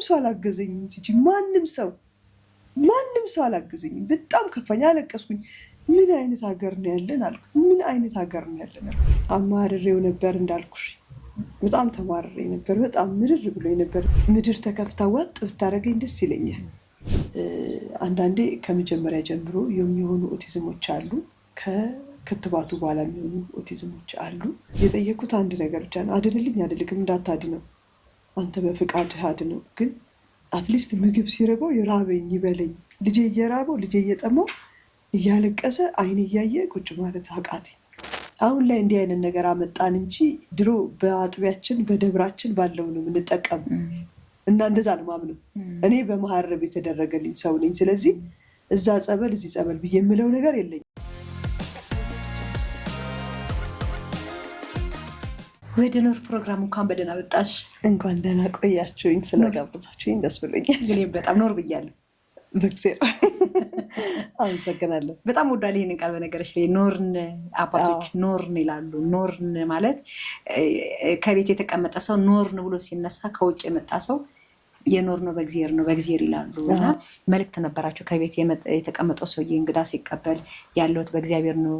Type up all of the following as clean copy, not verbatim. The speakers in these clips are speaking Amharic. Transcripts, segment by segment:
ሰው አላገዘኝም እንጂ ማንም ሰው አላገዘኝም። በጣም ከፋኝ፣ አለቀስኩኝ። ምን አይነት ሀገር ነው ያለን አልኩ። ምን አይነት ሀገር ነው ያለን አልኩ። አማርሬው ነበር እንዳልኩሽ፣ በጣም ተማርሬ ነበር። በጣም ምርር ብሎኝ ነበር። ምድር ተከፍታ ዋጥ ብታደርገኝ ደስ ይለኛል። አንዳንዴ ከመጀመሪያ ጀምሮ የሚሆኑ ኦቲዝሞች አሉ፣ ከክትባቱ በኋላ የሚሆኑ ኦቲዝሞች አሉ። የጠየኩት አንድ ነገር ብቻ ነው፣ አድንልኝ አድልግም እንዳታድነው አንተ በፍቃድህ አድነው። ግን አትሊስት ምግብ ሲርበው ይራበኝ ይበለኝ። ልጄ እየራበው ልጄ እየጠማው እያለቀሰ አይን እያየ ቁጭ ማለት አቃተኝ። አሁን ላይ እንዲህ አይነት ነገር አመጣን እንጂ ድሮ በአጥቢያችን በደብራችን ባለው ነው የምንጠቀም እና እንደዛ ነው ማምነው። እኔ በመሀረብ የተደረገልኝ ሰው ነኝ። ስለዚህ እዛ ጸበል እዚህ ጸበል ብዬ የምለው ነገር የለኝም። ወደ ኖር ፕሮግራም እንኳን በደህና መጣሽ። እንኳን ደህና ቆያችሁኝ። ስለጋበዛችሁኝ ደስ ብሎኛል። ግን በጣም ኖር ብያለሁ። በክሴር አመሰግናለሁ። በጣም ወዳለሁ ይሄንን ቃል። በነገርሽ ላይ ኖርን አባቶች ኖርን ይላሉ። ኖርን ማለት ከቤት የተቀመጠ ሰው ኖርን ብሎ ሲነሳ ከውጭ የመጣ ሰው የኖር ነው በእግዚአብሔር ነው በእግዚአብሔር ይላሉ። እና መልእክት ነበራቸው። ከቤት የተቀመጠው ሰውዬ እንግዳ ሲቀበል ያለሁት በእግዚአብሔር ነው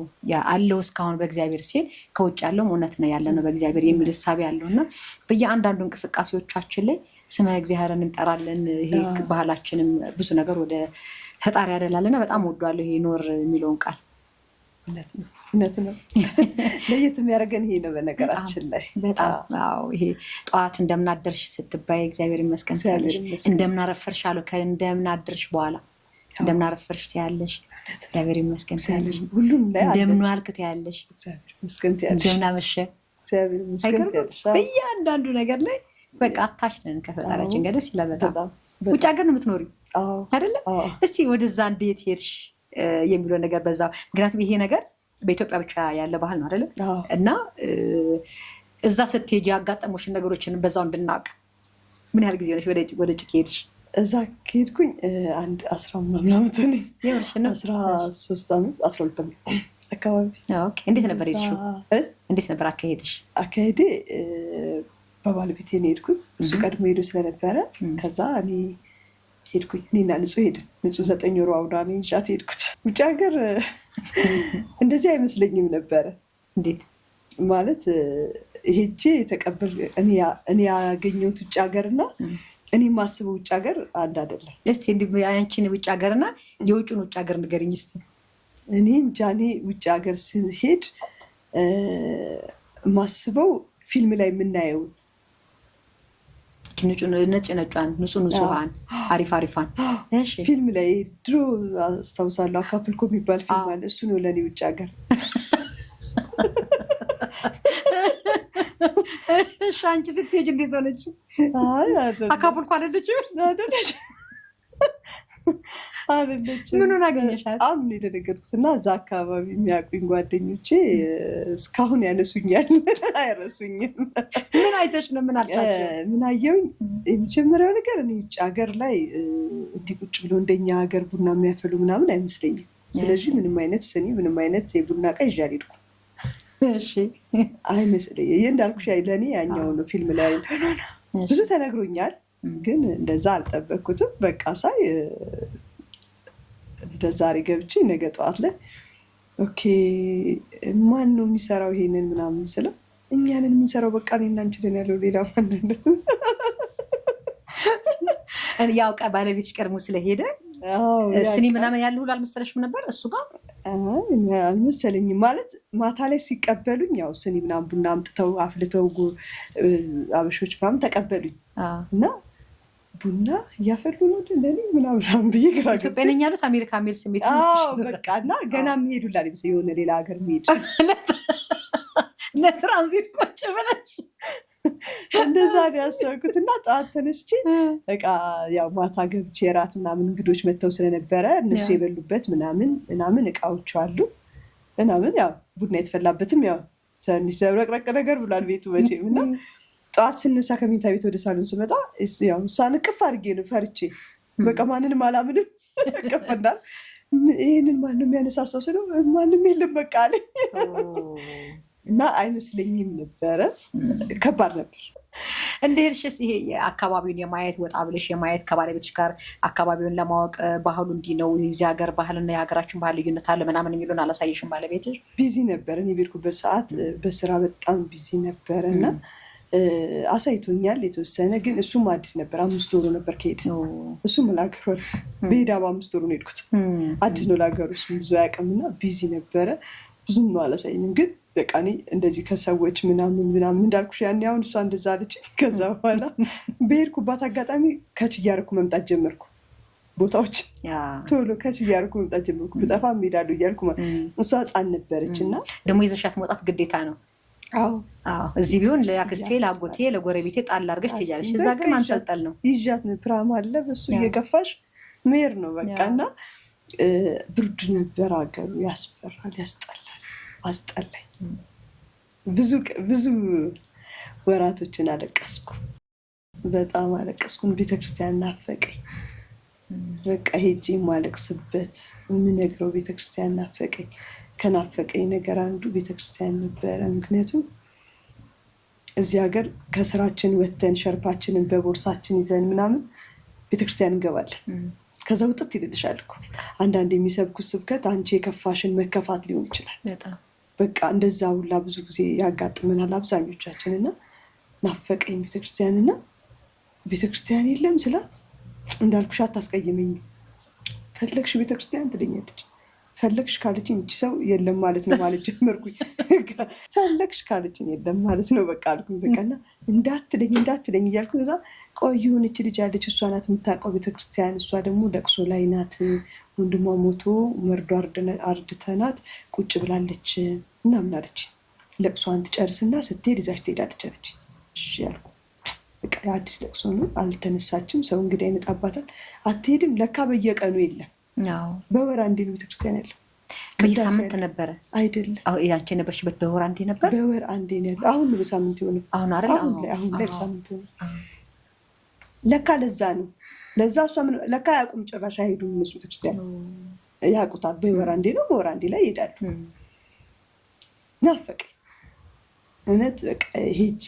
አለው እስካሁን በእግዚአብሔር ሲል ከውጭ ያለው እውነት ነው ያለ ነው በእግዚአብሔር የሚል እሳቤ ያለው እና በየአንዳንዱ እንቅስቃሴዎቻችን ላይ ስመ እግዚአብሔርን እንጠራለን። ይሄ ባህላችንም ብዙ ነገር ወደ ፈጣሪ ያደላልና በጣም ወዷለሁ ይሄ ኖር የሚለውን ቃል። እውነት ነው። ለየት የሚያደርገን ይሄ ነው በነገራችን ላይ በጣም ይሄ ጠዋት እንደምናደርሽ ስትባይ እግዚአብሔር ይመስገን ትያለሽ። እንደምናረፈርሽ አለው ከእንደምናደርሽ በኋላ እንደምናረፈርሽ ትያለሽ እግዚአብሔር ይመስገን ትያለሽ። ሁሉም ላይ እንደምንዋልክ ትያለሽ እግዚአብሔር ይመስገን ትያለሽ። እንደምናመሸ እግዚአብሔር ይመስገን ትያለሽ። በእያንዳንዱ ነገር ላይ በቃ አታች ነን ከፈጣሪያችን ጋር። ደስ ይላል በጣም። ውጭ ሀገር ነው የምትኖሪው አይደለ? እስቲ ወደዛ እንዴት ሄድሽ የሚለው ነገር በዛ። ምክንያቱም ይሄ ነገር በኢትዮጵያ ብቻ ያለ ባህል ነው አይደለ? እና እዛ ስትሄጂ ያጋጠሙሽን ነገሮችን በዛው እንድናውቅ ምን ያህል ጊዜ ሆነሽ ወደ ጭቅ ሄድሽ? እዛ ከሄድኩኝ አንድ 10 ምናምን ዓመት ሆነኝ። 13 ዓመት 12 ዓመት አካባቢ። እንዴት ነበር ሄድሽው? እንዴት ነበር አካሄድሽ? አካሄዴ በባለቤቴ ነው የሄድኩት። እሱ ቀድሞ ሄዶ ስለነበረ ከዛ እኔ ሄድኩኝ። እኔና ንጹህ ሄድን። ንጹህ 9 ወር አውዳ ነው ይዣት ሄድኩት። ውጭ ሀገር እንደዚህ አይመስለኝም ነበረ። እንዴት ማለት ሄጄ የተቀበል እኔ ያገኘሁት ውጭ ሀገርና እኔ የማስበው ውጭ ሀገር አንድ አይደለም። እስቲ እንዲህ አንቺን ውጭ ሀገርና የውጭን ውጭ ሀገር ንገሪኝ እስቲ። እኔ እንጃ። እኔ ውጭ ሀገር ስሄድ የማስበው ፊልም ላይ የምናየው ነጭ ነጯን ንጹሃን አሪፋን ፊልም ላይ ድሮ አስታውሳለሁ። አካፕልኮ የሚባል ፊልም አለ። እሱ ነው ለእኔ ውጭ ሀገር። አንቺ ስትሄጂ እንዴት ሆነች? አካፕልኮ አይደለችም? ምኑን አገኘሻት? በጣም ነው የደነገጥኩት። እና እዛ አካባቢ የሚያውቁኝ ጓደኞቼ እስካሁን ያነሱኛል፣ አይረሱኝም። ምን አይተሽ ነው? ምን አልቻቸው? ምን አየሁኝ? የመጀመሪያው ነገር እኔ ውጭ ሀገር ላይ እንዲህ ቁጭ ብሎ እንደኛ ሀገር ቡና የሚያፈሉ ምናምን አይመስለኝም። ስለዚህ ምንም አይነት ስኒ ምንም አይነት የቡና ዕቃ ይዤ አልሄድኩም። አይመስለኝም። ይህ እንዳልኩሽ ለእኔ ያኛው ነው ፊልም ላይ ብዙ ተነግሮኛል፣ ግን እንደዛ አልጠበቅኩትም። በቃ ሳይ እንደዛሬ ገብቼ ነገ ጠዋት ላይ ኦኬ ማን ነው የሚሰራው ይሄንን ምናምን ስለው እኛንን የምንሰራው በቃ እኔና አንቺ ነን ያለው ሌላ ማንነት። ያው ባለቤትሽ ቀድሞ ስለሄደ ስኒ ምናምን ያለ ሁሉ አልመሰለሽም ነበር? እሱ ጋር አልመሰለኝም። ማለት ማታ ላይ ሲቀበሉኝ ያው ስኒ ምናምን ቡና አምጥተው አፍልተው አበሾች ምናምን ተቀበሉኝ እና ቡና እያፈሉ ነው ለኔ ምናምን ብዬ ግራ ገባኝ። ኢትዮጵያ ነኝ ያሉት አሜሪካ ሜል ስሜት በቃ እና ገና የሚሄዱላ የሆነ ሌላ ሀገር የሚሄድ ለትራንዚት ቁጭ ብለሽ እንደዛ ነው ያሰብኩት። እና ጠዋት ተነስቼ በቃ ያው ማታ ገብቼ እራት ምናምን እንግዶች መጥተው ስለነበረ እነሱ የበሉበት ምናምን እቃዎቹ አሉ ምናምን ያው ቡና የተፈላበትም ያው ትንሽ ዘብረቅረቅ ነገር ብሏል ቤቱ መቼም። እና ጠዋት ስነሳ ከመኝታ ቤት ወደ ሳሎን ስመጣ ያው እሷን እቅፍ አድርጌ ነው ፈርቼ በቃ ማንንም አላምንም እቅፍናል። ይህንን ማንም የሚያነሳሳው ስለው ማንም የለም በቃ አለኝ። እና አይመስለኝም ነበረ። ከባድ ነበር። እንደሄድሽስ ይሄ አካባቢውን የማየት ወጣ ብለሽ የማየት ከባለቤትሽ ጋር አካባቢውን ለማወቅ ባህሉ እንዲህ ነው እዚህ ሀገር ባህልና የሀገራችን ባህል ልዩነት አለ ምናምን የሚሉን አላሳየሽም ባለቤትሽ? ቢዚ ነበረ። እኔ ቤርኩበት ሰዓት በስራ በጣም ቢዚ ነበረ እና አሳይቶኛል የተወሰነ። ግን እሱም አዲስ ነበር። 5 ወሩ ነበር ከሄደ። እሱም ለሀገሩ አዲስ በሄዳ በ5 ወሩ ነው የሄድኩት። አዲስ ነው ለሀገሩ። እሱም ብዙ አያውቅምና ቢዚ ነበረ። ብዙም ነው አላሳይኝም። ግን በቃ እኔ እንደዚህ ከሰዎች ምናምን እንዳልኩሽ ያኔ አሁን እሷ እንደዛ አለች። ከዛ በኋላ በሄድኩባት አጋጣሚ ከች እያደረኩ መምጣት ጀመርኩ። ቦታዎች ቶሎ ከች እያደረኩ መምጣት ጀመርኩ። ብጠፋ እሄዳለሁ እያልኩ። እሷ ሕፃን ነበረች እና ደግሞ ይዘሻት መውጣት ግዴታ ነው። እዚህ ቢሆን ለአክስቴ ለአጎቴ ለጎረቤቴ ጣል አድርገሽ ትሄጃለሽ። እዛ ግን ማንጠልጠል ነው። ይዣት ነው ፕራም አለ በሱ እየገፋሽ መሄድ ነው በቃ። እና ብርድ ነበር ሀገሩ። ያስፈራል፣ ያስጠላል። አስጠላኝ። ብዙ ወራቶችን አለቀስኩ። በጣም አለቀስኩ። ቤተክርስቲያን ናፈቀኝ። በቃ ሄጄ የማለቅስበት የምነግረው ቤተክርስቲያን ናፈቀኝ። ከናፈቀኝ ነገር አንዱ ቤተክርስቲያን ነበረ። ምክንያቱም እዚህ ሀገር ከስራችን ወተን ሸርፓችንን በቦርሳችን ይዘን ምናምን ቤተክርስቲያን እንገባለን። ከዛ ውጥት ይልልሻል እኮ። አንዳንድ የሚሰብኩት ስብከት አንቺ የከፋሽን መከፋት ሊሆን ይችላል። በቃ እንደዛ ሁላ ብዙ ጊዜ ያጋጥመናል አብዛኞቻችን። እና ናፈቀኝ ቤተክርስቲያን። እና ቤተክርስቲያን የለም ስላት እንዳልኩሽ አታስቀይመኝ፣ ፈለግሽ ቤተክርስቲያን ትለኛለች። ፈለግሽ ካለችኝ እቺ ሰው የለም ማለት ነው ማለት ጀመርኩኝ። ፈለግሽ ካለችኝ የለም ማለት ነው በቃ አልኩኝ። በቃና እንዳትለኝ እያልኩ ከዛ ቆይ የሆነች ልጅ አለች፣ እሷ ናት የምታውቀው ቤተክርስቲያን። እሷ ደግሞ ለቅሶ ላይ ናት፣ ወንድሟ ሞቶ መርዶ አርድተናት ቁጭ ብላለች ምናምን አለች። ለቅሷን ትጨርስና ስትሄድ ይዛሽ ትሄዳለች አለች። እሺ ያልኩ። በቃ አዲስ ለቅሶ ነው፣ አልተነሳችም። ሰው እንግዲህ አይመጣባታል። አትሄድም ለካ በየቀኑ የለም። በወር አንዴ ነው ቤተክርስቲያን ያለው። በየሳምንት ነበረ አይደለም? ያንቺ ነበርሽበት በወር አንዴ ነበር? በወር አንዴ ነው ያለው። አሁን ነው በሳምንት የሆነው። አሁን ላይ በሳምንት ሆነ። ለካ ለዛ ነው። ለዛ እሷ ለካ ያቁም ጭራሽ አይሄዱም እነሱ ቤተክርስቲያን። ያቁታል። በወር አንዴ ነው። በወር አንዴ ላይ ይሄዳሉ። ናፈቀኝ እውነት። በቃ ሄጄ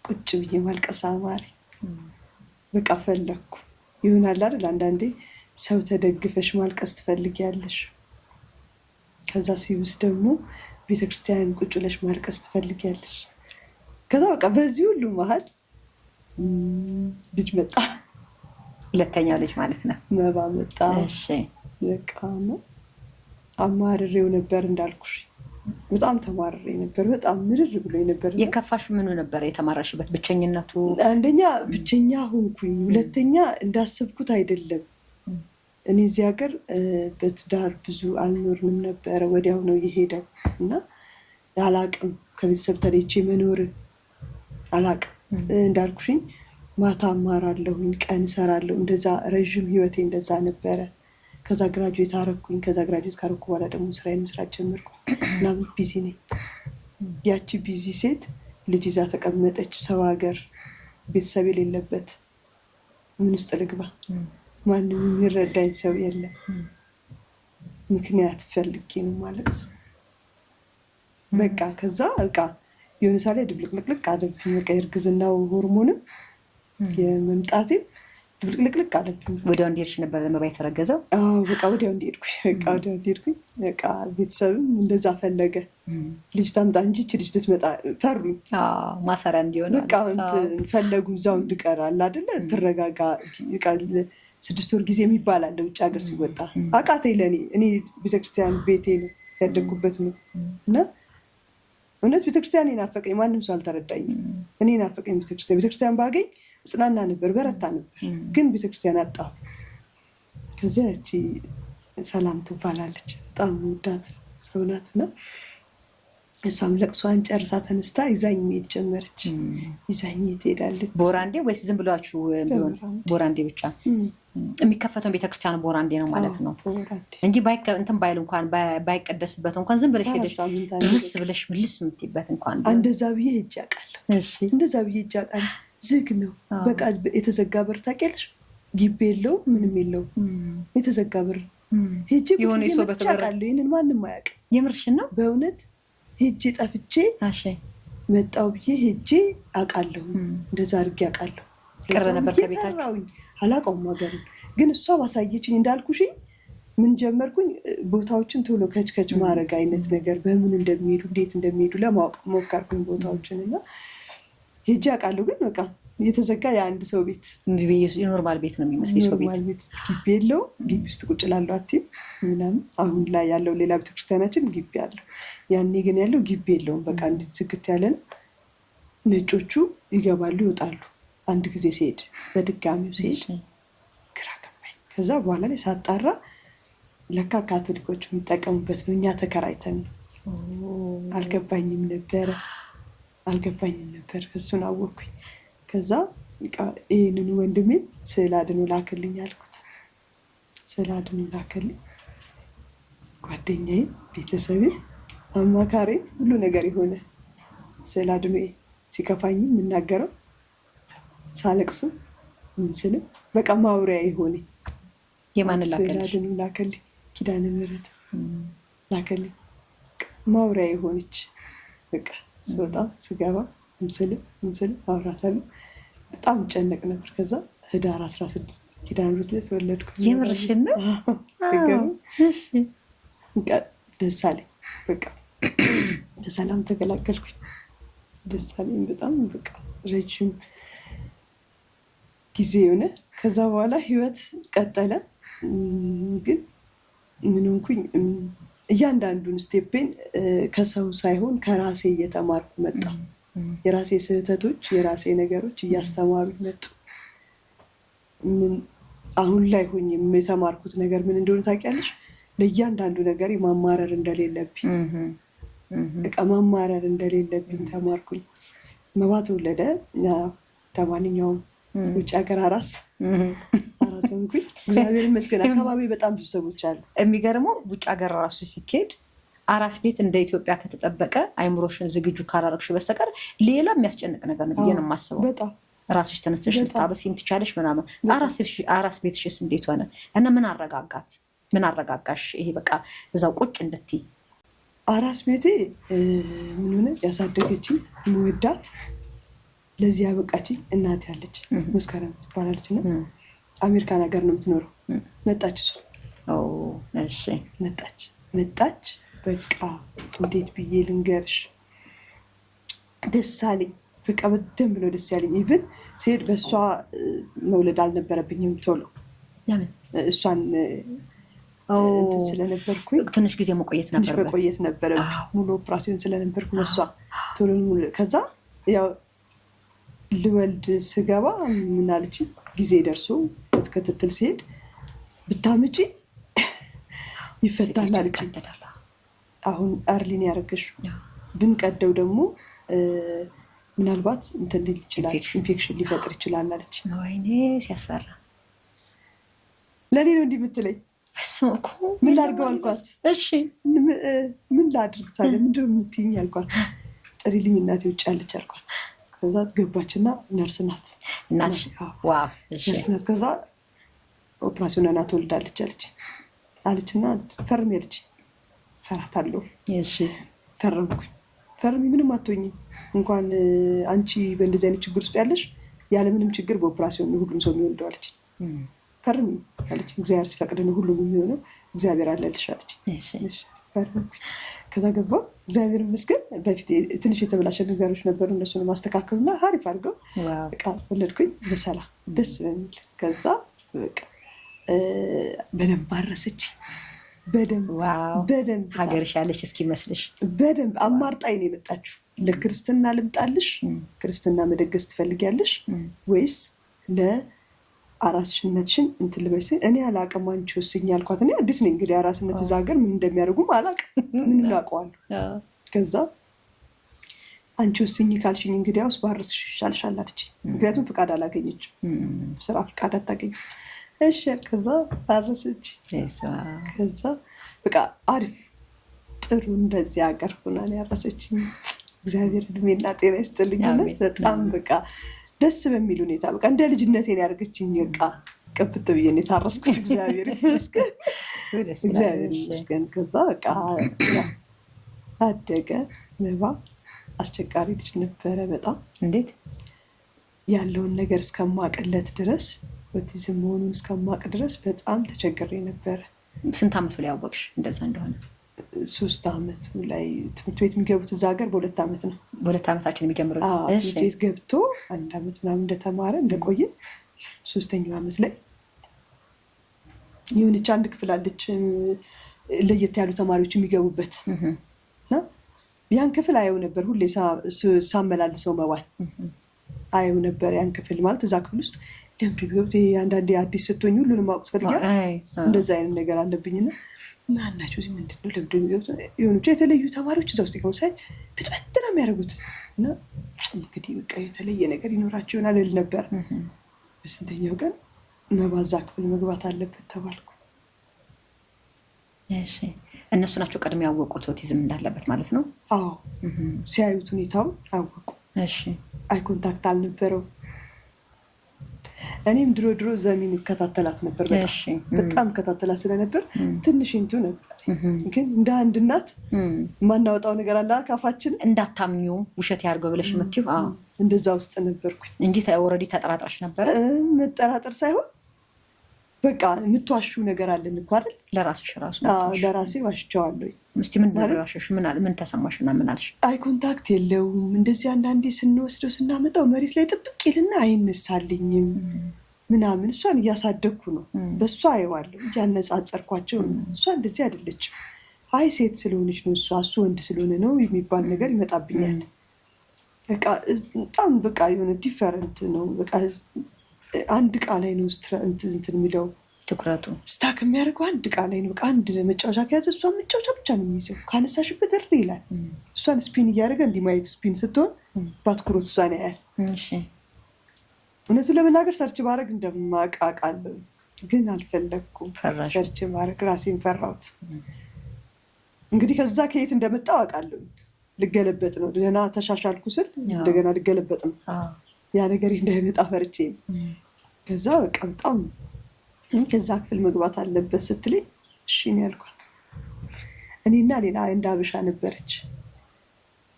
ቁጭ ብዬ ማልቀስ አማረኝ። በቃ ፈለኩ። ይሆናል አይደል አንዳንዴ ሰው ተደግፈሽ ማልቀስ ትፈልጊያለሽ። ከዛ ሲብስ ደግሞ ቤተክርስቲያን ቁጭ ብለሽ ማልቀስ ትፈልጊያለሽ። ከዛ በቃ በዚህ ሁሉ መሀል ልጅ መጣ። ሁለተኛው ልጅ ማለት ነው። መባ መጣ። እሺ በቃ ነው። አማርሬው ነበር እንዳልኩሽ። በጣም ተማርሬ ነበር። በጣም ምርር ብሎ ነበር። የከፋሽ ምኑ ነበር? የተማረሽበት ብቸኝነቱ? አንደኛ ብቸኛ ሆንኩኝ። ሁለተኛ እንዳሰብኩት አይደለም። እኔ እዚህ ሀገር በትዳር ብዙ አልኖርንም ነበረ። ወዲያው ነው የሄደው እና አላቅም። ከቤተሰብ ተለይቼ መኖር አላቅም። እንዳልኩሽኝ ማታ አማራለሁኝ፣ ቀን እሰራለሁ። እንደዛ ረዥም ህይወቴ እንደዛ ነበረ። ከዛ ግራጁዌት አረኩኝ። ከዛ ግራጁዌት ካረኩ በኋላ ደግሞ ስራዬን መስራት ጀመርኩ እና ቢዚ ነኝ። ያቺ ቢዚ ሴት ልጅ ይዛ ተቀመጠች። ሰው ሀገር ቤተሰብ የሌለበት ምን ውስጥ ልግባ? ማንም የሚረዳኝ ሰው የለም። ምክንያት ፈልጌ ነው ማለቅሰው። በቃ ከዛ በቃ የሆነ ሳለ ድብልቅልቅልቅ አለብኝ። በቃ የእርግዝናው ሆርሞንም የመምጣቴም ድብልቅልቅልቅ አለብኝ። ወዲያው እንዲሄድሽ ነበር ለመባ የተረገዘው? በቃ ወዲያው እንዲሄድኩኝ። በቃ ቤተሰብም እንደዛ ፈለገ። ልጅ ታምጣ እንጂ እች ልጅ ልትመጣ ፈሩኝ። ማሰሪያ እንዲሆን በቃ ፈለጉ። እዛው እንድቀር አለ አይደለ? ትረጋጋ። 6 ወር ጊዜ የሚባል አለ ውጭ ሀገር ሲወጣ። አቃተኝ ለእኔ። እኔ ቤተክርስቲያን ቤቴ ነው ያደጉበት ነው እና እውነት ቤተክርስቲያን ናፈቀኝ። ማንም ሰው አልተረዳኝም። እኔ ናፈቀኝ ቤተክርስቲያን ባገኝ ጽናና ነበር፣ በረታ ነበር። ግን ቤተክርስቲያን አጣሁ። ከዚያ ያቺ ሰላም ትባላለች፣ በጣም ወዳት ሰው ናት እና እሷም ለቅሷን ጨርሳ ተነስታ ይዛኝ መሄድ ጀመረች። ይዛኝ ትሄዳለች። ቦራንዴ ወይስ ዝም ብሏችሁ ቢሆን? ቦራንዴ ብቻ የሚከፈተው ቤተክርስቲያኑ ቦራንዴ ነው ማለት ነው እንጂ እንትን ባይል እንኳን ባይቀደስበት እንኳን ዝም ብለሽ ሄደሽ ድርስ ብለሽ ምልስ የምትይበት እንኳን እንደዛ ብዬ ሄጄ አውቃለሁ። እንደዛ ብዬ ሄጄ አውቃለሁ። ዝግ ነው በቃ። የተዘጋ በር ታውቂያለሽ? ግቢ የለውም፣ ምንም የለውም። የተዘጋ በር ሄጄ የሆነ አውቃለሁ። ይህንን ማንም አያውቅም። የምርሽን ነው? በእውነት ሄጄ ጠፍቼ መጣው ብዬ ሄጄ አውቃለሁ፣ እንደዛ አድርጌ አውቃለሁ። ቅርብ ነበር ከቤታችሁ? አላውቀውም ሀገሩን፣ ግን እሷ ባሳየችኝ እንዳልኩሽ ምን ጀመርኩኝ ቦታዎችን ቶሎ ከች ማድረግ አይነት ነገር በምን እንደሚሄዱ እንዴት እንደሚሄዱ ለማወቅ ሞከርኩኝ ቦታዎችን እና ሄጄ አውቃለሁ። ግን በቃ የተዘጋ የአንድ ሰው ቤት ኖርማል ቤት ነው የሚመስል። ኖርማል ቤት ግቢ የለው። ግቢ ውስጥ ቁጭ ላለው አቲም ምናምን። አሁን ላይ ያለው ሌላ ቤተክርስቲያናችን ግቢ አለው። ያኔ ግን ያለው ግቢ የለውም። በቃ እንዲህ ዝግት ያለ ነው። ነጮቹ ይገባሉ ይወጣሉ። አንድ ጊዜ ሲሄድ በድጋሚው ሲሄድ ግራ ገባኝ። ከዛ በኋላ ላይ ሳጣራ ለካ ካቶሊኮች የሚጠቀሙበት ነው። እኛ ተከራይተን ነው። አልገባኝም ነበር። እሱን አወቅኩኝ። ከዛ ይህንን ወንድሜን ስዕል አድኖ ላክልኝ አልኩት። ስዕል አድኖ ላክልኝ። ጓደኛዬ፣ ቤተሰቤ፣ አማካሪ ሁሉ ነገር የሆነ ስዕል አድኖ ሲከፋኝም የምናገረው ሳለቅስም ምንስልም በቃ ማውሪያ የሆነ የማንን ላከልሽ? ስዕል አድኖ ላክልኝ። ኪዳነ ምሕረት ላክልኝ። ማውሪያ የሆነች በቃ ስወጣም ስገባ ምንስልም አውራታለሁ። በጣም ጨነቅ ነበር። ከዛ ህዳር 16 ኪዳነ ምሕረት ላይ ተወለድኩ። የምርሽን ነው? ደስ አለኝ። በቃ በሰላም ተገላገልኩኝ። ደስ አለኝ በጣም በቃ ረጅም ጊዜ የሆነ። ከዛ በኋላ ህይወት ቀጠለ። ግን ምን ሆንኩኝ? እያንዳንዱን ስቴፔን ከሰው ሳይሆን ከራሴ እየተማርኩ መጣ። የራሴ ስህተቶች፣ የራሴ ነገሮች እያስተማሩ መጡ። አሁን ላይ ሆኜ የተማርኩት ነገር ምን እንደሆነ ታውቂያለሽ? ለእያንዳንዱ ነገር ማማረር እንደሌለብኝ በቃ ማማረር እንደሌለብኝ ተማርኩኝ። መባ ተወለደ። ለማንኛውም ውጭ ሀገር አራስ ሆንኩኝ። እግዚአብሔር ይመስገን። አካባቢ በጣም ብዙ ሰዎች አሉ። የሚገርመው ውጭ ሀገር ራሱ ሲኬድ አራስ ቤት እንደ ኢትዮጵያ ከተጠበቀ አይምሮሽን ዝግጁ ካላረግሽ በስተቀር ሌላ የሚያስጨንቅ ነገር ነው ብዬ ነው የማስበው። በጣም ራስሽ ተነስተሽ ልታበስይም ትቻለሽ ምናምን። አራስ ቤትሽስ እንዴት ሆነ እና ምን አረጋጋሽ? ይሄ በቃ እዛው ቁጭ እንድትይ። አራስ ቤቴ ምን ሆነ? ያሳደገችኝ ምወዳት ለዚህ ያበቃችኝ እናት ያለች መስከረም ትባላለች እና አሜሪካን ሀገር ነው የምትኖረው። መጣች እሷ። እሺ መጣች። በቃ እንዴት ብዬ ልንገርሽ? ደስ አለኝ። በቃ በደንብ ነው ደስ ያለኝ። ይብን ሲሄድ በእሷ መውለድ አልነበረብኝም ቶሎ። ለምን? እሷን ስለነበርኩኝ ትንሽ ጊዜ መቆየት ነበረብኝ። ሙሉ ኦፕራሲዮን ስለነበርኩ እሷ ቶሎ። ከዛ ያው ልወልድ ስገባ ምን አለችኝ? ጊዜ ደርሶ ክትትል ሲሄድ ብታምጪ ይፈታል አለችኝ። አሁን አርሊን ያደረገሽው ብንቀደው ደግሞ ምናልባት እንትን ሊል ይችላል፣ ኢንፌክሽን ሊፈጥር ይችላል አለች። ወይኔ ሲያስፈራ። ለእኔ ነው እንዲህ የምትለኝ? ምን ላድርገው አልኳት። እሺ ምን ላድርግ ታዲያ? ምንድን ነው የምትይኝ አልኳት። ጥሪልኝ እናቴ ውጭ ያለች አልኳት። ከዛ ገባችና ነርስ ናት እናት። ከዛ ኦፕራሲዮን ናት ትወልዳለች አለችና ፈርሚ አለች። ፈራታለሁ። ፈረምኩኝ። ፈርሚ ምንም አትሆኝም፣ እንኳን አንቺ በእንደዚህ አይነት ችግር ውስጥ ያለሽ ያለምንም ችግር በኦፕራሲዮን ሁሉም ሰው የሚወልደው አለች። ፈርሚ አለች። እግዚአብሔር ሲፈቅድ ነው ሁሉም የሚሆነው፣ እግዚአብሔር አለልሽ አለች። ፈረምኩኝ። ከዛ ገባ። እግዚአብሔር ይመስገን። በፊት ትንሽ የተበላሸ ነገሮች ነበሩ፣ እነሱን ማስተካከሉና አሪፍ አድርገው በቃ ወለድኩኝ በሰላም ደስ በሚል። ከዛ በቃ በደንብ አረሰች። በደንብ ሀገርሽ ያለሽ እስኪመስልሽ በደንብ አማርጣኝ ነው የመጣችው። ለክርስትና ልምጣልሽ፣ ክርስትና መደገስ ትፈልጊያለሽ ወይስ ለአራስሽነትሽን እንትን ልበሽ? እኔ አላቅም፣ አንቺ ወስኝ አልኳት። እኔ አዲስ ነኝ እንግዲህ አራስነት እዛ ሀገር ምን እንደሚያደርጉም አላቅም፣ ምን አውቀዋለሁ። ከዛ አንቺ ወስኝ ካልሽኝ እንግዲያውስ ባርስሽ ይሻልሻል አለችኝ። ምክንያቱም ፍቃድ አላገኘችም፣ ስራ ፍቃድ አታገኝም። እሺ ከዛ አረሰች። ከዛ በቃ አሪፍ ጥሩ እንደዚህ ሀገር ሆና ነው ያረሰችኝ። እግዚአብሔር እድሜና ጤና ይስጥልኝ። በጣም በቃ ደስ በሚል ሁኔታ በቃ እንደ ልጅነቴን ያደርገችኝ። በቃ ቅብጥ ብዬ ነው የታረስኩት። እግዚአብሔር ይመስገን፣ እግዚአብሔር ይመስገን። ከዛ በቃ አደገ መባ አስቸጋሪ ልጅ ነበረ በጣም። እንዴት? ያለውን ነገር እስከማቅለት ድረስ ኦቲዝም መሆኑን እስከማቅ ድረስ በጣም ተቸግሬ ነበረ። ስንት ዓመቱ ላይ ያወቅሽ እንደዛ እንደሆነ? 3 ዓመቱ ላይ ትምህርት ቤት የሚገቡት እዛ ሀገር በ2 ዓመት ነው። በ2 ዓመታችን የሚጀምሩት? ትምህርት ቤት ገብቶ 1 ዓመት ምናምን እንደተማረ እንደቆየ 3ኛው ዓመት ላይ የሆነች አንድ ክፍል አለች ለየት ያሉ ተማሪዎች የሚገቡበት እና ያን ክፍል አየው ነበር ሁሌ ሳመላልሰው መዋል አየው ነበር። ያን ክፍል ማለት እዛ ክፍል ውስጥ ለምድ ቢገብት አንዳንዴ አዲስ ስትሆኝ ሁሉንም ማወቅ ትፈልጊያለሽ። እንደዛ አይነት ነገር አለብኝና ማናቸው እዚህ ምንድን ነው ለምድ ቢገብት የሆኑ የተለዩ ተማሪዎች እዛ ውስጥ ይገቡ ሳይ ብትበት ነው የሚያደርጉት እና እንግዲህ በቃ የተለየ ነገር ይኖራቸው ይሆናል እል ነበር። በስንተኛው ቀን መባዛ ክፍል መግባት አለበት ተባልኩ። እሺ እነሱ ናቸው ቀድሞ ያወቁት ኦቲዝም እንዳለበት ማለት ነው? አዎ ሲያዩት ሁኔታውን አወቁ። እሺ አይ ኮንታክት አልነበረው። እኔም ድሮ ዘሚን ይከታተላት ነበር በጣም ከታተላት ስለነበር ትንሽ እንቱ ነበር። ግን እንደ አንድ እናት ማናወጣው ነገር አለ ካፋችን እንዳታምኙ ውሸት ያርገው ብለሽ የምትይው እንደዛ ውስጥ ነበርኩኝ እንጂ ኦልሬዲ ተጠራጥረሽ ነበር? መጠራጠር ሳይሆን በቃ የምትዋሹ ነገር አለን እኮ አይደል? ለራስሽ ራሱ? ለራሴ ዋሽቸዋለሁ። እስቲ ምን ነግራሽሽ? ምን ተሰማሽና ምን አልሽ? አይ ኮንታክት የለውም እንደዚህ አንዳንዴ ስንወስደው ስናመጣው መሬት ላይ ጥብቅ ይልና አይነሳልኝም ምናምን። እሷን እያሳደግኩ ነው በእሷ አየዋለሁ እያነጻጸርኳቸው እሷ እንደዚህ አይደለችም። አይ ሴት ስለሆነች ነው እሱ ወንድ ስለሆነ ነው የሚባል ነገር ይመጣብኛል። በቃ በጣም በቃ የሆነ ዲፈረንት ነው። በቃ አንድ ቃል ላይ ነው እንትን የሚለው ትኩረቱ ስታክ የሚያደርገው አንድ ቃል ላይ ነው። በቃ አንድ መጫወቻ ከያዘ እሷን መጫወቻ ብቻ ነው የሚይዘው። ካነሳሽበት እሪ ይላል። እሷን ስፒን እያደረገ እንዲህ ማየት ስፒን ስትሆን በአትኩሮት እሷን ያያል። እውነቱን ለመናገር ሰርች ማድረግ እንደማቃቃለሁ ግን አልፈለግኩም። ሰርች ማድረግ ራሴን ፈራሁት። እንግዲህ ከዛ ከየት እንደመጣው አውቃለሁ። ልገለበጥ ነው ደህና ተሻሻልኩ ስል እንደገና ልገለበጥ ነው። ያ ነገር እንዳይመጣ ፈርቼ ነው። ከዛ በቃ በጣም ከዛ ክፍል መግባት አለበት ስትለኝ እሺ ነው ያልኳት። እኔና ሌላ እንደ አበሻ ነበረች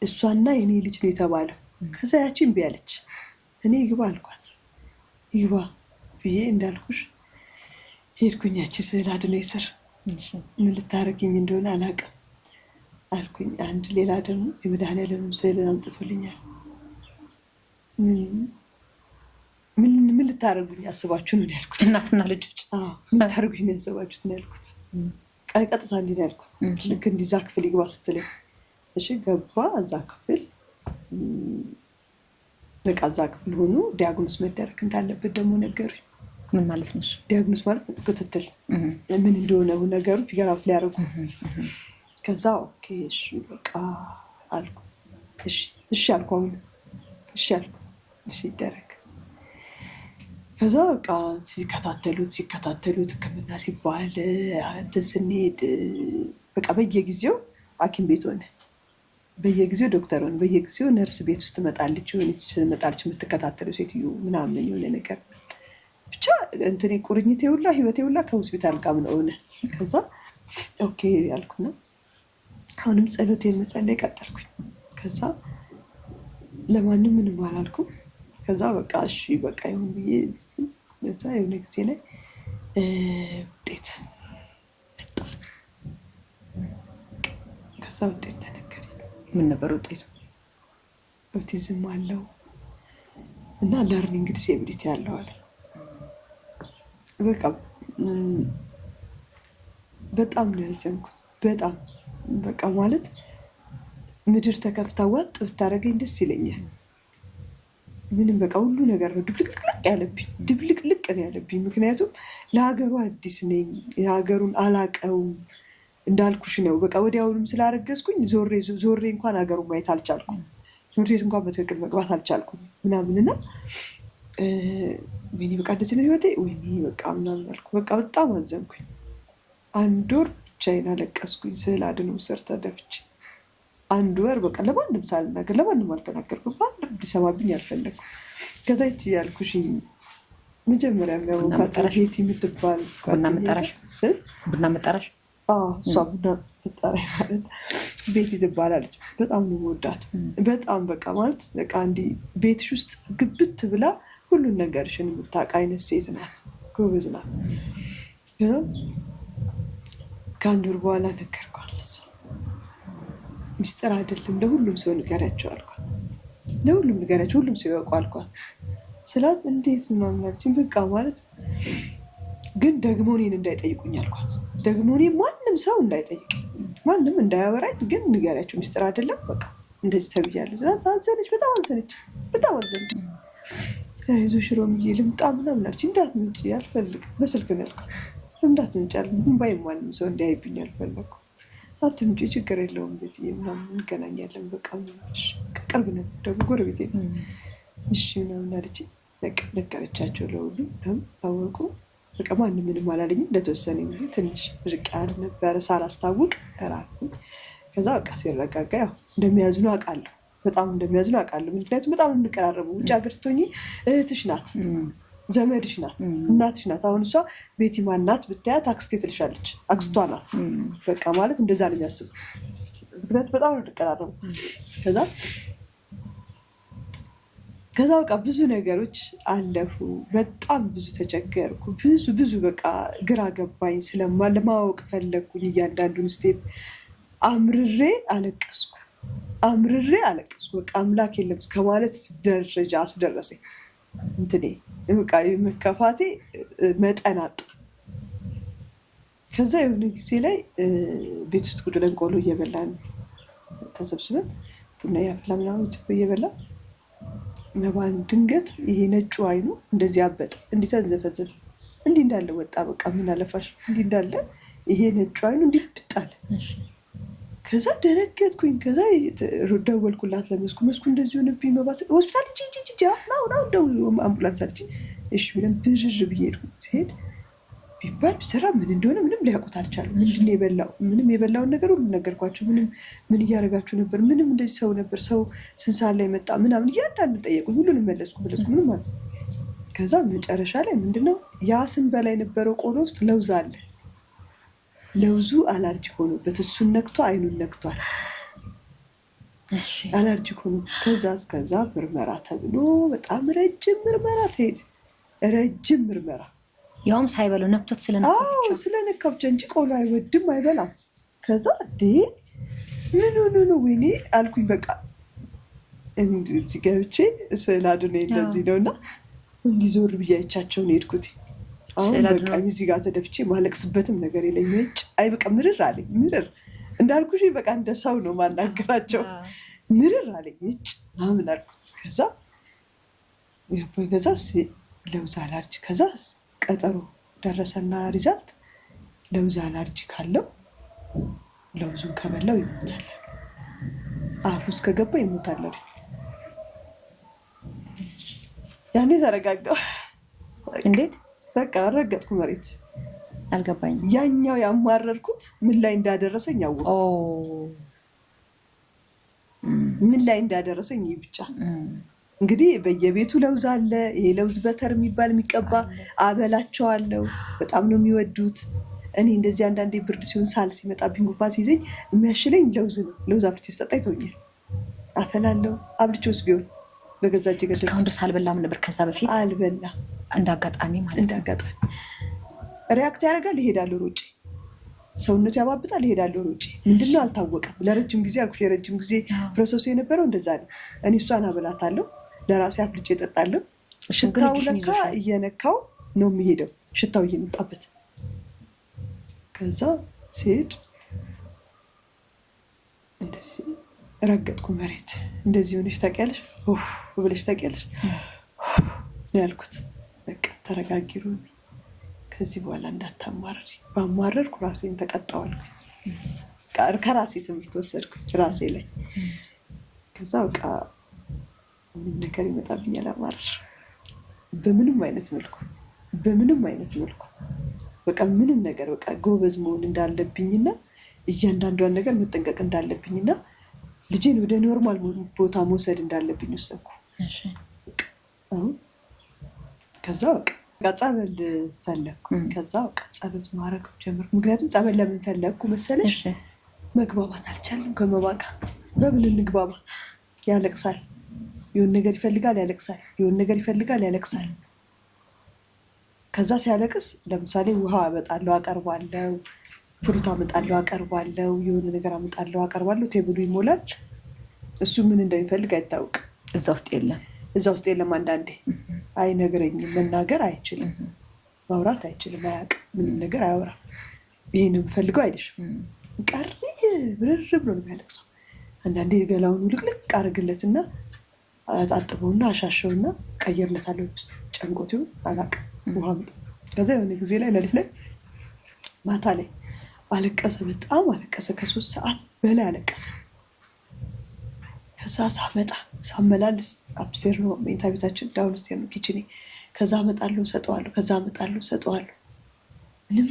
እሷና የኔ ልጅ ነው የተባለው። ከዛ ያቺ እምቢ አለች። እኔ ይግባ አልኳት። ይግባ ብዬ እንዳልኩሽ ሄድኩኝ። ያቺ ስዕል አድኖ ይስር ምን ልታረግኝ እንደሆነ አላውቅም አልኩኝ። አንድ ሌላ ደግሞ የመድኃኒዓለም ስዕል አምጥቶልኛል። ምን ልታረጉኝ አስባችሁ ነው ያልኩት። እናትና ልጆች ምን ልታረጉኝ ያስባችሁት ነው ያልኩት። ቀጥታ እንዲህ ነው ያልኩት። ልክ እንዲዛ ክፍል ይግባ ስትለኝ እሺ ገባ። እዛ ክፍል በቃ እዛ ክፍል ሆኖ ዲያግኖስ መደረግ እንዳለበት ደግሞ ነገሩኝ። ምን ማለት ነው እሱ? ዲያግኖስ ማለት ክትትል ምን እንደሆነ ነገሩ ፊገር አውት ሊያደርጉ። ከዛ ኦኬ እሺ በቃ አልኩ። እሺ አልኩ። አሁን እሺ አልኩ። እሺ ይደረግ። ከዛ በቃ ሲከታተሉት ሕክምና ሲባል እንትን ስንሄድ በቃ በየጊዜው ሐኪም ቤት ሆነ፣ በየጊዜው ዶክተር ሆነ፣ በየጊዜው ነርስ ቤት ውስጥ ትመጣለች የምትከታተለው ሴትዮ ምናምን የሆነ ነገር ብቻ እንትን ቁርኝቴ ሁላ ህይወቴ ሁላ ከሆስፒታል ጋር ነው ሆነ። ከዛ ኦኬ ያልኩና አሁንም ጸሎቴን መጸለይ ቀጠልኩኝ። ከዛ ለማንም ምንም አላልኩም። ከዛ በቃ እሺ በቃ ይሁን ብዬ እዛ የሆነ ጊዜ ላይ ውጤት መጣ። ከዛ ውጤት ተነገረኝ። ምን ነበር ውጤቱ? ኦቲዝም አለው እና ለርኒንግ ዲስኤቢሊቲ አለው አለ። በቃ በጣም ነው ያዘንኩት። በጣም በቃ ማለት ምድር ተከፍታ ዋጥ ብታደርገኝ ደስ ይለኛል። ምንም በቃ ሁሉ ነገር ነው ድብልቅልቅ ነው ያለብኝ። ምክንያቱም ለሀገሩ አዲስ ነኝ፣ የሀገሩን አላቀውም። እንዳልኩሽ ነው በቃ ወዲያውኑም ስላረገዝኩኝ ዞሬ እንኳን ሀገሩን ማየት አልቻልኩም። ትምህርት ቤት እንኳን በትክክል መግባት አልቻልኩም ምናምንና ወይኔ በቃ እንደዚህ ነው ህይወቴ፣ ወይኔ በቃ ምናምን አልኩ። በቃ በጣም አዘንኩኝ። 1 ወር ብቻዬን አለቀስኩኝ። ስዕል አድኖ ስር ተደፍቼ 1 ወር በቃ ለማንም ሳልናገር ለማንም አልተናገርኩም። ማንም እንዲሰማብኝ አልፈለኩም። ከዛ ይቺ ያልኩሽ መጀመሪያ የሚያወቃት ቤቲ የምትባል ቡና መጠራሽ እሷ ቡና መጠራሽ ማለት ቤቲ ትባላለች። በጣም ነው የምወዳት። በጣም በቃ ማለት በቃ እንዲህ ቤትሽ ውስጥ ግብት ብላ ሁሉን ነገርሽን የምታውቅ አይነት ሴት ናት። ጎበዝ ናት። ከአንድ ወር በኋላ ነገርኳት። ሚስጥር አይደለም ለሁሉም ሰው ንገሪያቸው አልኳት። ለሁሉም ንገሪያቸው፣ ሁሉም ሰው ያውቁ አልኳት። ስላት እንዴት ምናምን አለችኝ። በቃ ማለት ግን ደግሞ እኔን እንዳይጠይቁኝ አልኳት። ደግሞ እኔ ማንም ሰው እንዳይጠይቅ ማንም እንዳያወራኝ ግን ንገሪያቸው፣ ሚስጥር አይደለም በቃ እንደዚህ ተብያለሁ። አዘነች፣ በጣም አዘነች፣ በጣም አዘነች። አይዞሽ ሮምዬ ልምጣ ምናምን አለች። እንዳትምጪ አልፈልግም፣ በስልክ ነው ያልኳት። እንዳትምጪ እምባዬ ማንም ሰው እንዳያይብኝ አልፈለኩም። አትምጪ ችግር የለውም ቤት ምናምን እንገናኛለን በቃ ምናምን ቅርብ ነው ደግሞ ጎረቤቴ ነው። እሺ ምናምን አለችኝ። በቃ ነገረቻቸው ለሁሉም አወቁ። በቃ ማንም ምንም አላለኝም። ለተወሰነ ጊዜ ትንሽ ርቅ ያለ ነበረ ሳላስታውቅ እራኩ። ከዛ በቃ ሲረጋጋ ያው እንደሚያዝኑ አውቃለሁ፣ በጣም እንደሚያዝኑ አውቃለሁ። ምክንያቱም በጣም እንቀራረቡ። ውጭ ሀገር ስትሆኚ እህትሽ ናት፣ ዘመድሽ ናት፣ እናትሽ ናት። አሁን እሷ ቤቲ ማናት ብታያት አክስቴ ትልሻለች፣ አክስቷ ናት። በቃ ማለት እንደዛ ነው የሚያስቡ። ምክንያቱም በጣም እንቀራረቡ። ከዛ በቃ ብዙ ነገሮች አለፉ። በጣም ብዙ ተቸገርኩ። ብዙ በቃ ግራ ገባኝ። ለማወቅ ፈለግኩኝ እያንዳንዱን ስቴፕ። አምርሬ አለቀስኩ። በቃ አምላክ የለም እስከማለት ደረጃ አስደረሰኝ። እንትኔ በቃ የመከፋቴ መጠን አጣ። ከዛ የሆነ ጊዜ ላይ ቤት ውስጥ ቁጭ ብለን ቆሎ እየበላን ተሰብስበን ቡና ያፈላ ምናምን እየበላ መባን ድንገት ይሄ ነጩ አይኑ እንደዚህ አበጠ፣ እንዲህ ተንዘፈዘፈ፣ እንዲህ እንዳለ ወጣ። በቃ ምን አለፋሽ እንዲህ እንዳለ ይሄ ነጩ አይኑ እንዲህ ብጣል። ከዛ ደነገጥኩኝ። ከዛ ደወልኩላት ለመስኩ። መስኩ እንደዚህ ሆነብኝ። መባት ሆስፒታል ናው አምቡላንስ አለችኝ። እሺ ብለን ብርር ብዬ ሄድኩ። ሲሄድ ቢባል ብሰራ ምን እንደሆነ ምንም ሊያውቁት አልቻሉ። ምንድን የበላው ምንም የበላውን ነገር ሁሉ ነገርኳቸው። ምን እያደረጋችሁ ነበር? ምንም እንደዚህ ሰው ነበር፣ ሰው ስንት ሰዓት ላይ መጣ ምናምን እያንዳንዱ ጠየቁ። ሁሉንም መለስኩ ምንም አለ። ከዛ መጨረሻ ላይ ምንድነው ያ ስንበላ የነበረው ቆሎ ውስጥ ለውዝ አለ። ለውዙ አላርጂ ሆኖበት እሱን ነክቶ አይኑን ነክቷል። አላርጂ ሆኖበት ከዛ ምርመራ ተብሎ በጣም ረጅም ምርመራ ተሄደ። ረጅም ምርመራ ያውም ሳይበለው ነክቶት ስለነካው ብቻ እንጂ ቆሎ አይወድም አይበላም። ከዛ ምን ሆኖ ነው ወይኔ አልኩኝ። በቃ እንዲህ ገብቼ ስላድነ እንደዚህ ነውና እንዲዞር ብዬ አይቻቸውን ሄድኩት። አሁን በቃ እዚህ ጋር ተደፍቼ ማለቅስበትም ነገር የለኝም። አይ በቃ ምርር አለኝ። ምርር እንዳልኩሽ በቃ እንደ ሰው ነው ማናገራቸው። ምርር አለኝ ምናምን አልኩ። ከዛ ለውዝ አላርጂ ከዛ ቀጠሮ ደረሰና ሪዛልት ለውዝ አላርጂ ካለው ለውዙን ከበላው ይሞታል፣ አፉ ውስጥ ከገባ ይሞታል። ያኔ ተረጋጋሁ። እንዴት በቃ ረገጥኩ መሬት። አልገባኝም። ያኛው ያማረርኩት ምን ላይ እንዳደረሰኝ አወቅሁ። ምን ላይ እንዳደረሰኝ ይህ ብቻ። እንግዲህ በየቤቱ ለውዝ አለ። ይሄ ለውዝ በተር የሚባል የሚቀባ አበላቸዋለሁ። በጣም ነው የሚወዱት። እኔ እንደዚህ አንዳንዴ ብርድ ሲሆን ሳል ሲመጣብኝ ጉንፋን ሲይዘኝ የሚያሽለኝ ለውዝ ነው። ለውዝ አፍልቼ ስጠጣ ይተውኛል። አፈላለሁ። አብልቼውስ ቢሆን በገዛ እጄ ገደልኩት። እስካሁን ድረስ አልበላም ነበር። ከዛ በፊት አልበላም። እንዳጋጣሚ ማለት እንዳጋጣሚ ሪያክት ያደርጋል። ይሄዳለሁ ሮጬ፣ ሰውነቱ ያባብጣል። ይሄዳለሁ ሮጬ። ምንድነው አልታወቀም። ለረጅም ጊዜ አልኩሽ፣ የረጅም ጊዜ ፕሮሰሱ የነበረው እንደዛ ነው። እኔ እሷን አበላታለሁ፣ ለራሴ አፍልጬ እጠጣለሁ። ሽታው ለካ እየነካው ነው የሚሄደው፣ ሽታው እየመጣበት። ከዛ ሲሄድ እንደዚህ ረገጥኩ መሬት። እንደዚህ ሆነሽ ታውቂያለሽ ብለሽ ታውቂያለሽ ያልኩት። በቃ ተረጋጊሩ፣ ከዚህ በኋላ እንዳታማረሪ። ባማረርኩ ራሴን ተቀጣዋልኩ። ከራሴ ትምህርት ወሰድኩ ራሴ ላይ። ከዛ በቃ ምን ነገር ይመጣብኛል አማረር። በምንም አይነት መልኩ በቃ ምንም ነገር በቃ ጎበዝ መሆን እንዳለብኝና እያንዳንዷን ነገር መጠንቀቅ እንዳለብኝና ልጄን ወደ ኖርማል ቦታ መውሰድ እንዳለብኝ ወሰንኩ። ከዛ በቃ ጸበል ፈለግኩ። ከዛ በቃ ጸሎት ማድረግ ጀመርኩ። ምክንያቱም ጸበል ለምን ፈለግኩ መሰለሽ? መግባባት አልቻለም ከመባ ጋር። በምን እንግባባ? ያለቅሳል፣ የሆነ ነገር ይፈልጋል፣ ያለቅሳል፣ የሆነ ነገር ይፈልጋል፣ ያለቅሳል። ከዛ ሲያለቅስ ለምሳሌ ውሃ አመጣለሁ አቀርባለሁ፣ ፍሩት አመጣለሁ አቀርባለሁ፣ የሆነ ነገር አመጣለሁ አቀርባለሁ፣ ቴብሉ ይሞላል። እሱ ምን እንደሚፈልግ አይታወቅም። እዛ ውስጥ የለም። አንዳንዴ አይነግረኝም፣ መናገር አይችልም፣ ማውራት አይችልም፣ አያውቅም፣ ምንም ነገር አያወራም። ይህን የምፈልገው አይልሽም። ቀሪ ብርር ብሎ ነው የሚያለቅሰው። አንዳንዴ ገላውን ልቅልቅ አድርግለትና አጣጥበውና አሻሸውና ቀየርለታለሁ። ልብስ ጨንቆት ይሁን አላውቅም። ውሃ ከዛ የሆነ ጊዜ ላይ ሌሊት ላይ ማታ ላይ አለቀሰ፣ በጣም አለቀሰ። ከ3 ሰዓት በላይ አለቀሰ። ከዛ ሳመላልስ አፕስቴር ነው መኝታ ቤታችን፣ ዳውንስቴር ነው ኪችኔ። ከዛ አመጣለሁ ሰጠዋለሁ፣ ከዛ አመጣለሁ ሰጠዋለሁ። ምንም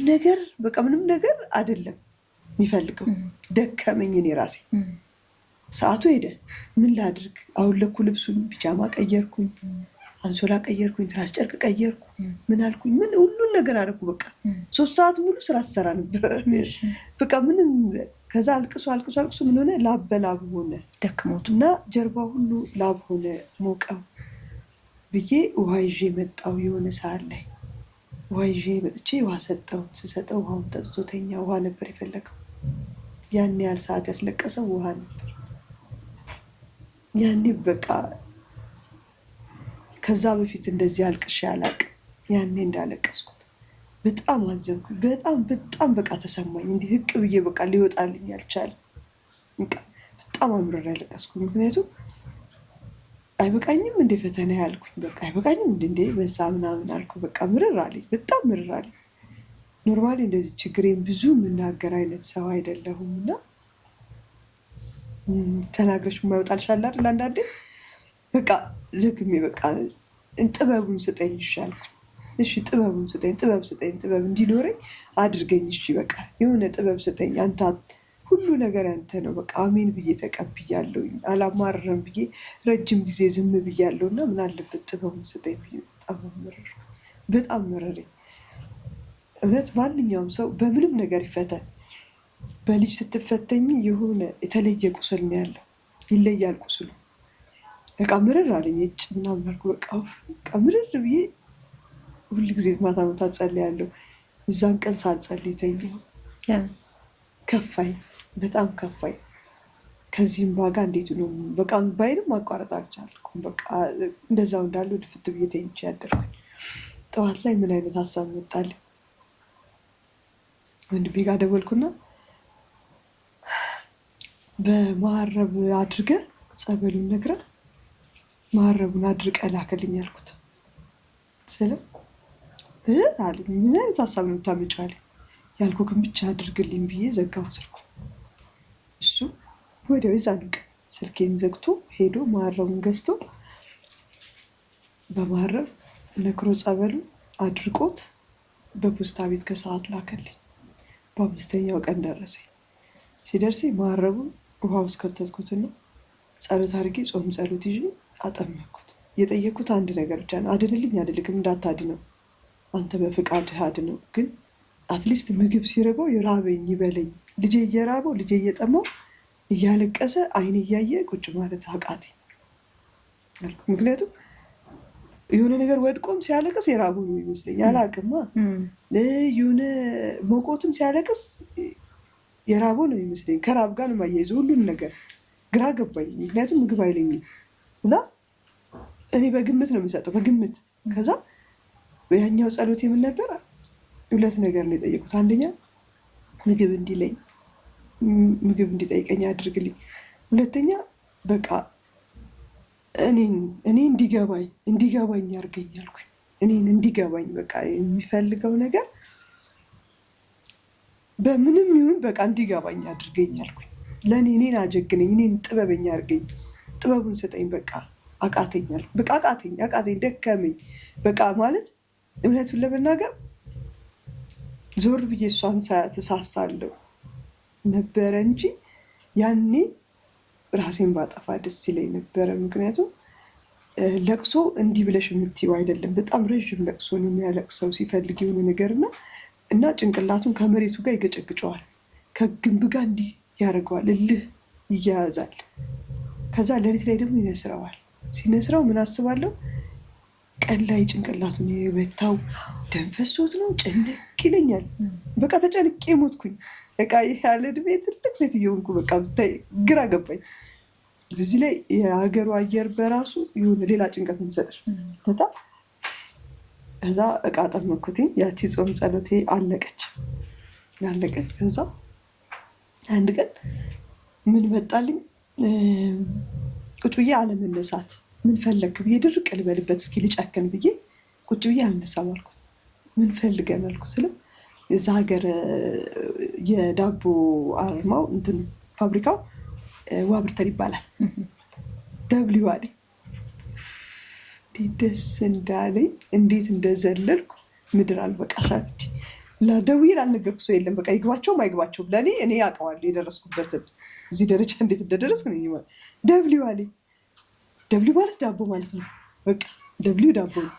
ነገር አይደለም የሚፈልገው። ደከመኝ እኔ ራሴ። ሰዓቱ ሄደ። ምን ላድርግ? አውለኩ፣ ልብሱን ፒጃማ ቀየርኩኝ፣ አንሶላ ቀየርኩኝ፣ ትራስ ጨርቅ ቀየርኩ፣ ምን አልኩኝ፣ ምን ሁሉን ነገር አደረኩ። በቃ 3 ሰዓት ሙሉ ስራ ስሰራ ነበር። በቃ ምንም። ከዛ አልቅሶ ምን ሆነ? ላብ በላብ ሆነ፣ ደክሞት እና ጀርባ ሁሉ ላብ ሆነ፣ ሞቀው ብዬ ውሃ ይዤ መጣሁ። የሆነ ሰዓት ላይ ውሃ ይዤ መጥቼ ውሃ ስሰጠው ውሃውን ጠጥቶ ተኛ። ውሃ ነበር የፈለገው። ያን ያህል ሰዓት ያስለቀሰው ውሃ ነበር። ያኔ በቃ ከዛ በፊት እንደዚህ አልቅሼ አላቅም። ያኔ እንዳለቀስኩት በጣም አዘንኩኝ። በጣም በቃ ተሰማኝ። እንዲህ ህቅ ብዬ በቃ ሊወጣልኝ አልቻለም። በጣም አምርሬ ያለቀስኩኝ። ምክንያቱም አይበቃኝም እንደ ፈተና ያልኩኝ፣ በቃ አይበቃኝም እንደ በዛ ምናምን አልኩ። በቃ ምርር አለኝ፣ በጣም ምርር አለኝ። ኖርማሊ እንደዚህ ችግሬን ብዙ የምናገር አይነት ሰው አይደለሁም እና ተናግረሽ የማይወጣልሽ አለ አይደል? አንዳንዴ በቃ ዘግሜ በቃ ጥበቡን ስጠኝ ይሻልኩ። እሺ ጥበቡን ስጠኝ፣ ጥበብ እንዲኖረኝ አድርገኝ። እሺ በቃ የሆነ ጥበብ ስጠኝ፣ አንተ ሁሉ ነገር ያንተ ነው። በቃ አሜን ብዬ ተቀብያለሁ። አላማረም ብዬ ረጅም ጊዜ ዝም ብያለሁ እና ምን አለበት ጥበቡን ስጠኝ ብዬ በጣም መረረኝ። እውነት ማንኛውም ሰው በምንም ነገር ይፈተን። በልጅ ስትፈተኝ የሆነ የተለየ ቁስል ነው ያለው፣ ይለያል ቁስሉ። በቃ ምርር አለኝ፣ እጭ ምናምን አልኩ። በቃ ምርር ብዬ ሁልጊዜ ማታ ጸልያለሁ። እዛን ቀን ሳልጸልይ ተኛሁ። ከፋኝ፣ በጣም ከፋኝ። ከዚህም ዋጋ እንዴት ነው በቃ ባይንም ማቋረጥ አልቻልኩም። በቃ እንደዛው እንዳለው ድፍት ብዬ ተኝቼ ያደርኩኝ። ጠዋት ላይ ምን አይነት ሀሳብ መጣልኝ? ወንድሜ ጋር ደወልኩና በመሀረብ አድርገህ ጸበሉን ነግረህ መሀረቡን አድርቀህ ላከልኝ አልኩት። ስለው አለኝ ምን አይነት ሀሳብ ነው የምታመጪው አለኝ። ያልኩህን ብቻ አድርግልኝ ብዬ ዘጋሁት ስልኩ። እሱ ወዲያው የዛን ቀን ስልኬን ዘግቶ ሄዶ መሀረቡን ገዝቶ በመሀረብ ነክሮ ጸበሉን አድርቆት በፖስታ ቤት ከሰዓት ላከልኝ። በ5ኛው ቀን ደረሰኝ። ሲደርሰኝ መሀረቡን ውሃ ውስጥ ከተትኩትና ጸሎት አድርጌ ጾም ጸሎት ይዤ አጠመኩት። የጠየኩት አንድ ነገር ብቻ ነው። አድንልኝ አድልክም እንዳታድነው አንተ በፍቃድህ አድነው፣ ግን አትሊስት ምግብ ሲርበው የራበኝ ይበለኝ። ልጄ እየራበው ልጄ እየጠማው እያለቀሰ አይኔ እያየ ቁጭ ማለት አቃተኝ አልኩ። ምክንያቱም የሆነ ነገር ወድቆም ሲያለቅስ የራቡ ነው ይመስለኝ፣ አላቅማ። የሆነ ሞቆትም ሲያለቅስ የራቡ ነው ይመስለኝ። ከራብ ጋር ነው የማያይዘው ሁሉን ነገር። ግራ ገባኝ። ምክንያቱም ምግብ አይለኝም እና እኔ በግምት ነው የምሰጠው፣ በግምት። ከዛ ያኛው ጸሎት የምን ነበር? 2 ነገር ነው የጠየቁት። አንደኛ ምግብ እንዲለኝ፣ ምግብ እንዲጠይቀኝ አድርግልኝ። 2ኛ በቃ እኔ እንዲገባኝ አድርገኝ አልኩኝ። እኔን እንዲገባኝ በቃ የሚፈልገው ነገር በምንም ይሁን በቃ እንዲገባኝ አድርገኝ አልኩኝ። ለእኔ እኔን አጀግነኝ፣ እኔን ጥበበኛ አድርገኝ፣ ጥበቡን ስጠኝ። በቃ አቃተኛል። በቃ አቃተኝ፣ ደከመኝ። በቃ ማለት እውነቱን ለመናገር ዞር ብዬ እሷን ሳሳለሁ ነበረ እንጂ ያኔ ራሴን ባጠፋ ደስ ይለኝ ነበረ። ምክንያቱም ለቅሶ እንዲህ ብለሽ የምትይው አይደለም። በጣም ረዥም ለቅሶ ነው የሚያለቅሰው ሲፈልግ የሆነ ነገር እና ጭንቅላቱን ከመሬቱ ጋር ይገጨግጨዋል። ከግንብ ጋር እንዲህ ያደርገዋል፣ እልህ ይያያዛል። ከዛ ሌሊት ላይ ደግሞ ይነስረዋል። ሲነስረው ምን አስባለሁ፣ ቀን ላይ ጭንቅላቱን የመታው ደም ፈሶት ነው፣ ጭንቅ ይለኛል። በቃ ተጨንቄ ሞትኩኝ። በቃ ያለ እድሜ ትልቅ ሴትዮ ሆንኩ። በቃ ብታይ ግራ ገባኝ። በዚህ ላይ የሀገሩ አየር በራሱ የሆነ ሌላ ጭንቀት የሚሰጥሽ በጣም። ከዛ እቃ ጠመኩትኝ። ያቺ ጾም ጸሎቴ አለቀች። ከዛ አንድ ቀን ምን መጣልኝ፣ ቁጭ ብዬ አለመነሳት። ምን ፈለግክ ብዬ ድርቅ ልበልበት እስኪ ልጨክን ብዬ ቁጭ ብዬ አልነሳም አልኩት። ምን ፈልገን አልኩት ስለው እዛ ሀገር የዳቦ አርማው እንትን ፋብሪካው ዋብርተን ይባላል። ደብሊው አለኝ። ደስ እንዳለኝ እንዴት እንደዘለልኩ ምድር አልበቃሻለች። ደውዬ ላልነገርኩ ሰው የለም። በቃ ይግባቸውም አይግባቸውም ለእኔ እኔ ያውቀዋለሁ የደረስኩበትን እዚህ ደረጃ እንዴት እንደደረስኩ ነው። ደብሊው አለኝ። ደብሊው ማለት ዳቦ ማለት ነው። በቃ ደብሊው ዳቦ ነው።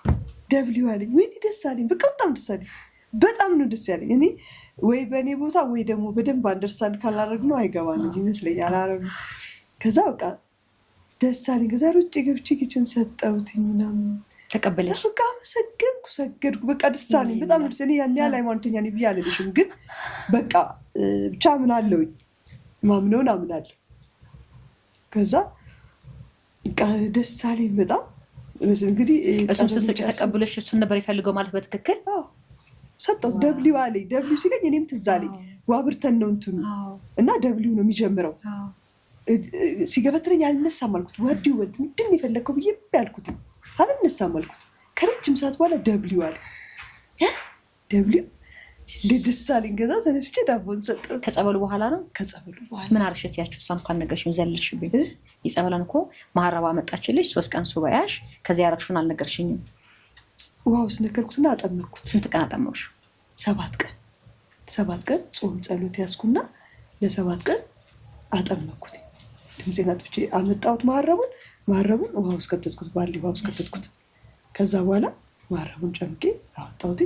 ደብሊው አለኝ። ወይኔ ደስ አለኝ። በቃ በጣም ደስ አለኝ። በጣም ነው ደስ ያለኝ። እኔ ወይ በእኔ ቦታ ወይ ደግሞ በደንብ አንደርስታንድ ካላደረግ ነው አይገባንም ይመስለኛል አረብ። ከዛ በቃ ደስ አለኝ። ከዛ ሩጭ ገብቼ ኪችን ሰጠሁትኝ ምናምን ተቀበለሽ? በቃ ሰገድኩ። በቃ ደስ አለኝ በጣም ደስ። እኔ ያን ያህል ሃይማኖተኛ ነኝ ብዬ አልልሽም፣ ግን በቃ ብቻ ምን አለውኝ ማምነውን አምናለሁ። ከዛ በቃ ደስ አለኝ በጣም። እንግዲህ እሱም ስትሰጪው ተቀብለሽ እሱን ነበር የፈልገው ማለት በትክክል ሰጠሁት። ደብሊው አለኝ። ደብሊው ሲለኝ እኔም ትዝ አለኝ። ዋብርተን ነው እንትኑ እና ደብሊው ነው የሚጀምረው። ሲገበትረኝ አልነሳም አልኩት። ወዲው ምንድን የፈለግከው ብዬ ያልኩት አልነሳም አልኩት። ከረጅም ሰዓት በኋላ ደብሊው አለ። ደብሊው ደስ አለኝ። ከዛ ተነስቼ ዳቦን ሰጠሁት። ከጸበሉ በኋላ ነው? ከጸበሉ በኋላ ምን አርሽት ያችሁ እሷን እንኳን ነገርሽኝ፣ ዘለልሽብኝ። የጸበላን እኮ ማህረባ መጣችልሽ 3 ቀን ሱባኤሽ፣ ከዚያ ያረግሽውን አልነገርሽኝም። ውሃ ውስጥ ነገርኩትና አጠመቅኩት። ስንት ቀን አጠመቅሽ? 7 ቀን። 7 ቀን ጾም ጸሎት ያዝኩና ለ7 ቀን አጠመቅኩት። ድምፄን አጥፍቼ አመጣሁት። ማህረቡን ውሃ ውስጥ ከተትኩት፣ ባሊ ውሃ ውስጥ ከተትኩት። ከዛ በኋላ ማህረቡን ጨምቄ አወጣሁት።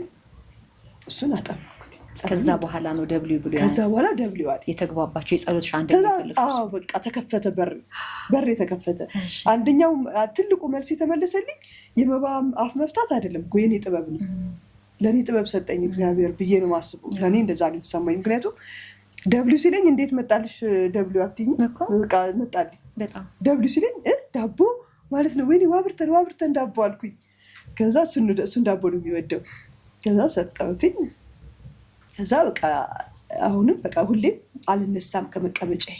እሱን አጠመቅኩት። ከዛ በኋላ ነው ደብሊው ብሎ ከዛ በኋላ ደብሊው አለ። የተግባባቸው የጸሎት አንደኛ ይፈልጋል። አዎ በቃ ተከፈተ፣ በር የተከፈተ። አንደኛው ትልቁ መልስ የተመለሰልኝ የመባ አፍ መፍታት አይደለም እኮ የኔ ጥበብ ነው። ለኔ ጥበብ ሰጠኝ እግዚአብሔር ብዬ ነው የማስበው። ለኔ እንደዛ ነው የተሰማኝ። ምክንያቱም ደብሊው ሲለኝ እንዴት መጣልሽ ደብሊው አትይኝ፣ በቃ መጣልኝ። በጣም ደብሊው ሲለኝ ዳቦ ማለት ነው። ወይኔ ዋብርተን ዳቦ አልኩኝ። ከዛ እሱን ዳቦ ነው የሚወደው። ከዛ ሰጠሁትኝ። ከዛ በቃ አሁንም በቃ ሁሌም አልነሳም ከመቀመጫዬ።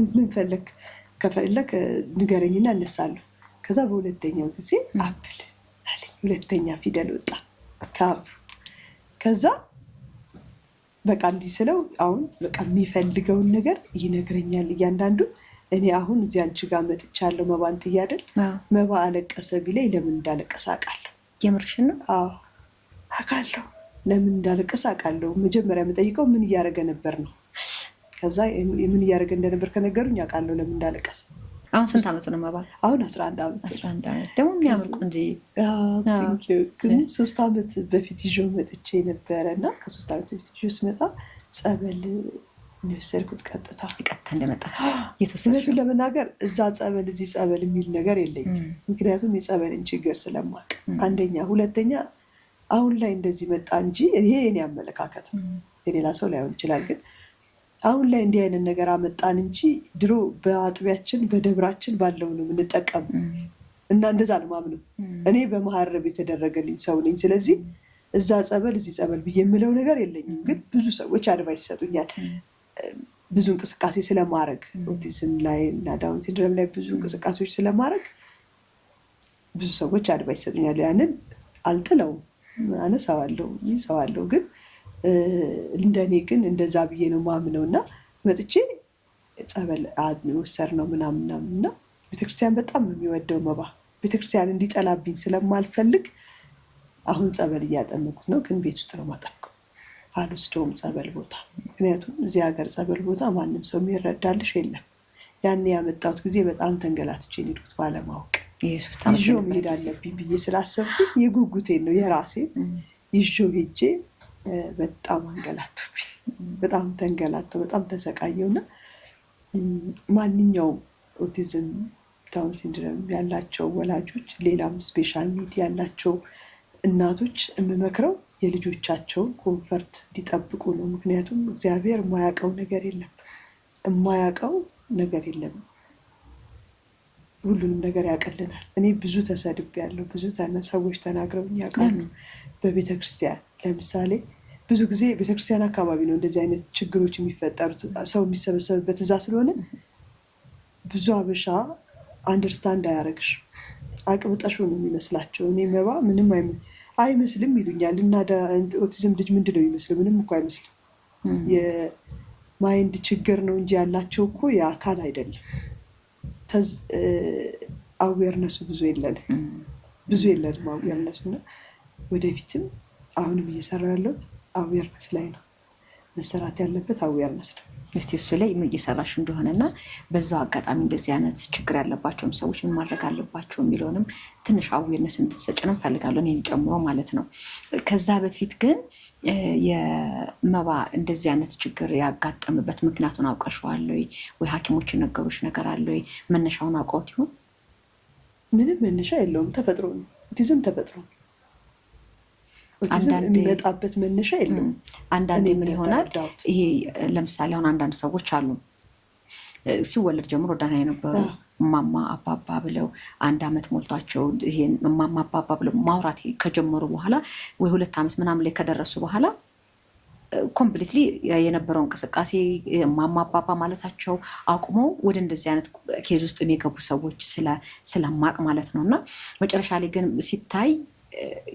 ምን ፈለግ ከፈለግ ንገረኝና እነሳለሁ። ከዛ በሁለተኛው ጊዜ አፕል አለኝ። ሁለተኛ ፊደል ወጣ ከአፉ። ከዛ በቃ እንዲህ ስለው አሁን በቃ የሚፈልገውን ነገር ይነግረኛል እያንዳንዱ። እኔ አሁን እዚህ አንቺ ጋር መጥቻለሁ መባን ትያደል መባ አለቀሰ ቢለኝ ለምን እንዳለቀሰ አውቃለሁ። የምርሽን ነው? አዎ አውቃለሁ። ለምን እንዳለቀሰ አውቃለሁ። መጀመሪያ የምጠይቀው ምን እያደረገ ነበር ነው። ከዛ ምን እያደረገ እንደነበር ከነገሩኝ አውቃለሁ ለምን እንዳለቀሰ። አሁን ስንት ዓመቱ ነው መባ? አሁን 11 ዓመት። 11 ዓመት ደግሞ የሚያምር ቆንጆ። ግን 3 ዓመት በፊት ይዤው መጥቼ ነበረ እና ከ3 ዓመት በፊት ይዤው ስመጣ ጸበል የወሰድኩት ቀጥታ እንደመጣ እውነቱን ለመናገር እዛ ጸበል እዚህ ጸበል የሚል ነገር የለኝም። ምክንያቱም የጸበልን ችግር ስለማውቅ አንደኛ፣ ሁለተኛ አሁን ላይ እንደዚህ መጣ እንጂ ይሄ የኔ አመለካከት ነው። የሌላ ሰው ላይሆን ይችላል። ግን አሁን ላይ እንዲህ አይነት ነገር አመጣን እንጂ ድሮ በአጥቢያችን በደብራችን ባለው ነው የምንጠቀሙ እና እንደዛ ነው ማምነው። እኔ በመሀረብ የተደረገልኝ ሰው ነኝ። ስለዚህ እዛ ጸበል እዚህ ጸበል ብዬ የምለው ነገር የለኝም። ግን ብዙ ሰዎች አድቫይስ ይሰጡኛል። ብዙ እንቅስቃሴ ስለማድረግ ኦቲዝም ላይ እና ዳውን ሲንድሮም ላይ ብዙ እንቅስቃሴዎች ስለማድረግ ብዙ ሰዎች አድቫይስ ይሰጡኛል። ያንን አልጥለውም፣ አነሳዋለሁ፣ ይዘዋለሁ። ግን እንደኔ ግን እንደዛ ብዬ ነው ማምነው እና መጥቼ ጸበል ወሰድ ነው ምናምና ቤተክርስቲያን በጣም ነው የሚወደው መባ። ቤተክርስቲያን እንዲጠላብኝ ስለማልፈልግ አሁን ጸበል እያጠመኩት ነው። ግን ቤት ውስጥ ነው ማጠምቀው፣ አልወስደውም ጸበል ቦታ። ምክንያቱም እዚህ ሀገር ጸበል ቦታ ማንም ሰው የሚረዳልሽ የለም። ያኔ ያመጣሁት ጊዜ በጣም ተንገላትቼ ሄድኩት ባለማወቅ። ይዤው መሄድ አለብኝ ብዬ ስላሰብኩኝ የጉጉቴን ነው የራሴን ይዤው ሄጄ በጣም አንገላቱብኝ። በጣም ተንገላተው በጣም ተሰቃየውና ማንኛውም ኦቲዝም ዳውን ሲንድሮም ያላቸው ወላጆች ሌላም ስፔሻል ኒድ ያላቸው እናቶች የምመክረው የልጆቻቸውን ኮንፈርት ሊጠብቁ ነው። ምክንያቱም እግዚአብሔር የማያውቀው ነገር የለም። ሁሉንም ነገር ያቀልናል። እኔ ብዙ ተሰድቤያለሁ፣ ብዙ ሰዎች ተናግረውኝ ያውቃሉ። በቤተክርስቲያን ለምሳሌ ብዙ ጊዜ ቤተክርስቲያን አካባቢ ነው እንደዚህ አይነት ችግሮች የሚፈጠሩት፣ ሰው የሚሰበሰብበት እዛ ስለሆነ ብዙ አበሻ አንደርስታንድ አያረግሽ፣ አቅብጠሽ ነው የሚመስላቸው። እኔ መባ ምንም አይመስልም ይሉኛል። እና ኦቲዝም ልጅ ምንድን ነው የሚመስለው? ምንም እኮ አይመስልም። የማይንድ ችግር ነው እንጂ ያላቸው እኮ የአካል አይደለም። አዌርነሱ ብዙ የለንም አዌርነሱ እና ወደፊትም አሁንም እየሰራ ያለሁት አዌርነስ ላይ ነው። መሰራት ያለበት አዌርነስ ነው። እስቲ እሱ ላይ ምን እየሰራሽ እንደሆነና በዛው አጋጣሚ እንደዚህ አይነት ችግር ያለባቸውም ሰዎች ምን ማድረግ አለባቸው የሚለውንም ትንሽ አዌርነስ እንድትሰጭን እንፈልጋለሁ፣ እኔን ጨምሮ ማለት ነው። ከዛ በፊት ግን የመባ እንደዚህ አይነት ችግር ያጋጠምበት ምክንያቱን አውቀሽዋል ወይ ሐኪሞች የነገሩሽ ነገር አለ ወይ? መነሻውን አውቀውት ይሆን? ምንም መነሻ የለውም። ተፈጥሮ ነው። ኦቲዝም ተፈጥሮ ነው። ኦቲዝም የሚመጣበት መነሻ የለውም። አንዳንዴ ምን ይሆናል ይሄ ለምሳሌ አሁን አንዳንድ ሰዎች አሉ ሲወለድ ጀምሮ ደህና የነበሩ እማማ አባባ ብለው 1 ዓመት ሞልቷቸው ይሄን እማማ አባባ ብለው ማውራት ከጀመሩ በኋላ ወይ 2 ዓመት ምናምን ላይ ከደረሱ በኋላ ኮምፕሊትሊ የነበረው እንቅስቃሴ እማማ አባባ ማለታቸው አቁመው ወደ እንደዚህ አይነት ኬዝ ውስጥ የሚገቡ ሰዎች ስለማቅ ማለት ነው። እና መጨረሻ ላይ ግን ሲታይ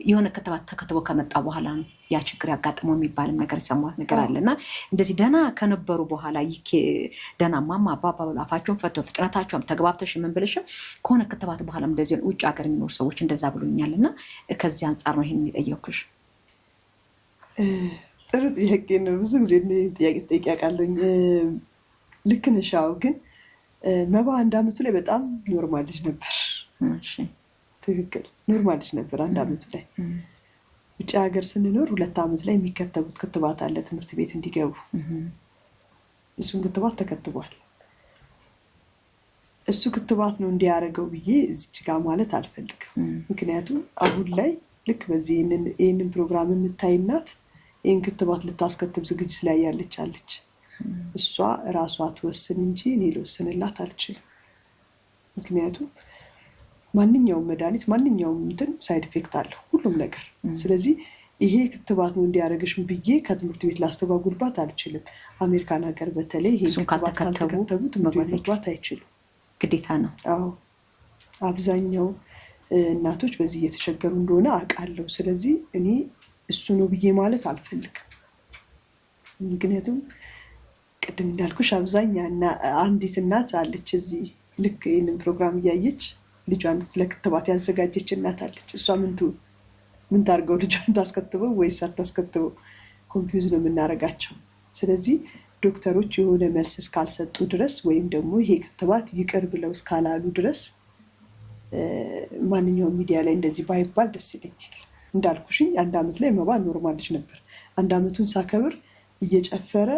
የሆነ ክትባት ተከትቦ ከመጣ በኋላ ነው ያ ችግር ያጋጠመው የሚባልም ነገር የሰማሁት ነገር አለና እንደዚህ ደህና ከነበሩ በኋላ ደህና እማማ አባባ ብለው አፋቸውን ፈተው ፍጥነታቸውም ተግባብተሽ ምን ብለሽም ከሆነ ክትባት በኋላ እንደዚህ ውጭ ሀገር የሚኖሩ ሰዎች እንደዛ ብሎኛል። እና ከዚህ አንጻር ነው ይሄን የጠየኩሽ። ጥሩ ጥያቄ ነው። ብዙ ጊዜ ጥያቄ ጠይቂያለሁኝ። ልክ ነሽ። አዎ፣ ግን መባ 1 ዓመቱ ላይ በጣም ኖርማል ልጅ ነበር። ትክክል፣ ኖርማል ልጅ ነበር 1 ዓመቱ ላይ። ውጭ ሀገር ስንኖር 2 ዓመት ላይ የሚከተቡት ክትባት አለ ትምህርት ቤት እንዲገቡ። እሱም ክትባት ተከትቧል። እሱ ክትባት ነው እንዲያደርገው ብዬ እዚች ጋር ማለት አልፈልግም። ምክንያቱም አሁን ላይ ልክ በዚህ ይህንን ፕሮግራም የምታይ እናት ይህን ክትባት ልታስከትብ ዝግጅት ላይ ያለች አለች። እሷ እራሷ ትወስን እንጂ እኔ ልወስንላት አልችልም። ምክንያቱም ማንኛውም መድኃኒት ማንኛውም እንትን ሳይድ ኢፌክት አለው ሁሉም ነገር። ስለዚህ ይሄ ክትባት ነው እንዲያደርግሽ ብዬ ከትምህርት ቤት ላስተጓጉልባት አልችልም። አሜሪካን ሀገር በተለይ ይሄ ክትባት ካልተከተቡ ትምህርት ቤት መግባት አይችሉም፣ ግዴታ ነው። አዎ፣ አብዛኛው እናቶች በዚህ እየተቸገሩ እንደሆነ አውቃለሁ። ስለዚህ እኔ እሱ ነው ብዬ ማለት አልፈልግም። ምክንያቱም ቅድም እንዳልኩሽ አብዛኛ አንዲት እናት አለች እዚህ ልክ ይህንን ፕሮግራም እያየች ልጇን ለክትባት ያዘጋጀች እናት አለች። እሷ ምን ታርገው? ልጇን ታስከትበው ወይስ አታስከትበው? ኮንፊውዝ ነው የምናደርጋቸው። ስለዚህ ዶክተሮች የሆነ መልስ እስካልሰጡ ድረስ ወይም ደግሞ ይሄ ክትባት ይቅር ብለው እስካላሉ ድረስ ማንኛውም ሚዲያ ላይ እንደዚህ ባይባል ደስ ይለኛል። እንዳልኩሽኝ 1 ዓመት ላይ መባ ኖርማል ልጅ ነበር። 1 ዓመቱን ሳከብር እየጨፈረ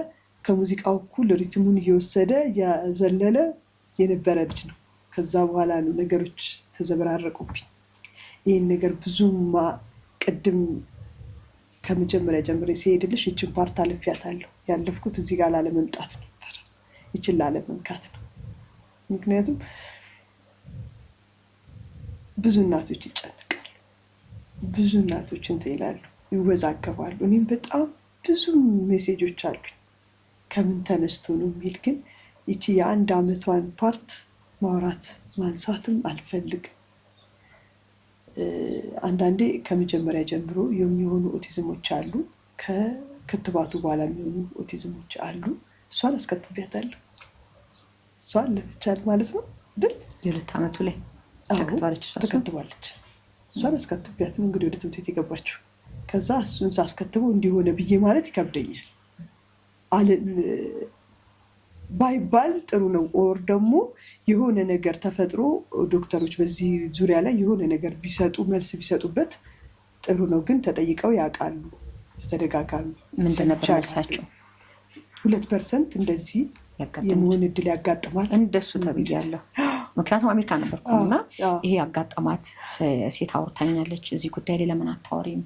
ከሙዚቃው እኩል ሪትሙን እየወሰደ እያዘለለ የነበረ ልጅ ነው። ከዛ በኋላ ነው ነገሮች ተዘበራረቁብኝ። ይህን ነገር ብዙማ ቅድም ከመጀመሪያ ጀምሬ ሲሄድልሽ ይችን ፓርት አልፌያታለሁ። ያለፍኩት እዚህ ጋር ላለመምጣት ነበር፣ ይችን ላለመንካት ነው። ምክንያቱም ብዙ እናቶች ይጨነቃሉ፣ ብዙ እናቶች እንትን ይላሉ፣ ይወዛገባሉ። እኔም በጣም ብዙ ሜሴጆች አሉኝ ከምን ተነስቶ ነው የሚል። ግን ይቺ የ1 ዓመቷን ፓርት ማውራት ማንሳትም አልፈልግም። አንዳንዴ ከመጀመሪያ ጀምሮ የሚሆኑ ኦቲዝሞች አሉ፣ ከክትባቱ በኋላ የሚሆኑ ኦቲዝሞች አሉ። እሷን አስከትቢያታለሁ። እሷን ለብቻል ማለት ነው አይደል? የ2 ዓመቱ ላይ ተከትባለች። እሷን አስከትቢያት ነው እንግዲህ ወደ ትምህርት ቤት የገባችው። ከዛ እሱን ሳስከትበው እንዲሆነ ብዬ ማለት ይከብደኛል ባይባል ጥሩ ነው። ኦር ደግሞ የሆነ ነገር ተፈጥሮ ዶክተሮች በዚህ ዙሪያ ላይ የሆነ ነገር ቢሰጡ መልስ ቢሰጡበት ጥሩ ነው። ግን ተጠይቀው ያውቃሉ በተደጋጋሚ። ምንድን ነበር መልሳቸው? 2% እንደዚህ የመሆን እድል ያጋጥማል። እንደሱ ተብያለሁ። ምክንያቱም አሜሪካ ነበርኩና ይሄ ያጋጠማት ሴት አውርታኛለች። እዚህ ጉዳይ ላይ ለምን አታወሪም?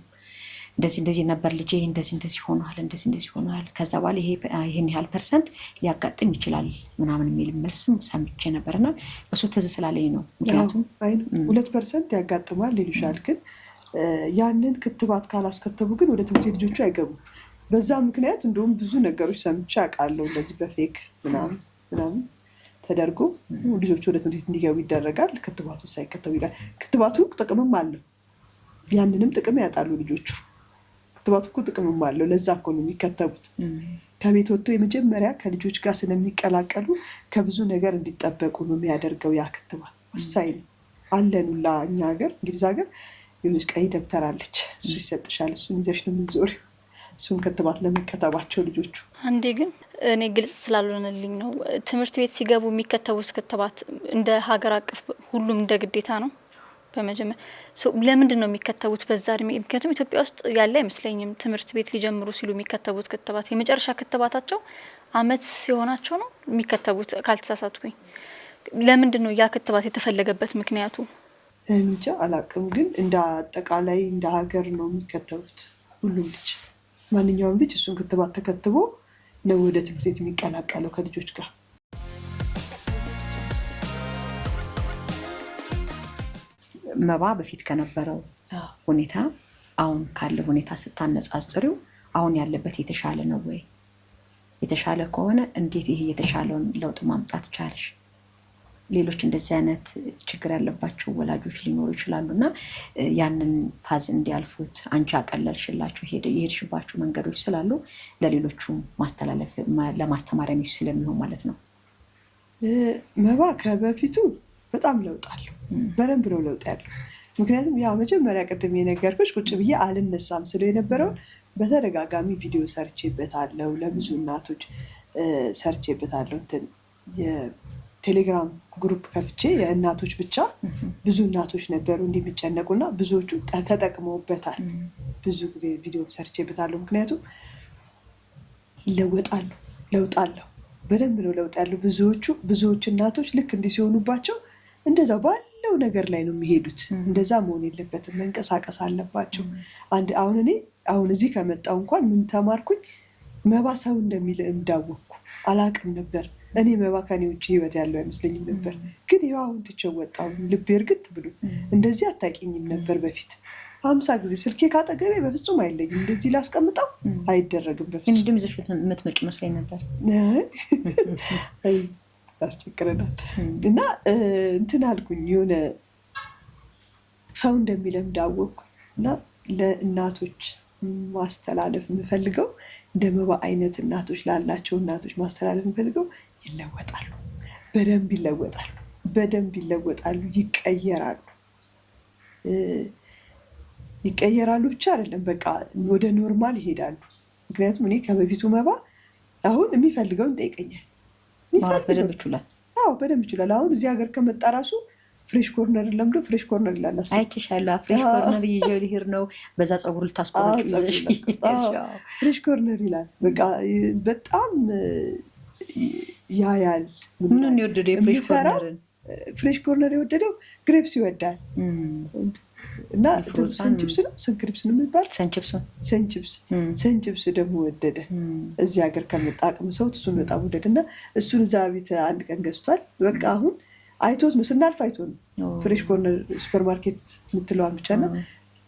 እንደዚህ ነበር ልጄ እንደዚህ ሆኗል። ከዛ በኋላ ይሄን ያህል ፐርሰንት ሊያጋጥም ይችላል ምናምን የሚል መልስም ሰምቼ ነበርና እሱ ትዝ ስላለኝ ነው። ምክንያቱም 2% ያጋጥማል ይሉሻል። ግን ያንን ክትባት ካላስከተቡ ግን ወደ ትምህርት ልጆቹ አይገቡም። በዛ ምክንያት እንደውም ብዙ ነገሮች ሰምቼ አውቃለሁ። እንደዚህ በፌክ ምናምን ተደርጎ ልጆቹ ወደ ትምህርት እንዲገቡ ይደረጋል። ክትባቱ ሳይከተቡ ይላል። ክትባቱ ጥቅምም አለው። ያንንም ጥቅም ያጣሉ ልጆቹ። ክትባቱ እኮ ጥቅምም አለው። ለዛ እኮ ነው የሚከተቡት። ከቤት ወጥቶ የመጀመሪያ ከልጆች ጋር ስለሚቀላቀሉ ከብዙ ነገር እንዲጠበቁ ነው የሚያደርገው። ያ ክትባት ወሳኝ ነው። አለኑላ እኛ ሀገር እንግሊዝ ሀገር የሆነች ቀይ ደብተር አለች። እሱ ይሰጥሻል። እሱን ይዘሽ ነው የምትዞሪው። እሱን ክትባት ለመከተባቸው ልጆቹ። አንዴ ግን እኔ ግልጽ ስላልሆነልኝ ነው ትምህርት ቤት ሲገቡ የሚከተቡት ክትባት እንደ ሀገር አቀፍ ሁሉም እንደ ግዴታ ነው? በመጀመሪያ ለምንድን ነው የሚከተቡት በዛ እድሜ? ምክንያቱም ኢትዮጵያ ውስጥ ያለ አይመስለኝም። ትምህርት ቤት ሊጀምሩ ሲሉ የሚከተቡት ክትባት የመጨረሻ ክትባታቸው አመት ሲሆናቸው ነው የሚከተቡት ካልተሳሳትኩኝ። ለምንድን ነው ያ ክትባት የተፈለገበት ምክንያቱ? እንጃ አላውቅም። ግን እንደ አጠቃላይ እንደ ሀገር ነው የሚከተቡት። ሁሉም ልጅ ማንኛውም ልጅ እሱን ክትባት ተከትቦ ነው ወደ ትምህርት ቤት የሚቀላቀለው ከልጆች ጋር። መባ በፊት ከነበረው ሁኔታ አሁን ካለ ሁኔታ ስታነጻጽሪው አሁን ያለበት የተሻለ ነው ወይ? የተሻለ ከሆነ እንዴት ይሄ የተሻለውን ለውጥ ማምጣት ቻለሽ? ሌሎች እንደዚህ አይነት ችግር ያለባቸው ወላጆች ሊኖሩ ይችላሉና ያንን ፓዝ እንዲያልፉት አንቺ አቀለልሽላችሁ የሄድሽባቸው መንገዶች ስላሉ ለሌሎቹ ማስተላለፍ ለማስተማሪያ ስለሚሆን ማለት ነው። መባ ከበፊቱ በጣም ለውጥ አለው። በደንብ ነው ለውጥ ያለው። ምክንያቱም ያ መጀመሪያ ቅድም የነገርኩሽ ቁጭ ብዬ አልነሳም ስለው የነበረውን በተደጋጋሚ ቪዲዮ ሰርቼበታለሁ። ለብዙ እናቶች ሰርቼበታለሁ። የቴሌግራም ግሩፕ ከፍቼ የእናቶች ብቻ ብዙ እናቶች ነበሩ እንደሚጨነቁና ብዙዎቹ ተጠቅመውበታል። ብዙ ጊዜ ቪዲዮ ሰርቼበታለሁ። ምክንያቱም ይለወጣሉ። ለውጥ አለው። በደንብ ነው ለውጥ ያለው። ብዙዎች እናቶች ልክ እንዲህ ሲሆኑባቸው እንደዛው ባለው ነገር ላይ ነው የሚሄዱት። እንደዛ መሆን የለበትም። መንቀሳቀስ አለባቸው። አሁን እዚህ ከመጣሁ እንኳን ምን ተማርኩኝ? መባ ሰው እንደሚል እንዳወቅኩ አላቅም ነበር። እኔ መባ ከኔ ውጭ ህይወት ያለው አይመስለኝም ነበር። ግን ይኸው አሁን ትቼው ወጣሁ። ልቤ እርግጥ ብሎ እንደዚህ አታውቂኝም ነበር በፊት። 50 ጊዜ ስልኬ ካጠገቤ በፍጹም አይለኝም። እንደዚህ ላስቀምጠው አይደረግም በፍጹም። እንድም ይዘሽ የምትመጪ መስሎኝ ነበር። ያስቸግረናል። እና እንትን አልኩኝ የሆነ ሰው እንደሚለምድ አወቅኩ። እና ለእናቶች ማስተላለፍ የምፈልገው እንደ መባ አይነት እናቶች ላላቸው እናቶች ማስተላለፍ የምፈልገው ይለወጣሉ። በደንብ ይለወጣሉ። ይቀየራሉ ብቻ አይደለም፣ በቃ ወደ ኖርማል ይሄዳሉ። ምክንያቱም እኔ ከበፊቱ መባ አሁን የሚፈልገውን ይጠይቀኛል። በደንብ ይችላል። አሁን እዚህ ሀገር ከመጣ ራሱ ፍሬሽ ኮርነር ለምዶ ፍሬሽ ኮርነር ይላል። አይተሻለሁ። ፍሬሽ ኮርነር ይዤ ልሄድ ነው። በዛ ፀጉር ልታስቆርጪ ይዘሽ ፍሬሽ ኮርነር ይላል። በቃ በጣም ያያል። ምኑን የወደደው የፍሬሽ ኮርነርን? ፍሬሽ ኮርነር የወደደው ግሬፕስ ይወዳል። እና ሰንችፕስ ነው ሰንክሪፕስ ነው የሚባል ሰንችፕስ ደግሞ ወደደ። እዚህ ሀገር ከመጣ አቅም ሰው እሱን በጣም ወደደ። እና እሱን እዛ ቤት አንድ ቀን ገዝቷል። በቃ አሁን አይቶት ነው ስናልፍ አይቶ ነው። ፍሬሽ ኮርነር ሱፐርማርኬት የምትለዋን ብቻ ነው።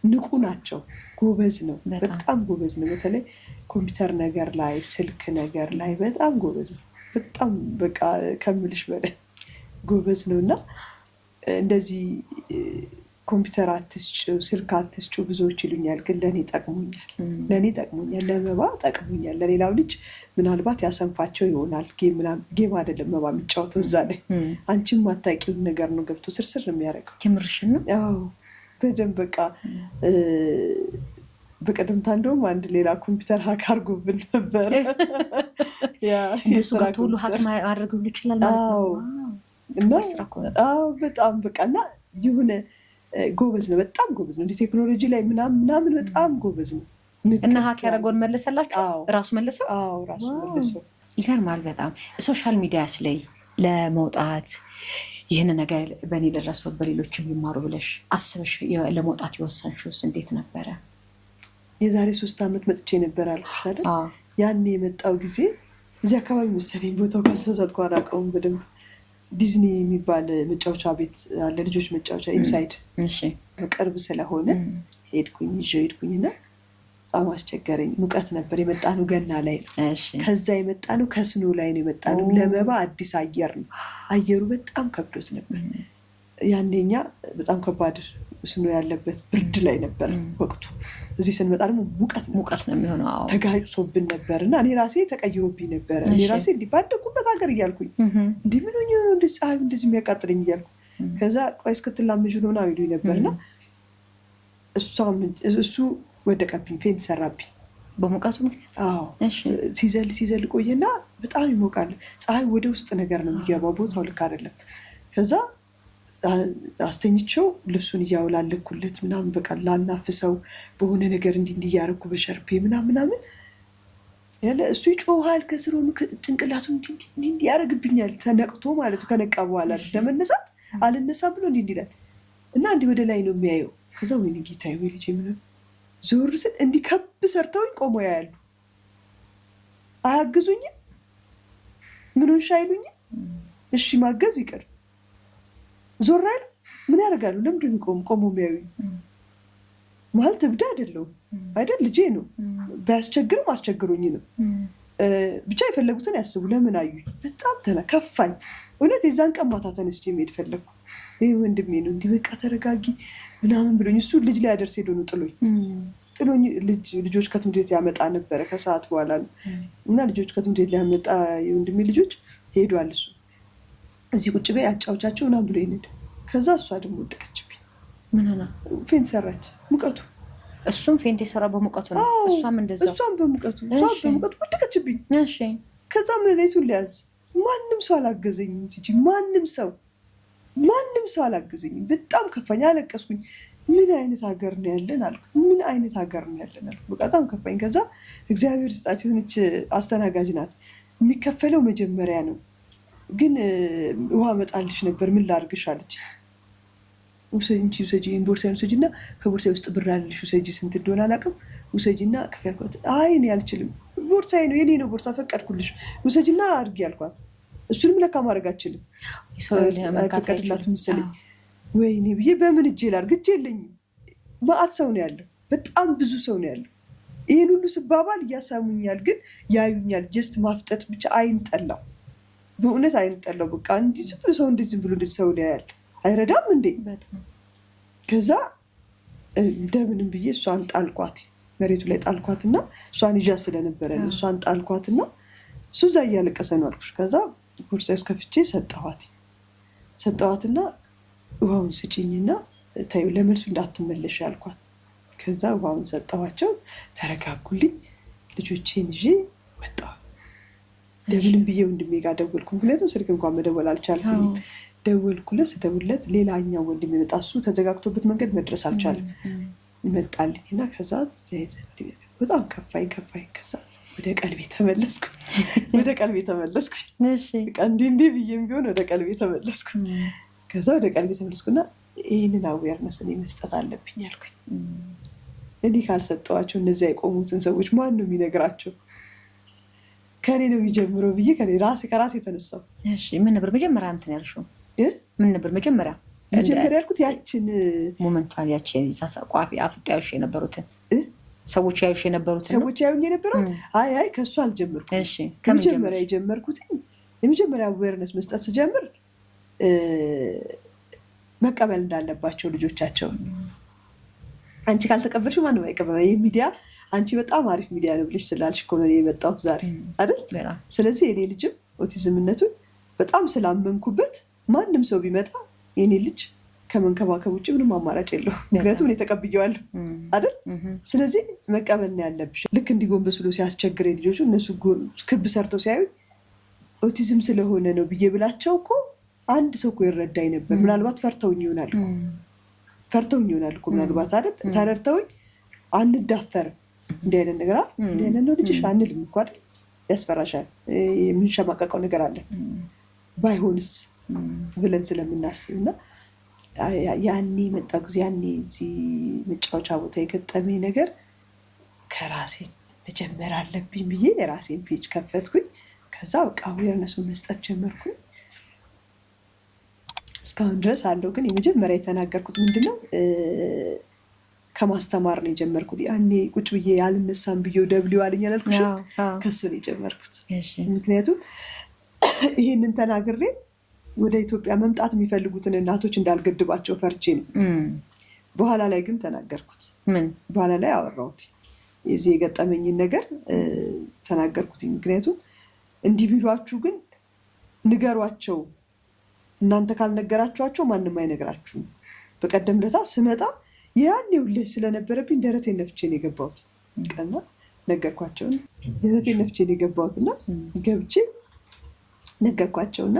ንቁ ናቸው። ጎበዝ ነው፣ በጣም ጎበዝ ነው። በተለይ ኮምፒውተር ነገር ላይ ስልክ ነገር ላይ በጣም ጎበዝ ነው። በጣም በቃ ከምልሽ በላይ ጎበዝ ነው። እና እንደዚህ ኮምፒውተር አትስጪው፣ ስልክ አትስጪው ብዙዎች ይሉኛል። ግን ለእኔ ጠቅሞኛል፣ ለመባ ጠቅሞኛል። ለሌላው ልጅ ምናልባት ያሰንፋቸው ይሆናል። ጌም አይደለም መባ የሚጫወተው እዛ ላይ። አንቺም ማታውቂውን ነገር ነው ገብቶ ስርስር የሚያደርገው። ጀምርሽን ነው? አዎ በደንብ በቃ በቀደምታ እንደውም አንድ ሌላ ኮምፒውተር ሀክ አድርጎብን ነበር። እሱ ጋር ሁሉ ሀክ ማድረግ ሁሉ ይችላል ማለት ነው። በጣም በቃ እና የሆነ ጎበዝ ነው፣ በጣም ጎበዝ ነው። ቴክኖሎጂ ላይ ምናምን በጣም ጎበዝ ነው። እና ሀክ ያደረገውን መለሰላችሁ? ራሱ መለሰው? ራሱ መለሰው። ይገርማል በጣም። ሶሻል ሚዲያስ ላይ ለመውጣት ይህን ነገር በእኔ ደረሰው በሌሎችም ይማሩ ብለሽ አስበሽ ለመውጣት የወሰንሽውስ እንዴት ነበረ? የዛሬ 3 ዓመት መጥቼ ነበር አልኩሽ አይደል? ያኔ የመጣው ጊዜ እዚህ አካባቢ መሰለኝ ቦታው ካልተሳሳትኩ አላውቀውም በደንብ ዲዝኒ የሚባል መጫወቻ ቤት አለ፣ ልጆች መጫወቻ ኢንሳይድ ቅርብ ስለሆነ ይዤው ሄድኩኝና በጣም አስቸገረኝ። ሙቀት ነበር። የመጣነው ገና ላይ ነው። ከዛ የመጣነው ከስኖ ላይ ነው የመጣነው። ለመባ አዲስ አየር ነው። አየሩ በጣም ከብዶት ነበር። ያኔኛ በጣም ከባድ ስኖ ያለበት ብርድ ላይ ነበር ወቅቱ። እዚህ ስንመጣ ደግሞ ሙቀት ነው የሚሆነው። ተጋጭቶብን ነበር እና እኔ ራሴ ተቀይሮብኝ ነበር። እኔ ራሴ እንዲህ ባደኩበት ሀገር እያልኩኝ እንዲህ ምን ሆኜ ነው እንደዚህ ፀሐዩ እንደዚህ የሚያቃጥለኝ እያልኩ ከዛ ቆይ እስክትላመጂ ነው ምናምን ይሉኝ ነበርና እሱ ወደቀብኝ፣ ፌንት ሰራብኝ በሙቀቱ ምክንያት። አዎ ሲዘል ቆየና በጣም ይሞቃል። ፀሐይ ወደ ውስጥ ነገር ነው የሚገባው፣ ቦታው ልክ አይደለም። ከዛ አስተኝቸው ልብሱን እያወላለኩለት ምናምን በቃ ላናፍሰው በሆነ ነገር እንዲህ እያደረኩ በሸርፔ ምናምን ያለ እሱ ይጮሃል። ከስሩ ጭንቅላቱን እንዲህ ያደርግብኛል። ተነቅቶ ማለት ነው። ከነቃ በኋላ ለመነሳት አልነሳም ብሎ እንዲህ ይላል እና እንዲህ ወደ ላይ ነው የሚያየው። ከዛ ወይኔ ጌታዬ ወይ ልጄ ምን ዞር ስል እንዲህ ከብ ሰርተውኝ ቆሞ ያያሉ። አያግዙኝም፣ ምን ሆንሽ አይሉኝም። እሺ ማገዝ ይቅር ዞር አይሉ ምን ያደርጋሉ? ለምንድን ነው ቆሞ የሚያዩኝ? ማለት እብድ አይደለሁም አይደል? ልጄ ነው። ቢያስቸግርም አስቸግሮኝ ነው። ብቻ የፈለጉትን ያስቡ። ለምን አዩኝ? በጣም ከፋኝ እውነት። የዛን ቀን ማታ ተነስቼ መሄድ ፈለግኩ። ይህ ወንድሜ ነው እንዲህ በቃ ተረጋጊ ምናምን ብሎኝ፣ እሱ ልጅ ላይ አደርስ ሄዶ ነው ጥሎኝ ልጆች ከትምህርት ቤት ያመጣ ነበረ። ከሰዓት በኋላ ነው እና ልጆች ከትምህርት ቤት ሊያመጣ የወንድሜ ልጆች ሄዷል። እሱ እዚህ ቁጭ በይ አጫውቻቸው ምናምን ብሎ ይሄድ። ከዛ እሷ ደግሞ ወደቀችብኝ። ምን ሆና? ፌንት ሰራች። ሙቀቱ እሱም ፌንት የሰራ በሙቀቱ ነው። እሷም እንደዛው። እሷም በሙቀቱ ወደቀችብኝ። ከዛ መሬቱን ሊያዝ ማንም ሰው አላገዘኝም። ማንም ሰው አላገዘኝም። በጣም ከፋኝ፣ አለቀስኩኝ። ምን አይነት ሀገር ነው ያለን አልኩ። ምን አይነት ሀገር ነው ያለን አልኩ። በጣም ከፋኝ። ከዛ እግዚአብሔር ስጣት የሆነች አስተናጋጅ ናት። የሚከፈለው መጀመሪያ ነው ግን ውሃ መጣልሽ ነበር ምን ላድርግሽ አለች። ውሰጂ ቦርሳዬን ውሰጂና ከቦርሳዬ ውስጥ ብር አለሽ ውሰጂ፣ ስንት እንደሆነ አላውቅም፣ ውሰጂና ክፈይ አልኳት። አይ እኔ አልችልም፣ ቦርሳዬ ነው የኔ ነው ቦርሳ፣ ፈቀድኩልሽ ውሰጂና አድርጊ አልኳት። እሱንም ለካ ማድረግ አልችልም፣ ፈቀድላትም መሰለኝ። ወይኔ ብዬ በምን እጄ ላድርግ? እጄ የለኝም። መዓት ሰው ነው ያለው፣ በጣም ብዙ ሰው ነው ያለው። ይህን ሁሉ ስባባል እያሳሙኛል፣ ግን ያዩኛል። ጀስት ማፍጠጥ ብቻ አይንጠላው፣ በእውነት አይንጠላው። በቃ እንዲህ ዝም ብሎ ሰው እንደዚህ ብሎ እንደዚህ ሰው ያያል፣ አይረዳም እንዴ? ከዛ እንደምንም ብዬ እሷን ጣልኳት፣ መሬቱ ላይ ጣልኳትና እሷን ይዣ ስለነበረ እሷን ጣልኳትና እሱ እዛ እያለቀሰ ነው አልኩሽ። ከዛ ቦርሳዬ ውስጥ ከፍቼ ሰጠኋትና ውሃውን ስጭኝና ታዩ ለመልሱ እንዳትመለሽ ያልኳት። ከዛ ውሃውን ሰጠኋቸው፣ ተረጋጉልኝ። ልጆቼን ይዤ ወጣሁ። እንደምንም ብዬ ወንድሜ ጋር ደወልኩ፣ ምክንያቱም ስልክ እንኳን መደወል አልቻልኩኝም። ደወልኩለት፣ ስደውልለት ሌላኛው ወንድሜ መጣ። እሱ ተዘጋግቶበት መንገድ መድረስ አልቻለም። ይመጣልኝና ከዛ በጣም ከፋኝ። ከዛ ወደ ቀልቤ ተመለስኩ። እንዲህ ብዬም ቢሆን ወደ ቀልቤ ተመለስኩ። ከዛ ወደ ቀልቤ ተመለስኩና ይህንን አዌርነስ እኔ መስጠት አለብኝ አልኩኝ። እኔ ካልሰጠዋቸው እነዚያ የቆሙትን ሰዎች ማን ነው የሚነግራቸው? ከኔ ነው የሚጀምረው ብዬ ከራሴ የተነሳው። ምን ነበር መጀመሪያ እንትን ያልሽው? ምን ነበር መጀመሪያ ያልኩት? ያችን ሞመንቷን ያችን ቋፊ አፍጣ ያዩሽ የነበሩትን ሰዎች ያዩሽ የነበሩትን ሰዎች ያዩኝ የነበረው አይ ከእሱ አልጀመርኩም። ከመጀመሪያ የጀመርኩት የመጀመሪያ አዌርነስ መስጠት ስጀምር መቀበል እንዳለባቸው ልጆቻቸውን። አንቺ ካልተቀበልሽ ማንም አይቀበል። ይህ ሚዲያ አንቺ በጣም አሪፍ ሚዲያ ነው ብለሽ ስላልሽ እኮ ነው የመጣሁት ዛሬ አይደል? ስለዚህ የኔ ልጅም ኦቲዝምነቱን በጣም ስላመንኩበት ማንም ሰው ቢመጣ የኔ ልጅ ከመንከባከብ ውጭ ምንም አማራጭ የለውም። ምክንያቱም እኔ ተቀብዬዋለሁ አይደል? ስለዚህ መቀበል ነው ያለብሽ። ልክ እንዲጎንበስ ብሎ ሲያስቸግረኝ ልጆቹ እነሱ ክብ ሰርተው ሲያዩ ኦቲዝም ስለሆነ ነው ብዬ ብላቸው እኮ አንድ ሰው እኮ ይረዳኝ ነበር። ምናልባት ፈርተውኝ ይሆናል እኮ ምናልባት አይደል? ተረድተውኝ አንዳፈርም እንዲህ አይነት ነገር እንዲህ አይነት ነው ልጅሽ አንልም እኮ አይደል? ያስፈራሻል። የምንሸማቀቀው ነገር አለ ባይሆንስ ብለን ስለምናስብ እና ያኔ መጣ ጊዜ ያኔ እዚህ መጫወቻ ቦታ የገጠመኝ ነገር ከራሴ መጀመር አለብኝ ብዬ የራሴን ፔጅ ከፈትኩኝ። ከዛ በቃ አዌርነሱን መስጠት ጀመርኩኝ። እስካሁን ድረስ አለው። ግን የመጀመሪያ የተናገርኩት ምንድነው ከማስተማር ነው የጀመርኩት። ያኔ ቁጭ ብዬ ያልነሳም ብዬ ደብሊው አለኝ አላልኩሽ? ከሱ ነው የጀመርኩት። ምክንያቱም ይሄንን ተናግሬ ወደ ኢትዮጵያ መምጣት የሚፈልጉትን እናቶች እንዳልገድባቸው ፈርቼ ነው። በኋላ ላይ ግን ተናገርኩት። በኋላ ላይ አወራሁት። የዚህ የገጠመኝን ነገር ተናገርኩት። ምክንያቱም እንዲህ ቢሏችሁ ግን ንገሯቸው፣ እናንተ ካልነገራችኋቸው ማንም አይነግራችሁም። በቀደም ለታ ስመጣ ያኔው ልጅ ስለነበረብኝ ደረቴን ነፍቼ ነው የገባሁት። ቀና ነገርኳቸውና ደረቴን ነፍቼ ነው የገባሁትና ገብቼ ነገርኳቸውና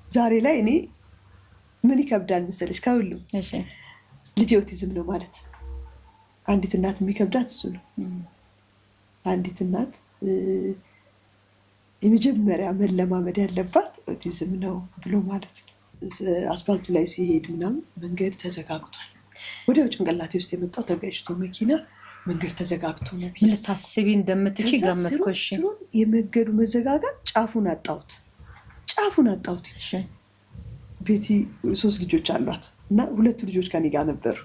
ዛሬ ላይ እኔ ምን ይከብዳል መሰለሽ ከሁሉ ልጅ ኦቲዝም ነው ማለት አንዲት እናት የሚከብዳት እሱ ነው። አንዲት እናት የመጀመሪያ መለማመድ ያለባት ኦቲዝም ነው ብሎ ማለት ነው። አስፋልቱ ላይ ሲሄድ ምናምን መንገድ ተዘጋግቷል። ወዲያው ጭንቅላቴ ውስጥ የመጣው ተጋጭቶ መኪና መንገድ ተዘጋግቶ ነው። ምን ልታስቢ እንደምትችይ ገመትኩሽ። የመንገዱ መዘጋጋት ጫፉን አጣሁት። ቤቲ 3 ልጆች አሏት እና 2 ልጆች ከኔ ጋር ነበሩ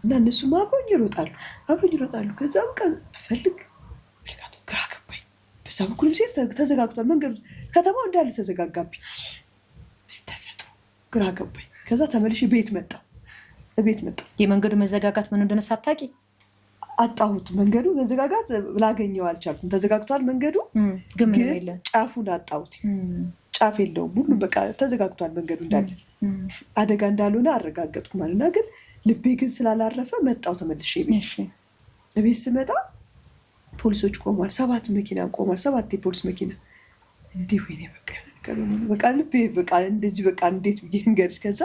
እና እነሱም አብሮኝ ይሮጣሉ። ከዛ በቃ ፈልግ ልካቶ ግራ ገባኝ። በዛ በኩልም ሲሄድ ተዘጋግቷል መንገዱ፣ ከተማው እንዳለ ተዘጋጋብኝ። ተፈጥሮ ግራ ገባኝ። ከዛ ተመልሼ ቤት መጣሁ። የመንገዱ መዘጋጋት ምን እንደሆነ ሳታውቂ አጣሁት። መንገዱ መዘጋጋት ላገኘው አልቻልኩም። ተዘጋግቷል መንገዱ ግን ጫፉን አጣሁት። ጫፍ የለውም። ሁሉም በቃ ተዘጋግቷል መንገዱ እንዳለ። አደጋ እንዳልሆነ አረጋገጥኩ ማለት ነው። ግን ልቤ ግን ስላላረፈ መጣሁ ተመልሼ ቤት ስመጣ ፖሊሶች ቆሟል። 7 መኪና ቆሟል። 7 የፖሊስ መኪና እንዲህ ወይኔ በቃ ልቤ በቃ እንደዚህ በቃ እንዴት ብዬ እንገርሽ። ከዛ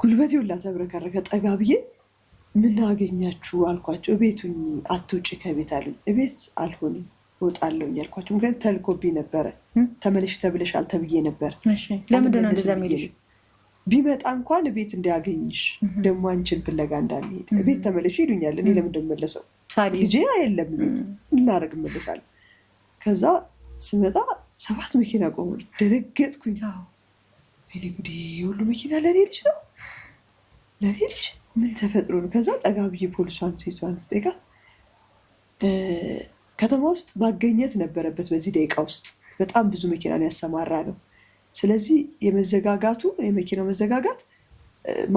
ጉልበቴ ሁላ ተብረከረከ። ጠጋ ብዬ ምን አገኛችሁ አልኳቸው። እቤቱኝ አትውጪ ከቤት አሉኝ። እቤት አልሆንም እወጣለሁ ያልኳቸው። ምክንያቱም ተልኮብኝ ነበረ። ተመለሽ ተብለሻል ተብዬ ነበር። ለምንድን ነው እንደዛ የሚልሽ? ቢመጣ እንኳን ቤት እንዲያገኝሽ ደግሞ አንቺን ፍለጋ እንዳንሄድ ቤት ተመለሽ ይሉኛል። እኔ ለምን እንደምመለሰው ልጄ የለም ቤት እናደርግ እመለሳለሁ። ከዛ ስመጣ 7 መኪና ቆሙ። ደነገጥኩኝ። እኔ ጉዴ የሁሉ መኪና ለኔ ልጅ ነው ለኔ ልጅ ምን ተፈጥሮ ነው? ከዛ ጠጋ ብዬ ፖሊሷን ሴቷን ስጠይቃ ከተማ ውስጥ ማገኘት ነበረበት በዚህ ደቂቃ ውስጥ በጣም ብዙ መኪናን ያሰማራ ነው። ስለዚህ የመኪናው መዘጋጋት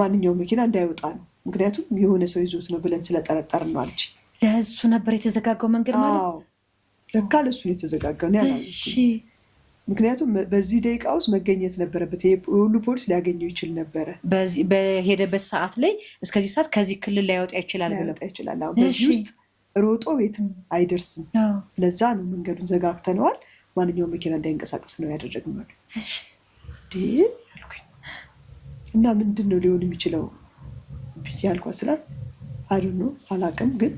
ማንኛውም መኪና እንዳይወጣ ነው። ምክንያቱም የሆነ ሰው ይዞት ነው ብለን ስለጠረጠርን ነው አለች። ለእሱ ነበር የተዘጋጋው መንገድ ማለት ነው። ለካ ለእሱ ነው የተዘጋጋው ነው ያላልኩኝ። ምክንያቱም በዚህ ደቂቃ ውስጥ መገኘት ነበረበት። ሁሉ ፖሊስ ሊያገኘው ይችል ነበረ። በሄደበት ሰዓት ላይ እስከዚህ ሰዓት ከዚህ ክልል ላይወጣ ይችላል ብለው በዚህ ውስጥ ሮጦ ቤትም አይደርስም። ለዛ ነው መንገዱን ዘጋግተነዋል። ማንኛውም መኪና እንዳይንቀሳቀስ ነው ያደረግነዋል። እና ምንድን ነው ሊሆን የሚችለው ብዬ አልኳት ስላት አይደል ነው አላውቅም፣ ግን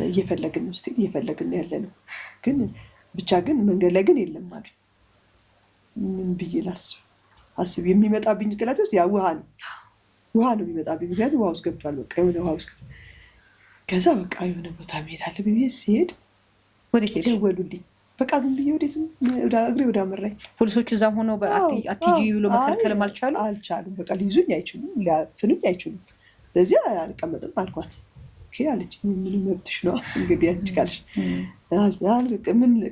እየፈለግን ነው እስኪ እየፈለግን ያለ ነው ግን ብቻ ግን መንገድ ላይ ግን የለም ማለት ምን ብዬ አስብ የሚመጣብኝ ቅላት ውስጥ ያ ውሃ ነው የሚመጣብኝ። ምክንያቱም ውሃ ውስጥ ገብቷል። በቃ የሆነ ውሃ ውስጥ ከዛ በቃ የሆነ ቦታ መሄድ አለብኝ ብዬ ሲሄድ ደወሉልኝ። በቃ ዝም ብዬ እግሬ ወደ አመራኝ። ፖሊሶቹ እዛም ሆነው አትሂጂ ብሎ መከልከልም አልቻሉም። በቃ ሊይዙኝ አይችሉም፣ ሊያፍኑኝ አይችሉም። ስለዚህ አልቀመጥም አልኳት። አለች ምንም መብትሽ ነው እንግዲህ አንቺ ካልሽ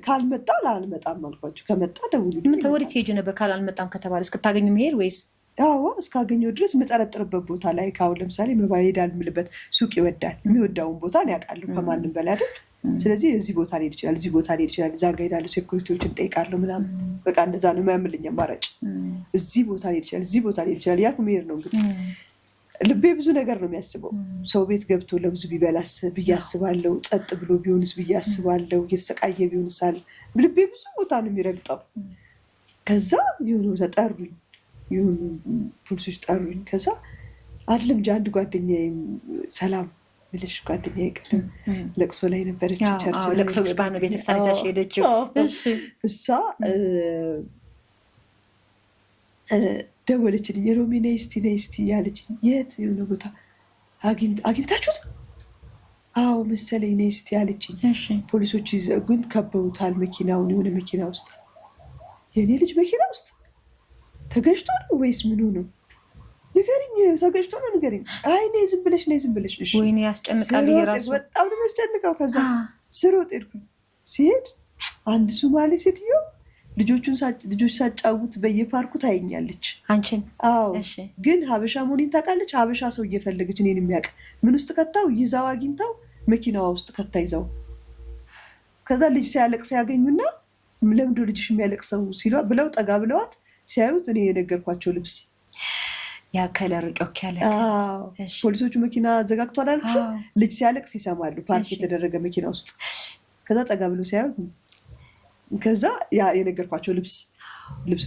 ካልመጣ አልመጣም አልኳቸው። ከመጣ ደውሉልኝ። ምን ተወሪ ትሄጂ ነበር ካላልመጣም ከተባለ እስክታገኙ መሄድ ወይስ? አዎ እስካገኘው ድረስ የምጠረጥርበት ቦታ ላይ ካሁን ለምሳሌ መባሄድ አልምልበት ሱቅ ይወዳል። የሚወዳውን ቦታ ያውቃለሁ ከማንም በላይ አይደል። ስለዚህ እዚህ ቦታ ሊሄድ ይችላል፣ እዚህ ቦታ ሊሄድ ይችላል፣ እዛ ጋር ሄዳለሁ፣ ሴኩሪቲዎችን ጠይቃለሁ ምናምን። በቃ እንደዛ ነው የሚያምልኝ አማራጭ። እዚህ ቦታ ሊሄድ ይችላል፣ እዚህ ቦታ ሊሄድ ይችላል ያልኩ መሄድ ነው እንግዲህ። ልቤ ብዙ ነገር ነው የሚያስበው። ሰው ቤት ገብቶ ለብዙ ቢበላስ ብዬ አስባለሁ። ጸጥ ብሎ ቢሆንስ ብዬ አስባለሁ። እየተሰቃየ ቢሆንስ አለ ልቤ ብዙ ቦታ ነው የሚረግጠው። ከዛ የሆነ ተጠሩኝ፣ የሆኑ ፖሊሶች ጠሩኝ። ከዛ አይደለም እንጂ አንድ ጓደኛዬ ሰላም ብልሽ ጓደኛዬ ቅድም ለቅሶ ላይ ነበረች። ቸርች ለቅሶ ቤተክርስቲያን ይዛሽ ሄደችው እሷ ደወለችልኝ። ሮሚ ነይ እስቲ ያለችኝ። የት? የሆነ ቦታ አግኝታችሁት? አዎ መሰለኝ ነይ እስቲ ያለችኝ። ፖሊሶች ግን ከበውታል መኪናውን። የሆነ መኪና ውስጥ የእኔ ልጅ መኪና ውስጥ ተገጭቷል ወይስ ምን ሆኖ? ንገሪኝ፣ ተገጭቶ ነው ንገሪኝ። አይ ነይ ዝም ብለሽ። ወይኔ ያስጨንቃል። ይሄ ራሱ በጣም ነው የሚያስጨንቀው። ከዛ ስሮጥ ሄድኩኝ። ሲሄድ አንድ ሶማሌ ሴትዮ ልጆች ሳጫውት በየፓርኩ ታይኛለች። አንቺን? አዎ። ግን ሀበሻ መሆኔን ታውቃለች። ሀበሻ ሰው እየፈለገች እኔን የሚያውቅ ምን ውስጥ ከታው ይዛው አግኝታው መኪናዋ ውስጥ ከታ ይዛው። ከዛ ልጅ ሲያለቅስ ያገኙና ለምንድን ነው ልጅሽ የሚያለቅሰው ሲሏ ብለው ጠጋ ብለዋት ሲያዩት እኔ የነገርኳቸው ልብስ ያ ከለር ጮክ ያለ። ፖሊሶቹ መኪና ዘጋግቷል አልኩሽ። ልጅ ሲያለቅስ ይሰማሉ ፓርክ የተደረገ መኪና ውስጥ። ከዛ ጠጋ ብለው ሲያዩት ከዛ ያ የነገርኳቸው ልብስ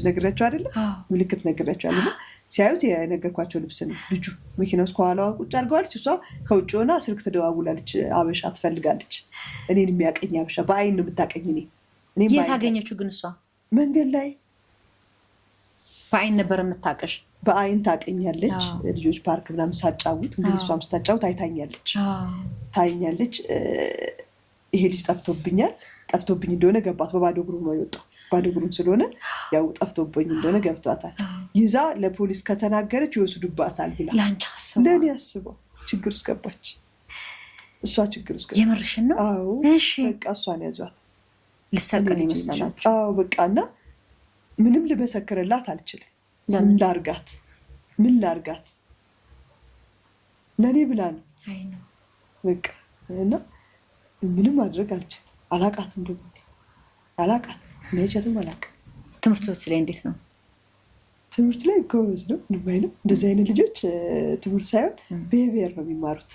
ነግሬያቸው አይደለም ምልክት ነግሬያቸው አለና ሲያዩት የነገርኳቸው ልብስ ነው። ልጁ መኪና ውስጥ ከኋላዋ ቁጭ አድርገዋለች። እሷ ከውጭ ሆና ስልክ ትደዋውላለች። አበሻ ትፈልጋለች። እኔን የሚያቀኝ አበሻ በአይን ነው የምታቀኝ። እኔ የት አገኘችው ግን? እሷ መንገድ ላይ በአይን ነበር የምታቀሽ? በአይን ታቀኛለች። ልጆች ፓርክ ምናምን ሳጫውት እንግዲህ እሷም ስታጫውት ታይኛለች። ይሄ ልጅ ጠፍቶብኝ እንደሆነ ገባት። በባዶ እግሩ ነው የወጣው። ባዶ እግሩን ስለሆነ ያው ጠፍቶብኝ እንደሆነ ገብቷታል። ይዛ ለፖሊስ ከተናገረች ይወስዱባታል ብላ ለእኔ አስበው ችግር ውስጥ ገባች። እሷ ችግር ውስጥ ገባች። የምርሽን ነው? አዎ። በቃ እሷን ያዟት። ልሰቅን ይመስላችሁ? አዎ በቃ። እና ምንም ልመሰክርላት አልችልም። ምን ላርጋት? ለእኔ ብላ ነው በቃ። እና ምንም ማድረግ አልችልም። አላቃትም ደግሞ አላቃትም። ነቸትም አላቅም። ትምህርት ቤት ላይ እንዴት ነው? ትምህርት ላይ ጎበዝ ነው። ምንም እንደዚህ አይነት ልጆች ትምህርት ሳይሆን ብሄቪየር ነው የሚማሩት።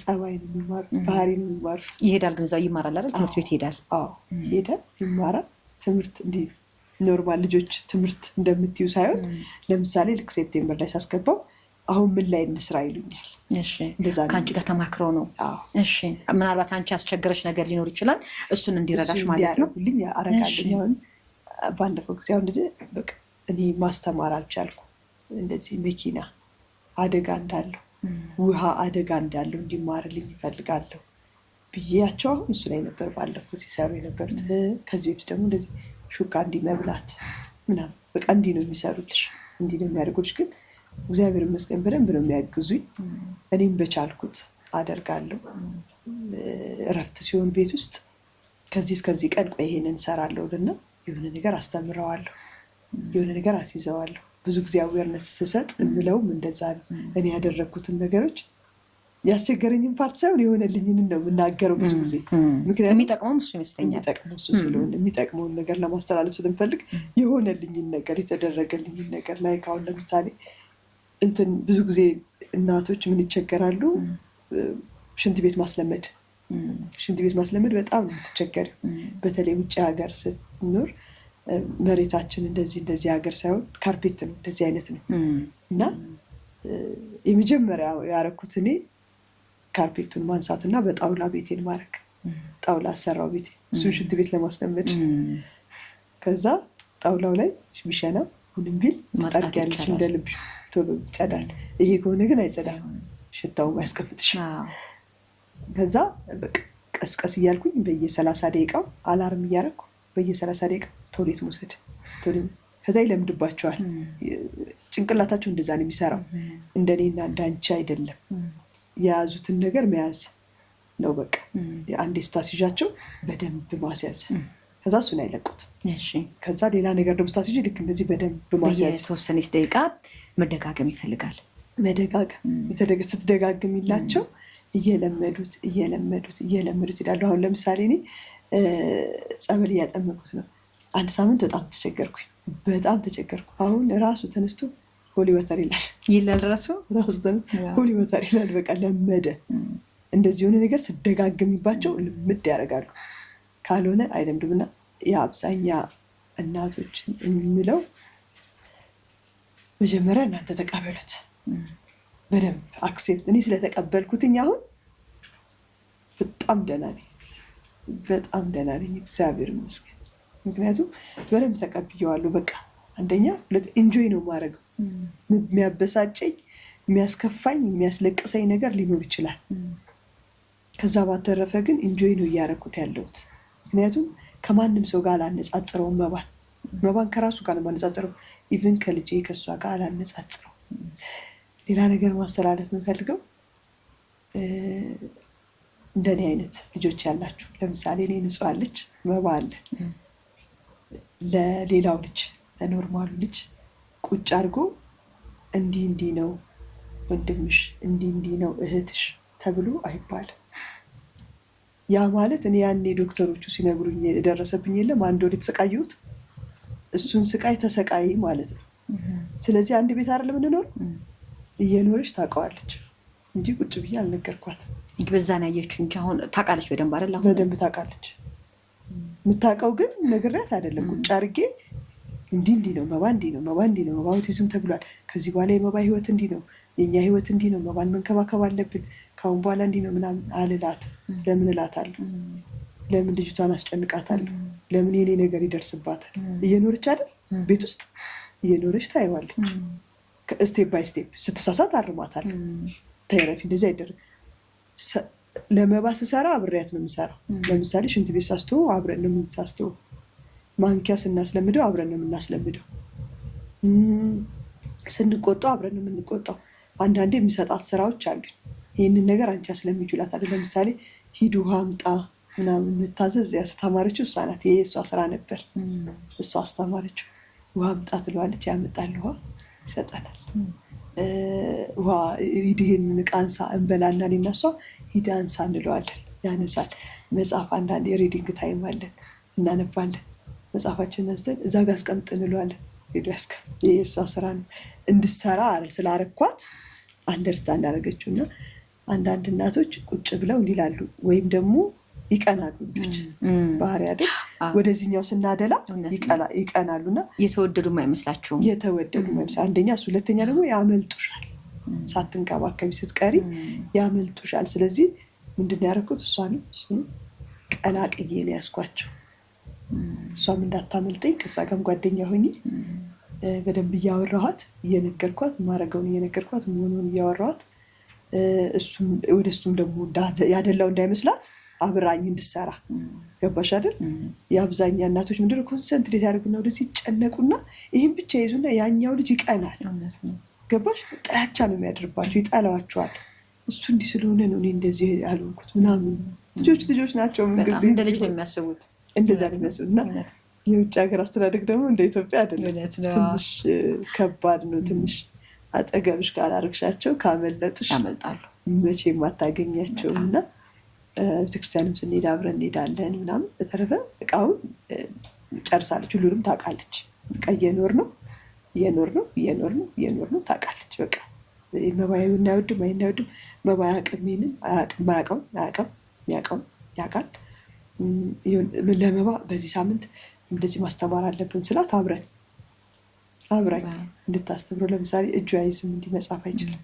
ጸባይ ነው የሚማሩት። ባህሪ ነው የሚማሩት። ይሄዳል ግን እዛው ይማራል አይደል? ትምህርት ቤት ይሄዳል። አዎ ይሄዳል፣ ይማራል። ትምህርት እንዲህ ኖርማል ልጆች ትምህርት እንደምትዩ ሳይሆን ለምሳሌ ልክ ሴፕቴምበር ላይ ሳስገባው አሁን ምን ላይ እንስራ ይሉኛል። ከአንቺ ጋር ተማክረው ነው? እሺ። ምናልባት አንቺ ያስቸገረች ነገር ሊኖር ይችላል፣ እሱን እንዲረዳሽ ማለት ነው። ልኝ አረጋልኝ። አሁን ባለፈው ጊዜ አሁን እንደዚህ በቃ እኔ ማስተማር አልቻልኩ። እንደዚህ መኪና አደጋ እንዳለው ውሃ አደጋ እንዳለው እንዲማርልኝ ይፈልጋለሁ ብዬያቸው አሁን እሱ ላይ ነበር ባለፈው ሲሰሩ የነበሩት። ከዚህ በፊት ደግሞ እንደዚህ ሹካ እንዲህ መብላት ምናምን በቃ እንዲህ ነው የሚሰሩልሽ፣ እንዲህ ነው የሚያደርጉልሽ። ግን እግዚአብሔር ይመስገን በደንብ ነው የሚያግዙኝ። እኔም በቻልኩት አደርጋለሁ። እረፍት ሲሆን ቤት ውስጥ ከዚህ እስከዚህ ቀን ቆይ ይሄንን እሰራለሁ እና የሆነ ነገር አስተምረዋለሁ፣ የሆነ ነገር አስይዘዋለሁ። ብዙ ጊዜ አዌርነስ ስሰጥ የምለውም እንደዛ ነው። እኔ ያደረግኩትን ነገሮች ያስቸገረኝን ፓርት ሳይሆን የሆነልኝን ነው የምናገረው ብዙ ጊዜ። ምክንያቱም የሚጠቅመው እሱ ይመስለኛል። የሚጠቅመው እሱ ስለሆነ የሚጠቅመውን ነገር ለማስተላለፍ ስለምፈልግ የሆነልኝን ነገር የተደረገልኝን ነገር ላይ አሁን ለምሳሌ እንትን ብዙ ጊዜ እናቶች ምን ይቸገራሉ? ሽንት ቤት ማስለመድ በጣም ነው የምትቸገሪው። በተለይ ውጭ ሀገር ስትኖር መሬታችን እንደዚህ ሀገር ሳይሆን ካርፔት ነው፣ እንደዚህ አይነት ነው እና የመጀመሪያ ያረኩት እኔ ካርፔቱን ማንሳት እና በጣውላ ቤቴን ማድረግ። ጣውላ አሰራው ቤቴ እሱን ሽንት ቤት ለማስለመድ። ከዛ ጣውላው ላይ ቢሸና ሁንም ቢል ታርጊያለሽ እንደ ልብሽ ቶሎ ይጸዳል። ይሄ ከሆነ ግን አይጸዳም፣ ሽታውም አያስከፍትሽ። ከዛ በቃ ቀስቀስ እያልኩኝ በየ30 ደቂቃው አላርም እያደረኩ በየ30 ደቂቃ ቶሌት መውሰድ። ከዛ ይለምድባቸዋል። ጭንቅላታቸው እንደዛ ነው የሚሰራው። እንደኔና እንዳንቺ አይደለም። የያዙትን ነገር መያዝ ነው በቃ። አንዴ ስታስይዣቸው በደንብ ማስያዝ። ከዛ እሱን አይለቁት። ከዛ ሌላ ነገር ደግሞ ስታስይዥ ልክ እንደዚህ በደንብ ማስያዝ። የተወሰነች ደቂቃ መደጋገም ይፈልጋል። ስትደጋግሚላቸው እየለመዱት ይላሉ። አሁን ለምሳሌ እኔ ጸበል እያጠመቁት ነው። አንድ ሳምንት በጣም ተቸገርኩ። አሁን ራሱ ተነስቶ ሆሊ ወተር ይላል። ራሱ ተነስቶ ሆሊ ወተር ይላል። በቃ ለመደ። እንደዚህ የሆነ ነገር ስደጋግሚባቸው ልምድ ያደርጋሉ። ካልሆነ አይለምዱምና የአብዛኛ እናቶች የምለው መጀመሪያ እናንተ ተቀበሉት በደንብ አክሴፕት። እኔ ስለተቀበልኩትኝ አሁን በጣም ደህና ነኝ፣ በጣም ደህና ነኝ፣ እግዚአብሔር ይመስገን። ምክንያቱም በደንብ ተቀብዬዋለሁ። በቃ አንደኛ ኢንጆይ ነው የማደርገው። የሚያበሳጨኝ፣ የሚያስከፋኝ፣ የሚያስለቅሰኝ ነገር ሊኖር ይችላል። ከዛ ባተረፈ ግን ኢንጆይ ነው እያደረኩት ያለሁት። ምክንያቱም ከማንም ሰው ጋር አላነጻጽረውም። መባን ከራሱ ጋር ነው ማነጻጽረው። ኢቭን ከልጄ ከእሷ ጋር አላነጻጽረው። ሌላ ነገር ማስተላለፍ የምፈልገው እንደኔ አይነት ልጆች ያላችሁ፣ ለምሳሌ እኔ ንጹህ አለች፣ መባ አለ። ለሌላው ልጅ ለኖርማሉ ልጅ ቁጭ አድርጎ እንዲህ ነው ወንድምሽ፣ እንዲህ ነው እህትሽ ተብሎ አይባልም። ያ ማለት እኔ ያኔ ዶክተሮቹ ሲነግሩኝ የደረሰብኝ የለም አንድ ወር የተሰቃየሁት እሱን ስቃይ ተሰቃይ ማለት ነው። ስለዚህ አንድ ቤት አይደለም የምንኖር፣ እየኖረች ታውቀዋለች እንጂ ቁጭ ብዬ አልነገርኳትም። በዛ ነው ያየችው እንጂ አሁን ታውቃለች በደንብ አይደል? አሁን በደንብ ታውቃለች። የምታውቀው ግን ነግሬያት አይደለም። ቁጭ አድርጌ እንዲህ ነው መባ፣ እንዲህ ነው መባ፣ እንዲህ ነው መባ፣ አውቲዝም ተብሏል። ከዚህ በኋላ የመባ ህይወት እንዲህ ነው፣ የኛ ህይወት እንዲህ ነው፣ መባን መንከባከብ አለብን፣ ካሁን በኋላ እንዲህ ነው ምናምን አልላትም። ለምን እላታለሁ? ለምን ልጅቷን አስጨንቃታለሁ? ለምን የኔ ነገር ይደርስባታል? እየኖረች አይደል ቤት ውስጥ እየኖረች ታየዋለች። ስቴፕ ባይ ስቴፕ ስትሳሳት አርማታለሁ። ተረፊ እንደዚህ አይደረግ። ለመባ ስሰራ አብሬያት ነው የምሰራው። ለምሳሌ ሽንት ቤት ሳስተው አብረን ነው የምንሳስተው። ማንኪያ ስናስለምደው አብረን ነው የምናስለምደው። ስንቆጣው አብረን ነው የምንቆጣው። አንዳንዴ የሚሰጣት ስራዎች አሉ። ይህንን ነገር አንቺ አስለምጂላት አይደል? ለምሳሌ ሂድ ውሃ አምጣ ምናምን የምታዘዝ ያስተማረችው እሷ ናት። ይሄ እሷ ስራ ነበር። እሷ አስተማረችው። ውሃ አምጣ ትለዋለች፣ ያመጣል፣ ውሃ ይሰጠናል። ውሃ ሂድ ይሄንን ዕቃ አንሳ እንበላና እኔና እሷ ሂድ አንሳ እንለዋለን፣ ያነሳል። መጽሐፍ አንዳንዴ ሪዲንግ ታይም አለን፣ እናነባለን። መጽሐፋችንን አንስተን እዛ ጋር አስቀምጥ እንለዋለን፣ ሄዶ ያስቀምጥ። ይሄ እሷ ስራ ነው። እንድሰራ ስላረኳት አንደርስታንድ አደረገችው። እና አንዳንድ እናቶች ቁጭ ብለው እንዲላሉ ወይም ደግሞ ይቀናሉ። ልጆች ባህሪ አይደል? ወደዚህኛው ስናደላ ይቀናሉና የተወደዱም አይመስላቸውም። አንደኛ እሱ፣ ሁለተኛ ደግሞ ያመልጡሻል። ሳትንከባከቢ ስትቀሪ ያመልጡሻል። ስለዚህ ምንድን ያደረኩት እሱንም ቀላቅዬ ነው ያስኳቸው። እሷም እንዳታመልጠኝ ከእሷ ጋርም ጓደኛ ሆኜ በደንብ እያወራኋት እየነገርኳት፣ ማረገውን እየነገርኳት፣ መሆኑን እያወራኋት፣ ወደ እሱም ደግሞ ያደላው እንዳይመስላት አብራኝ እንድሰራ። ገባሽ አይደል? የአብዛኛ እናቶች ምንድነው ኮንሰንትሬት ያደርጉና ወደዚህ ይጨነቁና ይህን ብቻ ይዙና ያኛው ልጅ ይቀናል። ገባሽ? ጥላቻ ነው የሚያድርባቸው፣ ይጠላዋቸዋል። እሱ እንዲህ ስለሆነ ነው እኔ እንደዚህ ያልሆንኩት ምናምን። ልጆች ናቸው፣ ምንጊዜ እንደ ልጅ ነው የሚያስቡት፣ እንደዛ ነው የሚያስቡት። እና የውጭ ሀገር አስተዳደግ ደግሞ እንደ ኢትዮጵያ አይደለም። ትንሽ ከባድ ነው። ትንሽ አጠገብሽ ካላረግሻቸው ካመለጡሽ ያመልጣሉ፣ መቼም አታገኛቸውም። እና ቤተክርስቲያንም ስንሄድ አብረን እንሄዳለን ምናምን። በተረፈ እቃውን ጨርሳለች፣ ሁሉንም ታውቃለች። በቃ እየኖር ነው ታውቃለች። በቃ መባዩን አይወድም አይወድም፣ መባያ አቅሜንም አያውቀውም ያውቃል። ለመባ በዚህ ሳምንት እንደዚህ ማስተማር አለብን ስላት አብራኝ እንድታስተምረው። ለምሳሌ እጁ አይዝም፣ እንዲህ መጻፍ አይችልም።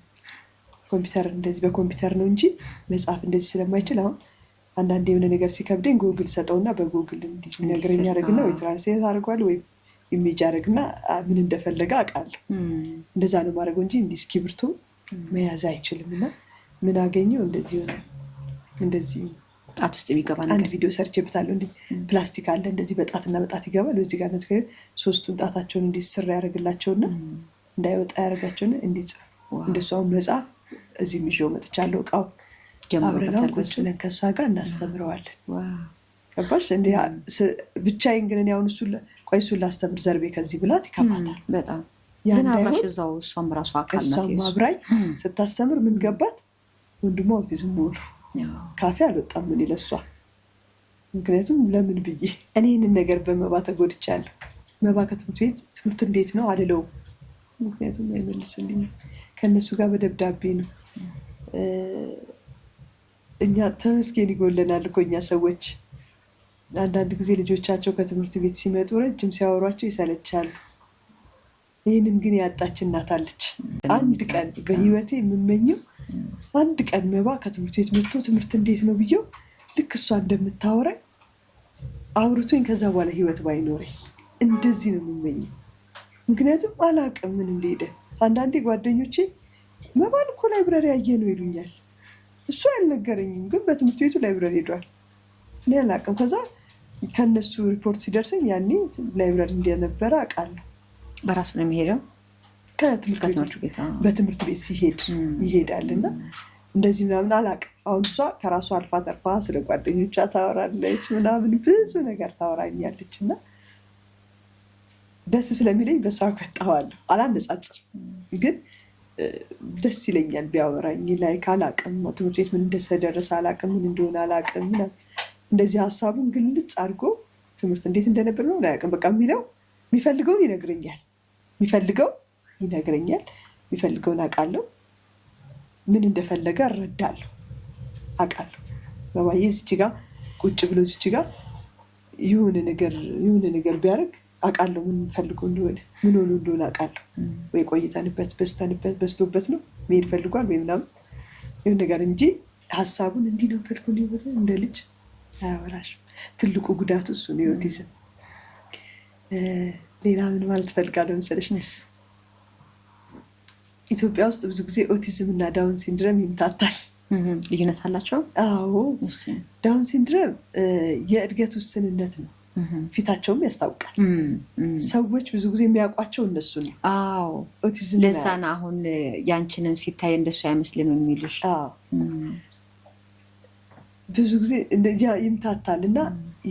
ኮምፒውተር እንደዚህ በኮምፒውተር ነው እንጂ መጻፍ እንደዚህ ስለማይችል አሁን አንዳንዴ የሆነ ነገር ሲከብደኝ ጉግል ሰጠውና በጉግል እንዲህ ነገረኛ ያደርግና ወይ ትራንስሌት አድርጓል ወይ ኢሜጅ አደርግና ምን እንደፈለገ አውቃለሁ። እንደዛ ነው ማድረገው እንጂ እንዲህ እስክሪብቶ መያዝ አይችልም። እና ምን አገኘው እንደዚህ ሆነ። እንደዚህ ጣት ውስጥ የሚገባ ነገር አንድ ቪዲዮ ሰርቼበታለሁ። እንዲህ ፕላስቲክ አለ፣ እንደዚህ በጣትና በጣት ይገባል። በዚህ ጋር ነው ሶስቱን ጣታቸውን እንዲህ ስር ያደርግላቸውና እንዳይወጣ ያደርጋቸውና እንዲጽፍ እንደሷውን መጽሐፍ እዚህ ይዤው መጥቻለሁ። እቃው አብረናው ቁጭ ብለን ከእሷ ጋር እናስተምረዋለን። ገባሽ? ብቻዬን ግን እኔ አሁን እሱን ላስተምር ዘርቤ ከዚህ ብላት ይከፋታል በጣም። ግን አብራሽ እዛው እሷም ራሷ አካል ናት። እሷም አብራኝ ስታስተምር ምን ገባት? ወንድሟ አውቲዝም መሆኑ ካፌ አልወጣም ምን ይለሷ። ምክንያቱም ለምን ብዬ እኔ ይህንን ነገር በመባ ተጎድቻለሁ። መባ ከትምህርት ቤት ትምህርት እንዴት ነው አልለውም። ምክንያቱም አይመልስልኝ ከእነሱ ጋር በደብዳቤ ነው። እኛ ተመስገን ይጎለናል እኮ እኛ ሰዎች። አንዳንድ ጊዜ ልጆቻቸው ከትምህርት ቤት ሲመጡ ረጅም ሲያወሯቸው ይሰለቻሉ። ይህንን ግን ያጣች እናት አለች። አንድ ቀን በህይወቴ የምመኘው አንድ ቀን መባ ከትምህርት ቤት መጥቶ ትምህርት እንዴት ነው ብዬው ልክ እሷ እንደምታወራኝ አውርቶኝ ከዛ በኋላ ህይወት ባይኖረኝ እንደዚህ ነው የምመኘው። ምክንያቱም አላቅም ምን እንደሄደ። አንዳንዴ ጓደኞቼ መባል እኮ ላይብረሪ ያየ ነው ይሉኛል። እሱ ያልነገረኝም ግን በትምህርት ቤቱ ላይብረሪ ሄዷል። እኔ አላቅም። ከዛ ከነሱ ሪፖርት ሲደርሰኝ ያኔ ላይብረሪ እንደነበረ አውቃለሁ። በራሱ ነው የሚሄደው ከትምህርት ቤት በትምህርት ቤት ሲሄድ ይሄዳል እና እንደዚህ ምናምን አላቅም። አሁን እሷ ከራሷ አልፋ ተርፋ ስለ ጓደኞቿ ታወራለች ምናምን ብዙ ነገር ታወራኛለች እና ደስ ስለሚለኝ በሷ ቀጣዋለሁ። አላነጻጽር ግን ደስ ይለኛል ቢያወራኝ። ላይ አላቅም ትምህርት ቤት ምን እንደደረሰ አላቅም፣ ምን እንደሆነ አላቅም ምናምን እንደዚህ ሀሳቡን ግልጽ አድርጎ ትምህርት እንዴት እንደነበር ነው አላቅም። በቃ የሚፈልገውን ይነግረኛል፣ የሚፈልገውን አውቃለሁ፣ ምን እንደፈለገ እረዳለሁ፣ አውቃለሁ። በባዬ እዚች ጋ ቁጭ ብሎ እዚች ጋ የሆነ ነገር ቢያደርግ አውቃለሁ፣ ምን ፈልጎ እንደሆነ ምን ሆኖ እንደሆነ አውቃለሁ። ወይ ቆይተንበት በስቶበት ነው መሄድ ፈልጓል ወይ ምናምን ይሁን ነገር እንጂ ሀሳቡን እንዲህ ነው ፈልጎ እንደ ልጅ አያወራሽም። ትልቁ ጉዳቱ እሱ ነው የኦቲዝም። ሌላ ምን ማለት ፈልጋለሁ መሰለሽ? ኢትዮጵያ ውስጥ ብዙ ጊዜ ኦቲዝም እና ዳውን ሲንድረም ይምታታል። ልዩነት አላቸው? አዎ። ዳውን ሲንድረም የእድገት ውስንነት ነው። ፊታቸውም ያስታውቃል። ሰዎች ብዙ ጊዜ የሚያውቋቸው እነሱ ነው። አዎ፣ ኦቲዝም ለዛ ነው አሁን ያንቺንም ሲታይ እንደሱ አይመስልም የሚሉሽ። ብዙ ጊዜ እንደዚያ ይምታታል እና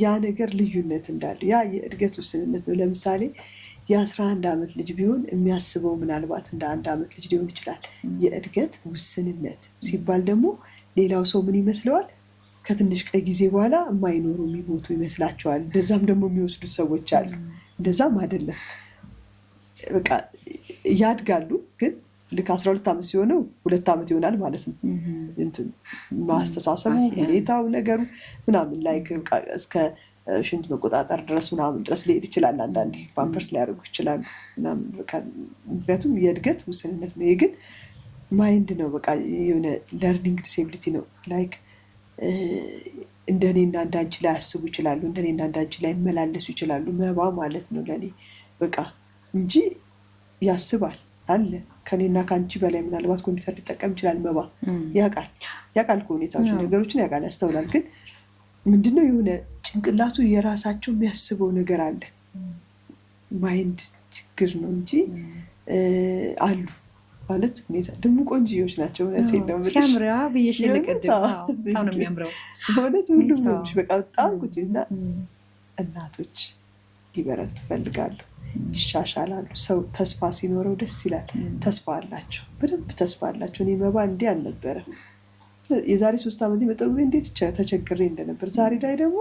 ያ ነገር ልዩነት እንዳለ ያ የእድገት ውስንነት ነው። ለምሳሌ የ11 ዓመት ልጅ ቢሆን የሚያስበው ምናልባት እንደ 1 ዓመት ልጅ ሊሆን ይችላል። የእድገት ውስንነት ሲባል ደግሞ ሌላው ሰው ምን ይመስለዋል? ከትንሽ ቀይ ጊዜ በኋላ የማይኖሩ የሚሞቱ ይመስላቸዋል። እንደዛም ደግሞ የሚወስዱት ሰዎች አሉ። እንደዛም አይደለም። በቃ ያድጋሉ፣ ግን ልክ 12 ዓመት ሲሆነው 2 ዓመት ይሆናል ማለት ነው። ማስተሳሰቡ፣ ሁኔታው፣ ነገሩ ምናምን ላይ እስከ ሽንት መቆጣጠር ድረስ ምናምን ድረስ ሊሄድ ይችላል። አንዳንዴ ፓምፐርስ ሊያደርጉ ይችላሉ ምናምን። ምክንያቱም የእድገት ውስንነት ነው። ይህ ግን ማይንድ ነው። በቃ የሆነ ለርኒንግ ዲስኤቢሊቲ ነው። ላይክ እንደኔና እንዳንቺ ላይ ያስቡ ይችላሉ፣ እንደኔና እንዳንቺ ላይ መላለሱ ይችላሉ። መባ ማለት ነው ለኔ በቃ እንጂ ያስባል አለ። ከኔና ከአንቺ በላይ ምናልባት ኮምፒውተር ሊጠቀም ይችላል። መባ ያውቃል ከሁኔታዎች ነገሮችን ያውቃል፣ ያስተውላል። ግን ምንድነው የሆነ ጭንቅላቱ የራሳቸው የሚያስበው ነገር አለ። ማይንድ ችግር ነው እንጂ አሉ ማለት ሁኔታ ደግሞ ቆንጆዎች ናቸው። እውነቴን ነው የምልሽ። ሲያምራ ብዬሽ ልቀድም በጣም ነው የሚያምረው በእውነት ሁሉም ነው በቃ በጣም ቁጭና እናቶች ሊበረቱ ፈልጋሉ፣ ይሻሻላሉ። ሰው ተስፋ ሲኖረው ደስ ይላል። ተስፋ አላቸው፣ በደንብ ተስፋ አላቸው። እኔ መባ እንዲህ አልነበረ። የዛሬ 3 ዓመት የመጣው ጊዜ እንዴት ተቸግሬ እንደነበር ዛሬ ላይ ደግሞ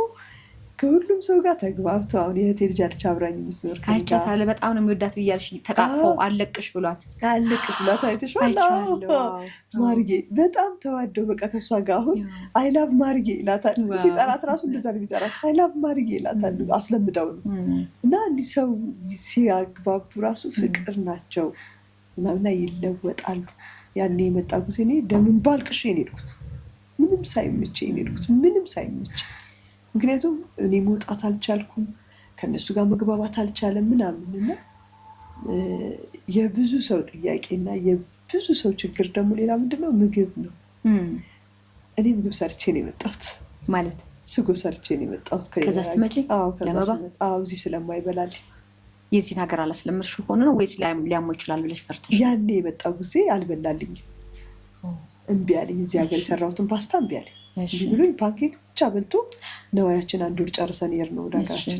ከሁሉም ሰው ጋር ተግባብተው አሁን የእህቴ ልጅ አለች አብራኝ የምትኖር አይቻታለሁ። በጣም ነው የሚወዳት ብያለሽ። ተቃቅፈው አለቅሽ ብሏት አይተሽዋል? ማርጌ በጣም ተዋደው በቃ ከእሷ ጋር አሁን አይላቭ ማርጌ ይላታል። ሲጠራት ራሱ እንደዛ ነው የሚጠራት። አይላቭ ማርጌ ይላታል። አስለምዳው ነው እና እንዲህ ሰው ሲያግባቡ ራሱ ፍቅር ናቸው ምናምና ይለወጣሉ። ያኔ የመጣ ጊዜ እኔ ደምን ባልቅሽ የኔድኩት ምንም ሳይመች ምክንያቱም እኔ መውጣት አልቻልኩም፣ ከነሱ ጋር መግባባት አልቻለም ምናምን እና የብዙ ሰው ጥያቄና የብዙ ሰው ችግር ደግሞ ሌላ ምንድነው? ምግብ ነው። እኔ ምግብ ሰርቼ ነው የመጣሁት ማለት ስጎ ሰርቼ ነው የመጣሁት። ከዛ ስትመጪ እዚህ ስለማይበላልኝ የዚህን ሀገር አላስለመድሽ ሆነ ነው ወይስ ሊያሞ ይችላል ብለሽ ፈርተሽ? ያኔ የመጣው ጊዜ አልበላልኝም፣ እምቢ አለኝ። እዚህ ሀገር የሰራሁትን ፓስታ እምቢ አለኝ። ብሎኝ ፓንኬክ ብቻ በልቶ ነዋያችን 1 ወር ጨርሰን ሄር ነው ወደ ሀገራችን።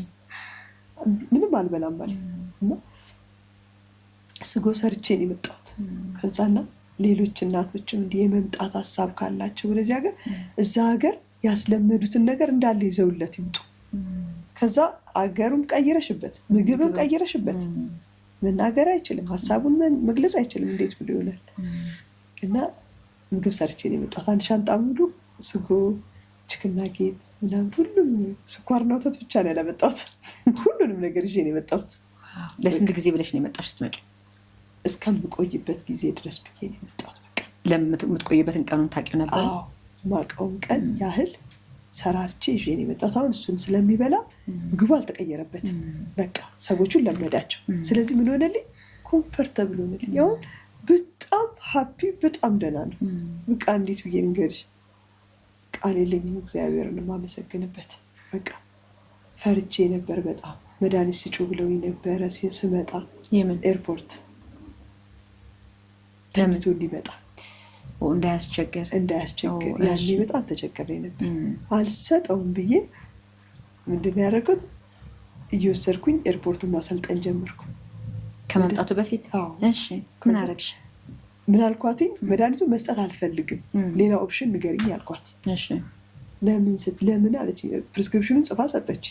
ምንም አልበላም ማለት እና ስጎ ሰርቼ ነው የመጣሁት። ከዛና ሌሎች እናቶችም እንዲህ የመምጣት ሀሳብ ካላቸው ወደዚህ ሀገር እዛ ሀገር ያስለመዱትን ነገር እንዳለ ይዘውለት ይምጡ። ከዛ አገሩም ቀይረሽበት ምግብም ቀይረሽበት መናገር አይችልም፣ ሀሳቡን መግለጽ አይችልም። እንዴት ብሎ ይሆናል? እና ምግብ ሰርቼ ነው የመጣሁት። 1 ሻንጣ ሙሉ ስጎ፣ ችክና ጌጥ ምናምን ሁሉም ስኳርና ወተት ብቻ ነው ያለመጣሁት። ሁሉንም ነገር ይዤ ነው የመጣሁት። ለስንት ጊዜ ብለሽ ነው የመጣሽ ስትመጪ? እስከምቆይበት ጊዜ ድረስ ብዬ ነው የመጣሁት። በቃ ለምትቆይበትን ቀኑን ታውቂው ነበር? አዎ ማውቀውን ቀን ያህል ሰራርቼ ይዤ ነው የመጣሁት። አሁን እሱን ስለሚበላ ምግቡ አልተቀየረበትም። በቃ ሰዎቹን ለመዳቸው። ስለዚህ ምን ሆነልኝ? ኮምፈርተብል ሆነልኝ። አሁን በጣም ሀፒ፣ በጣም ደህና ነው። በቃ እንዴት ብዬ ልንገርሽ? ቃል የለኝም እግዚአብሔርን የማመሰግንበት። በቃ ፈርቼ ነበር በጣም። መድኃኒት ስጩ ብለው ነበረ ስመጣ ኤርፖርት ተኝቶ እንዲመጣ እንዳያስቸግር ያኔ በጣም ተቸገረ ነበር። አልሰጠውም ብዬ ምንድን ያደረኩት? እየወሰድኩኝ ኤርፖርቱን ማሰልጠን ጀመርኩ ከመምጣቱ በፊት። እሺ ምን አደረግሽ? ምን አልኳት? መድኃኒቱ መስጠት አልፈልግም፣ ሌላ ኦፕሽን ንገሪኝ አልኳት። ለምን አለች። ፕሪስክሪፕሽኑን ጽፋ ሰጠች።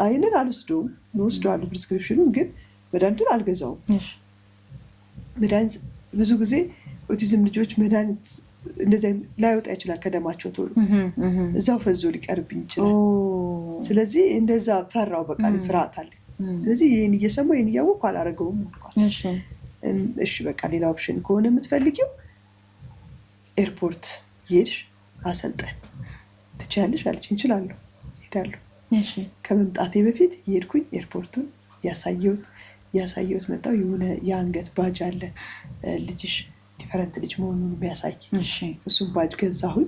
አይንን አልወስደውም፣ እወስደዋለሁ ፕሪስክሪፕሽኑን፣ ግን መድኃኒቱን አልገዛውም። መድኃኒት ብዙ ጊዜ ኦቲዝም ልጆች መድኃኒት እንደዚህ ላይወጣ ይችላል ከደማቸው ቶሎ፣ እዛው ፈዞ ሊቀርብኝ ይችላል። ስለዚህ እንደዛ ፈራው፣ በቃ ፍርሃት አለ። ስለዚህ ይህን እየሰማሁ ይህን እያወቅሁ አላረገውም አልኳት። እሺ በቃ ሌላ ኦፕሽን ከሆነ የምትፈልጊው ኤርፖርት ሄድሽ አሰልጠን ትችያለሽ አለች። እንችላለሁ፣ ሄዳለሁ። ከመምጣቴ በፊት የሄድኩኝ ኤርፖርቱን ያሳየሁት መጣሁ። የሆነ የአንገት ባጅ አለ ልጅሽ ዲፈረንት ልጅ መሆኑን የሚያሳይ እሱን ባጅ ገዛሁኝ።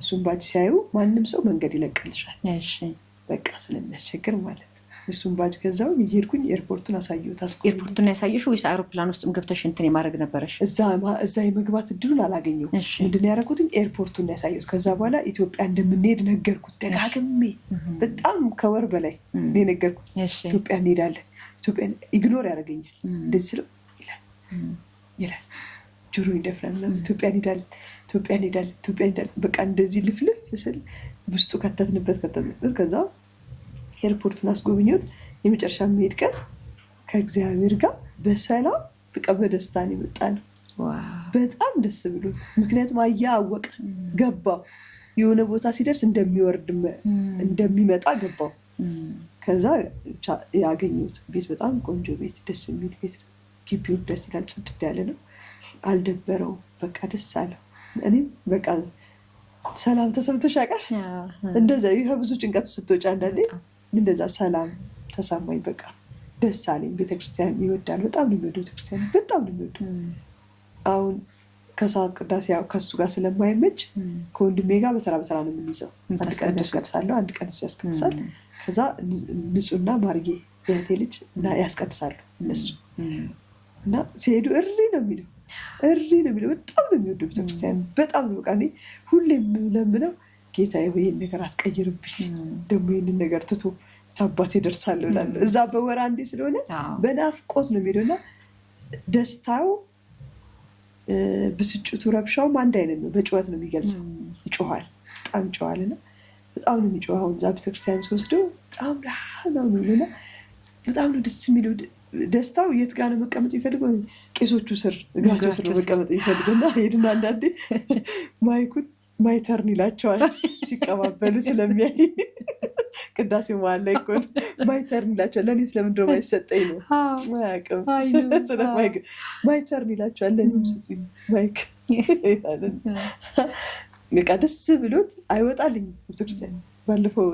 እሱን ባጅ ሲያዩ ማንም ሰው መንገድ ይለቅልሻል፣ በቃ ስለሚያስቸግር ማለት ነው። እሱን ባጅ ገዛው። እየሄድኩኝ ኤርፖርቱን አሳየሁት። ኤርፖርቱን ያሳየሽ ወይስ አይሮፕላን ውስጥም ገብተሽ እንትን የማድረግ ነበረሽ? እዛ የመግባት እድሉን አላገኘሁም። ምንድን ነው ያደረኩትኝ? ኤርፖርቱን ያሳየሁት። ከዛ በኋላ ኢትዮጵያ እንደምንሄድ ነገርኩት ደጋግሜ። በጣም ከወር በላይ ነው የነገርኩት። ኢትዮጵያ እንሄዳለን። ኢትዮጵያ ኢግኖር ያደርገኛል። እንደዚህ ስለው ይላል ጆሮ ይደፍናል። ኢትዮጵያ እንሄዳለን። በቃ እንደዚህ ልፍልፍ ስል ውስጡ ከተትንበት። ከዛ ኤርፖርቱን አስጎብኘሁት። የመጨረሻ የሚሄድ ቀን ከእግዚአብሔር ጋር በሰላም በቃ በደስታ ነው የመጣ ነው። በጣም ደስ ብሎት፣ ምክንያቱም አወቀ፣ ገባው። የሆነ ቦታ ሲደርስ እንደሚወርድ እንደሚመጣ ገባው። ከዛ ያገኘሁት ቤት በጣም ቆንጆ ቤት፣ ደስ የሚል ቤት ነው። ግቢው ደስ ይላል፣ ጽድት ያለ ነው። አልደበረውም፣ በቃ ደስ አለው። እኔም በቃ ሰላም ተሰምቶሽ ያውቃል? እንደዛ ይህ ብዙ ጭንቀቱ ስትወጪ አንዳንዴ እንደዛ ሰላም ተሰማኝ። በቃ ደስ አለኝ። ቤተክርስቲያን ይወዳል፣ በጣም ነው የሚወደው። ቤተክርስቲያን በጣም ነው የሚወደው። አሁን ከሰዓት ቅዳሴ ያው ከሱ ጋር ስለማይመች ከወንድሜ ጋር በተራ ነው የምንይዘው። አንድ ቀን ያስቀድሳለሁ፣ አንድ ቀን እሱ ያስቀድሳል። ከዛ ንጹህና ማርጌ የእህቴ ልጅ እና ያስቀድሳሉ እነሱ እና ሲሄዱ እሪ ነው የሚለው። በጣም ነው የሚወደው ቤተክርስቲያን፣ በጣም ነው። በቃ እኔ ሁሌም ለምነው ጌታ ይህን ነገር አትቀይርብኝ፣ ደግሞ ይህንን ነገር ትቶ ታባቴ ደርሳለሁ እላለሁ። እዛ በወር አንዴ ስለሆነ በናፍቆት ነው የሚሄደው እና ደስታው፣ ብስጭቱ፣ ረብሻውም አንድ አይነት ነው። በጩኸት ነው የሚገልጸው። ይጮኋል፣ በጣም ይጮኋል እና በጣም ነው የሚጮኸው። አሁን እዛ ቤተክርስቲያን ሲወስደው በጣም ነው የሚለው፣ በጣም ነው ደስ የሚለው። ደስታው የት ጋር ነው መቀመጥ የሚፈልገው? ቄሶቹ ስር፣ እግራቸው ስር መቀመጥ የሚፈልገው እና ሄድና አንዳንዴ ማይኩን ማይተርን ይላቸዋል ሲቀባበሉ ስለሚያይ ቅዳሴ መሀል ላይ እኮ ማይተርን ይላቸዋል። ለእኔ ስለምንድነው ማይሰጠኝ ነው አያውቅም። ማይተርን ይላቸዋል፣ ለእኔም ስጡኝ ማይክ። በቃ ደስ ብሎት አይወጣልኝ ቤተክርስቲያን። ባለፈው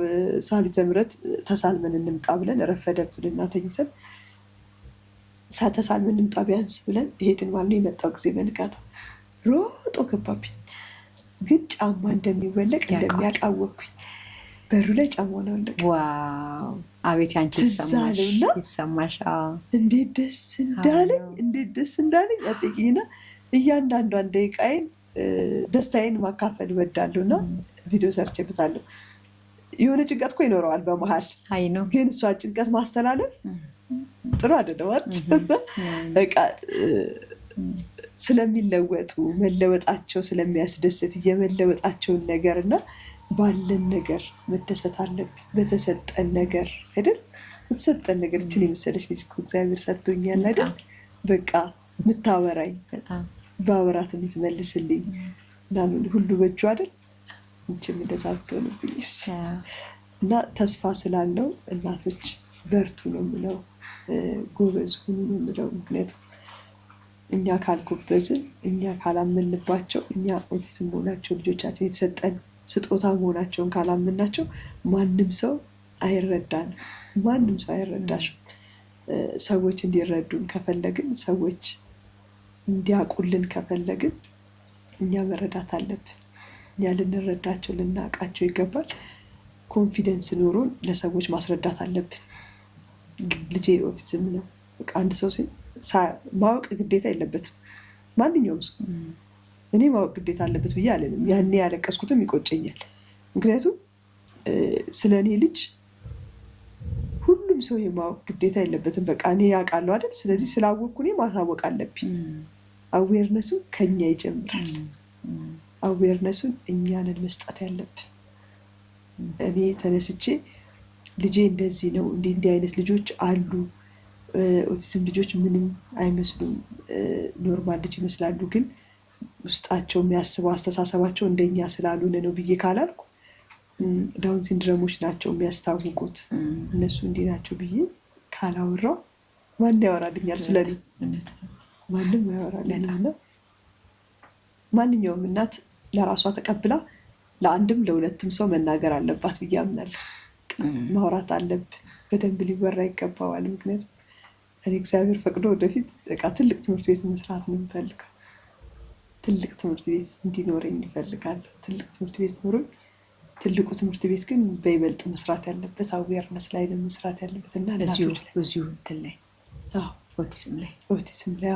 ሳሊተ ምሕረት ተሳልመን እንምጣ ብለን ረፈደብንና ተኝተን ተሳልመን እንምጣ ቢያንስ ብለን ሄድን ማለት ነው። የመጣው ጊዜ በንጋታው ሮጦ ገባብኝ። ግን ጫማ እንደሚወለቅ እንደሚያቃወኩኝ በሩ ላይ ጫማውን አወለቀ። ዋው! አቤት ያንቺ ይሰማሽ። እንዴት ደስ እንዳለኝ አጥቂና እያንዳንዷን ደቂቃዬን ደስታዬን ማካፈል እወዳለሁ እና ቪዲዮ ሰርቼበታለሁ። የሆነ ጭንቀት እኮ ይኖረዋል በመሀል፣ ግን እሷ ጭንቀት ማስተላለፍ ጥሩ አይደለም። በቃ ስለሚለወጡ መለወጣቸው ስለሚያስደስት የመለወጣቸውን ነገር እና ባለን ነገር መደሰት አለብን። በተሰጠን ነገር አይደል? በተሰጠን ነገር እችን የመሰለች ልጅ እግዚአብሔር ሰጥቶኛል አይደል? በቃ የምታወራኝ በአወራት የምትመልስልኝ ምናምን ሁሉ በእጁ አይደል? እንችም እንደዛ ብትሆንብኝስ እና ተስፋ ስላለው እናቶች በርቱ ነው የምለው፣ ጎበዝ ሁኑ ነው የምለው። ምክንያቱም እኛ ካልጎበዝን፣ እኛ ካላመንባቸው፣ እኛ ኦቲዝም መሆናቸው ልጆቻችን የተሰጠን ስጦታ መሆናቸውን ካላምናቸው ማንም ሰው አይረዳንም። ማንም ሰው አይረዳሽም። ሰዎች እንዲረዱን ከፈለግን፣ ሰዎች እንዲያውቁልን ከፈለግን እኛ መረዳት አለብን። እኛ ልንረዳቸው ልናውቃቸው ይገባል። ኮንፊደንስ ኖሮን ለሰዎች ማስረዳት አለብን። ልጄ ኦቲዝም ነው አንድ ሰው ማወቅ ግዴታ የለበትም። ማንኛውም ሰው እኔ ማወቅ ግዴታ አለበት ብዬ አለንም። ያኔ ያለቀስኩትም ይቆጨኛል። ምክንያቱም ስለ እኔ ልጅ ሁሉም ሰው የማወቅ ግዴታ የለበትም። በቃ እኔ ያውቃለሁ አይደል? ስለዚህ ስላወቅኩ እኔ ማሳወቅ አለብኝ። አዌርነሱን ከኛ ይጀምራል። አዌርነሱን እኛንን መስጠት ያለብን። እኔ ተነስቼ ልጄ እንደዚህ ነው፣ እንዲህ አይነት ልጆች አሉ፣ ኦቲዝም ልጆች ምንም አይመስሉም፣ ኖርማል ልጅ ይመስላሉ፣ ግን ውስጣቸው የሚያስበው አስተሳሰባቸው እንደኛ ስላልሆነ ነው ብዬ ካላልኩ፣ ዳውን ሲንድረሞች ናቸው የሚያስታውቁት እነሱ እንዲህ ናቸው ብዬ ካላወራው ማን ያወራልኛል? ስለኔ ማንም ያወራልኛል። ማንኛውም እናት ለራሷ ተቀብላ ለአንድም ለሁለትም ሰው መናገር አለባት ብዬ አምናለሁ። ማውራት አለብን፣ በደንብ ሊወራ ይገባዋል። ምክንያቱም እኔ እግዚአብሔር ፈቅዶ ወደፊት በቃ ትልቅ ትምህርት ቤት መስራት ነው የምፈልገው። ትልቅ ትምህርት ቤት እንዲኖረኝ ይፈልጋለሁ። ትልቅ ትምህርት ቤት ኖሮኝ፣ ትልቁ ትምህርት ቤት ግን በይበልጥ መስራት ያለበት አዌርነስ ላይ ነው መስራት ያለበት እና እናቶች ላይ እዚሁ እንትን ላይ ኦቲዝም ላይ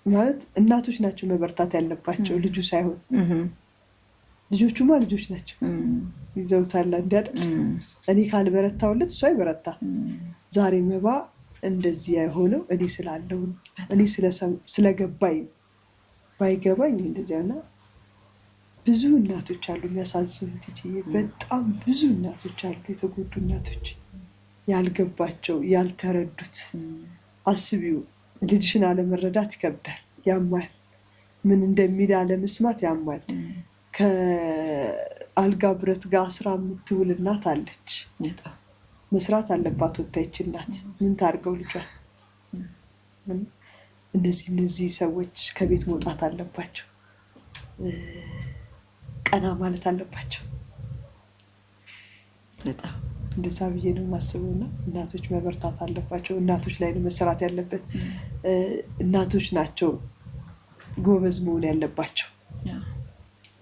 ማለት እናቶች ናቸው መበርታት ያለባቸው፣ ልጁ ሳይሆን። ልጆቹማ ልጆች ናቸው ይዘውታል እንዲያደል። እኔ ካልበረታውለት እሱ አይበረታ። ዛሬ መባ እንደዚህ የሆነው እኔ ስላለው እኔ ስለገባኝ ባይገባኝ እንደዚያና ብዙ እናቶች አሉ የሚያሳዝኑት። በጣም ብዙ እናቶች አሉ፣ የተጎዱ እናቶች ያልገባቸው ያልተረዱት። አስቢው፣ ልጅሽን አለመረዳት ይከብዳል፣ ያማል። ምን እንደሚል አለመስማት ያማል። ከአልጋ ብረት ጋር ስራ የምትውል እናት አለች። መስራት አለባት ወታይች እናት። ምን ታርገው ልጇን? እነዚህ ሰዎች ከቤት መውጣት አለባቸው፣ ቀና ማለት አለባቸው። እንደዛ ብዬ ነው የማስበው። እና እናቶች መበርታት አለባቸው። እናቶች ላይ ነው መሰራት ያለበት። እናቶች ናቸው ጎበዝ መሆን ያለባቸው።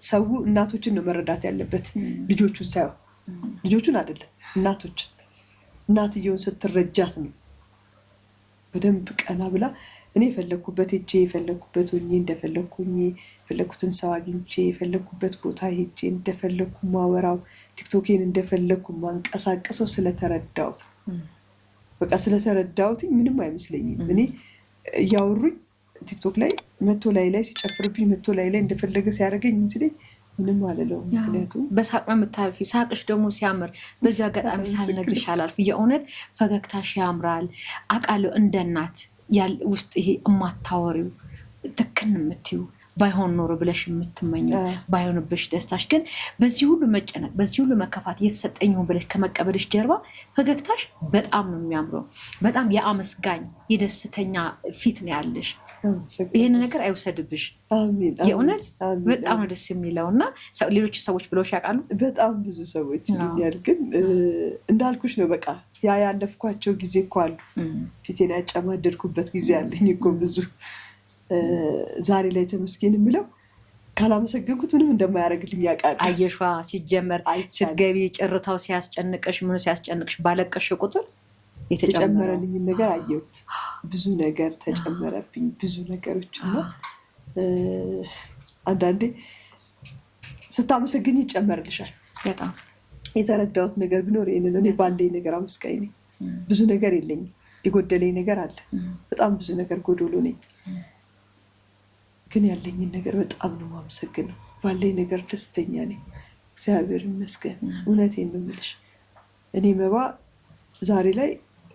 ሰው እናቶችን ነው መረዳት ያለበት፣ ልጆቹን ሳይሆን። ልጆቹን አይደለም እናቶችን። እናትየውን ስትረጃት ነው በደንብ ቀና ብላ እኔ የፈለግኩበት ሄጄ የፈለግኩበት ሆኜ እንደፈለግኩ ሆኜ የፈለግኩትን ሰው አግኝቼ የፈለግኩበት ቦታ ሄጄ እንደፈለግኩ ማወራው ቲክቶኬን እንደፈለግኩ ማንቀሳቀሰው ስለተረዳሁት። በቃ ስለተረዳሁት ምንም አይመስለኝም። እኔ እያወሩኝ ቲክቶክ ላይ መቶ ላይ ሲጨፍርብኝ መቶ ላይ እንደፈለገ ሲያደርገኝ ምስለኝ ምንም አልለውም። ምክንያቱም በሳቅ ነው የምታልፊ። ሳቅሽ ደግሞ ሲያምር በዚህ አጋጣሚ ሳልነግርሽ አላልፍ። የእውነት ፈገግታሽ ያምራል አውቃለሁ። እንደ እናት ውስጥ ይሄ እማታወሪው ትክን የምትዩ ባይሆን ኖሮ ብለሽ የምትመኘው ባይሆንብሽ ደስታሽ ግን በዚህ ሁሉ መጨነቅ በዚህ ሁሉ መከፋት የተሰጠኝ ብለሽ ከመቀበልሽ ጀርባ ፈገግታሽ በጣም ነው የሚያምረው። በጣም የአመስጋኝ የደስተኛ ፊት ነው ያለሽ። ይህን ነገር አይውሰድብሽ። የእውነት በጣም ነው ደስ የሚለው። እና ሌሎች ሰዎች ብለውሽ ያውቃሉ? በጣም ብዙ ሰዎች ይሉኛል። ግን እንዳልኩሽ ነው በቃ ያለፍኳቸው ጊዜ እኮ አሉ። ፊቴን ያጨማደድኩበት ጊዜ አለኝ እኮ ብዙ። ዛሬ ላይ ተመስገን የምለው ካላመሰገንኩት ምንም እንደማያደርግልኝ ያውቃል። አየሿ ሲጀመር ስትገቢ ጭርታው ሲያስጨንቅሽ ምኑ ሲያስጨንቅሽ ባለቀሽ ቁጥር የተጨመረልኝ ነገር አየሁት። ብዙ ነገር ተጨመረብኝ፣ ብዙ ነገሮች። እና አንዳንዴ ስታመሰግኝ ይጨመርልሻል። በጣም የተረዳሁት ነገር ቢኖር ይሄንን እኔ ባለኝ ነገር አመስጋኝ ነኝ። ብዙ ነገር የለኝም፣ የጎደለኝ ነገር አለ። በጣም ብዙ ነገር ጎዶሎ ነኝ። ግን ያለኝን ነገር በጣም ነው የማመሰግነው። ባለኝ ነገር ደስተኛ ነኝ፣ እግዚአብሔር ይመስገን። እውነቴን ነው የምልሽ። እኔ መባ ዛሬ ላይ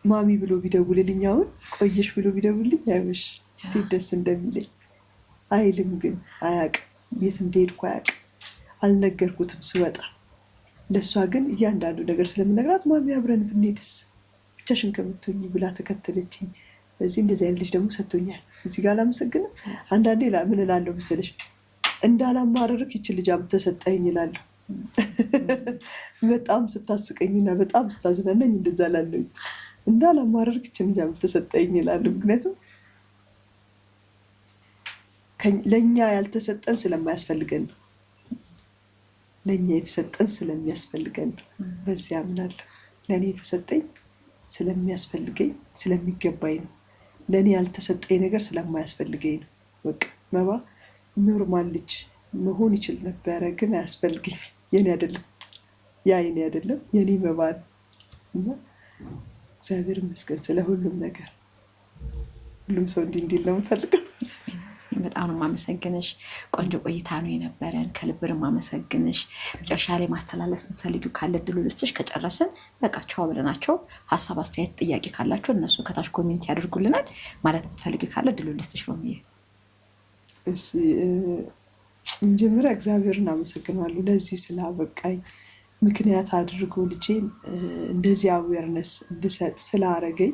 ማሚ ብሎ ቢደውልልኝ፣ አሁን ቆየሽ ብሎ ቢደውልልኝ አይበሽ እንዴት ደስ እንደሚለኝ አይልም። ግን አያውቅም፣ የት እንደሄድኩ አያውቅም። አልነገርኩትም ስወጣ። ለእሷ ግን እያንዳንዱ ነገር ስለምነግራት ማሚ አብረን ብንሄድስ ብቻሽን ከምትሆኝ ብላ ተከተለችኝ። ስለዚህ እንደዚህ አይነት ልጅ ደግሞ ሰጥቶኛል። እዚህ ጋር አላመሰግንም። አንዳንዴ ምን እላለሁ መሰለሽ፣ እንዳላማረርክ ይች ልጅ አምጥተህ ሰጠኸኝ እላለሁ። በጣም ስታስቀኝና በጣም ስታዝናናኝ እንደዛ ላለኝ እንዳላማረርክ ችንጃ ተሰጠኝ ይላሉ። ምክንያቱም ለእኛ ያልተሰጠን ስለማያስፈልገን ነው። ለእኛ የተሰጠን ስለሚያስፈልገን ነው። በዚህ አምናለሁ። ለእኔ የተሰጠኝ ስለሚያስፈልገኝ ስለሚገባኝ ነው። ለእኔ ያልተሰጠኝ ነገር ስለማያስፈልገኝ ነው። በቃ መባ ኖርማል ልጅ መሆን ይችል ነበረ፣ ግን አያስፈልገኝ። የኔ አይደለም፣ ያ የኔ አይደለም፣ የኔ መባ ነው። እና እግዚአብሔር ይመስገን ስለ ሁሉም ነገር። ሁሉም ሰው እንዲህ ነው የምፈልገው። በጣም ነው የማመሰግንሽ። ቆንጆ ቆይታ ነው የነበረን። ከልብ ነው የማመሰግንሽ። መጨረሻ ላይ ማስተላለፍ የምትፈልጊው ካለ እድሉ ልስጥሽ። ከጨረስን በቃ ቻው ብለናቸው ሀሳብ፣ አስተያየት፣ ጥያቄ ካላቸው እነሱ ከታች ኮሜንት ያደርጉልናል። ማለት የምትፈልጊው ካለ እድሉ ልስጥሽ ነው። እሺ፣ መጀመሪያ እግዚአብሔርን አመሰግናለሁ ለዚህ ስላበቃኝ፣ ምክንያት አድርጎ ልጄን እንደዚህ አዌርነስ እንድሰጥ ስላረገኝ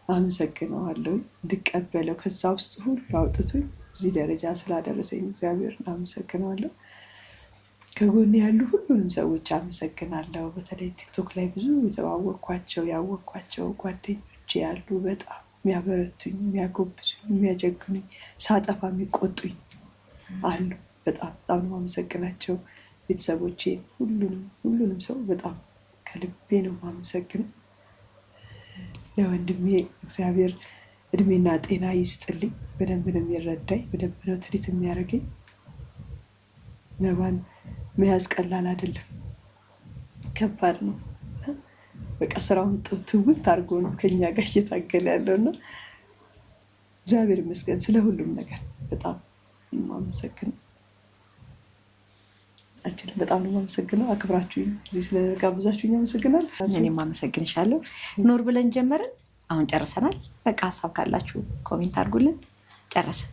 አመሰግነዋለሁ። እንድቀበለው ከዛ ውስጥ ሁሉ አውጥቶኝ እዚህ ደረጃ ስላደረሰኝ እግዚአብሔርን አመሰግናለሁ። ከጎን ያሉ ሁሉንም ሰዎች አመሰግናለሁ። በተለይ ቲክቶክ ላይ ብዙ ያወቅኳቸው ጓደኞች ያሉ፣ በጣም የሚያበረቱኝ፣ የሚያጎብሱኝ፣ የሚያጀግኑኝ፣ ሳጠፋ የሚቆጡኝ አሉ። በጣም ነው አመሰግናቸው። ቤተሰቦቼን፣ ሁሉንም ሰው በጣም ከልቤ ነው የማመሰግነው። ለወንድሜ እግዚአብሔር እድሜና ጤና ይስጥልኝ። በደንብ ነው የሚረዳኝ፣ በደንብ ነው ትሪት የሚያደርገኝ። መባን መያዝ ቀላል አይደለም፣ ከባድ ነው። በቃ ስራውን ትውት አድርጎ ነው ከኛ ጋር እየታገለ ያለውና እግዚአብሔር ይመስገን ስለ ሁሉም ነገር በጣም የማመሰግነው። በጣም ነው የማመሰግነው። አክብራችሁኝ እዚህ ስለጋብዛችሁኝ አመሰግናለሁ። እኔም አመሰግንሻለሁ። ኖር ብለን ጀመርን፣ አሁን ጨርሰናል። በቃ ሀሳብ ካላችሁ ኮሜንት አድርጉልን። ጨረስን።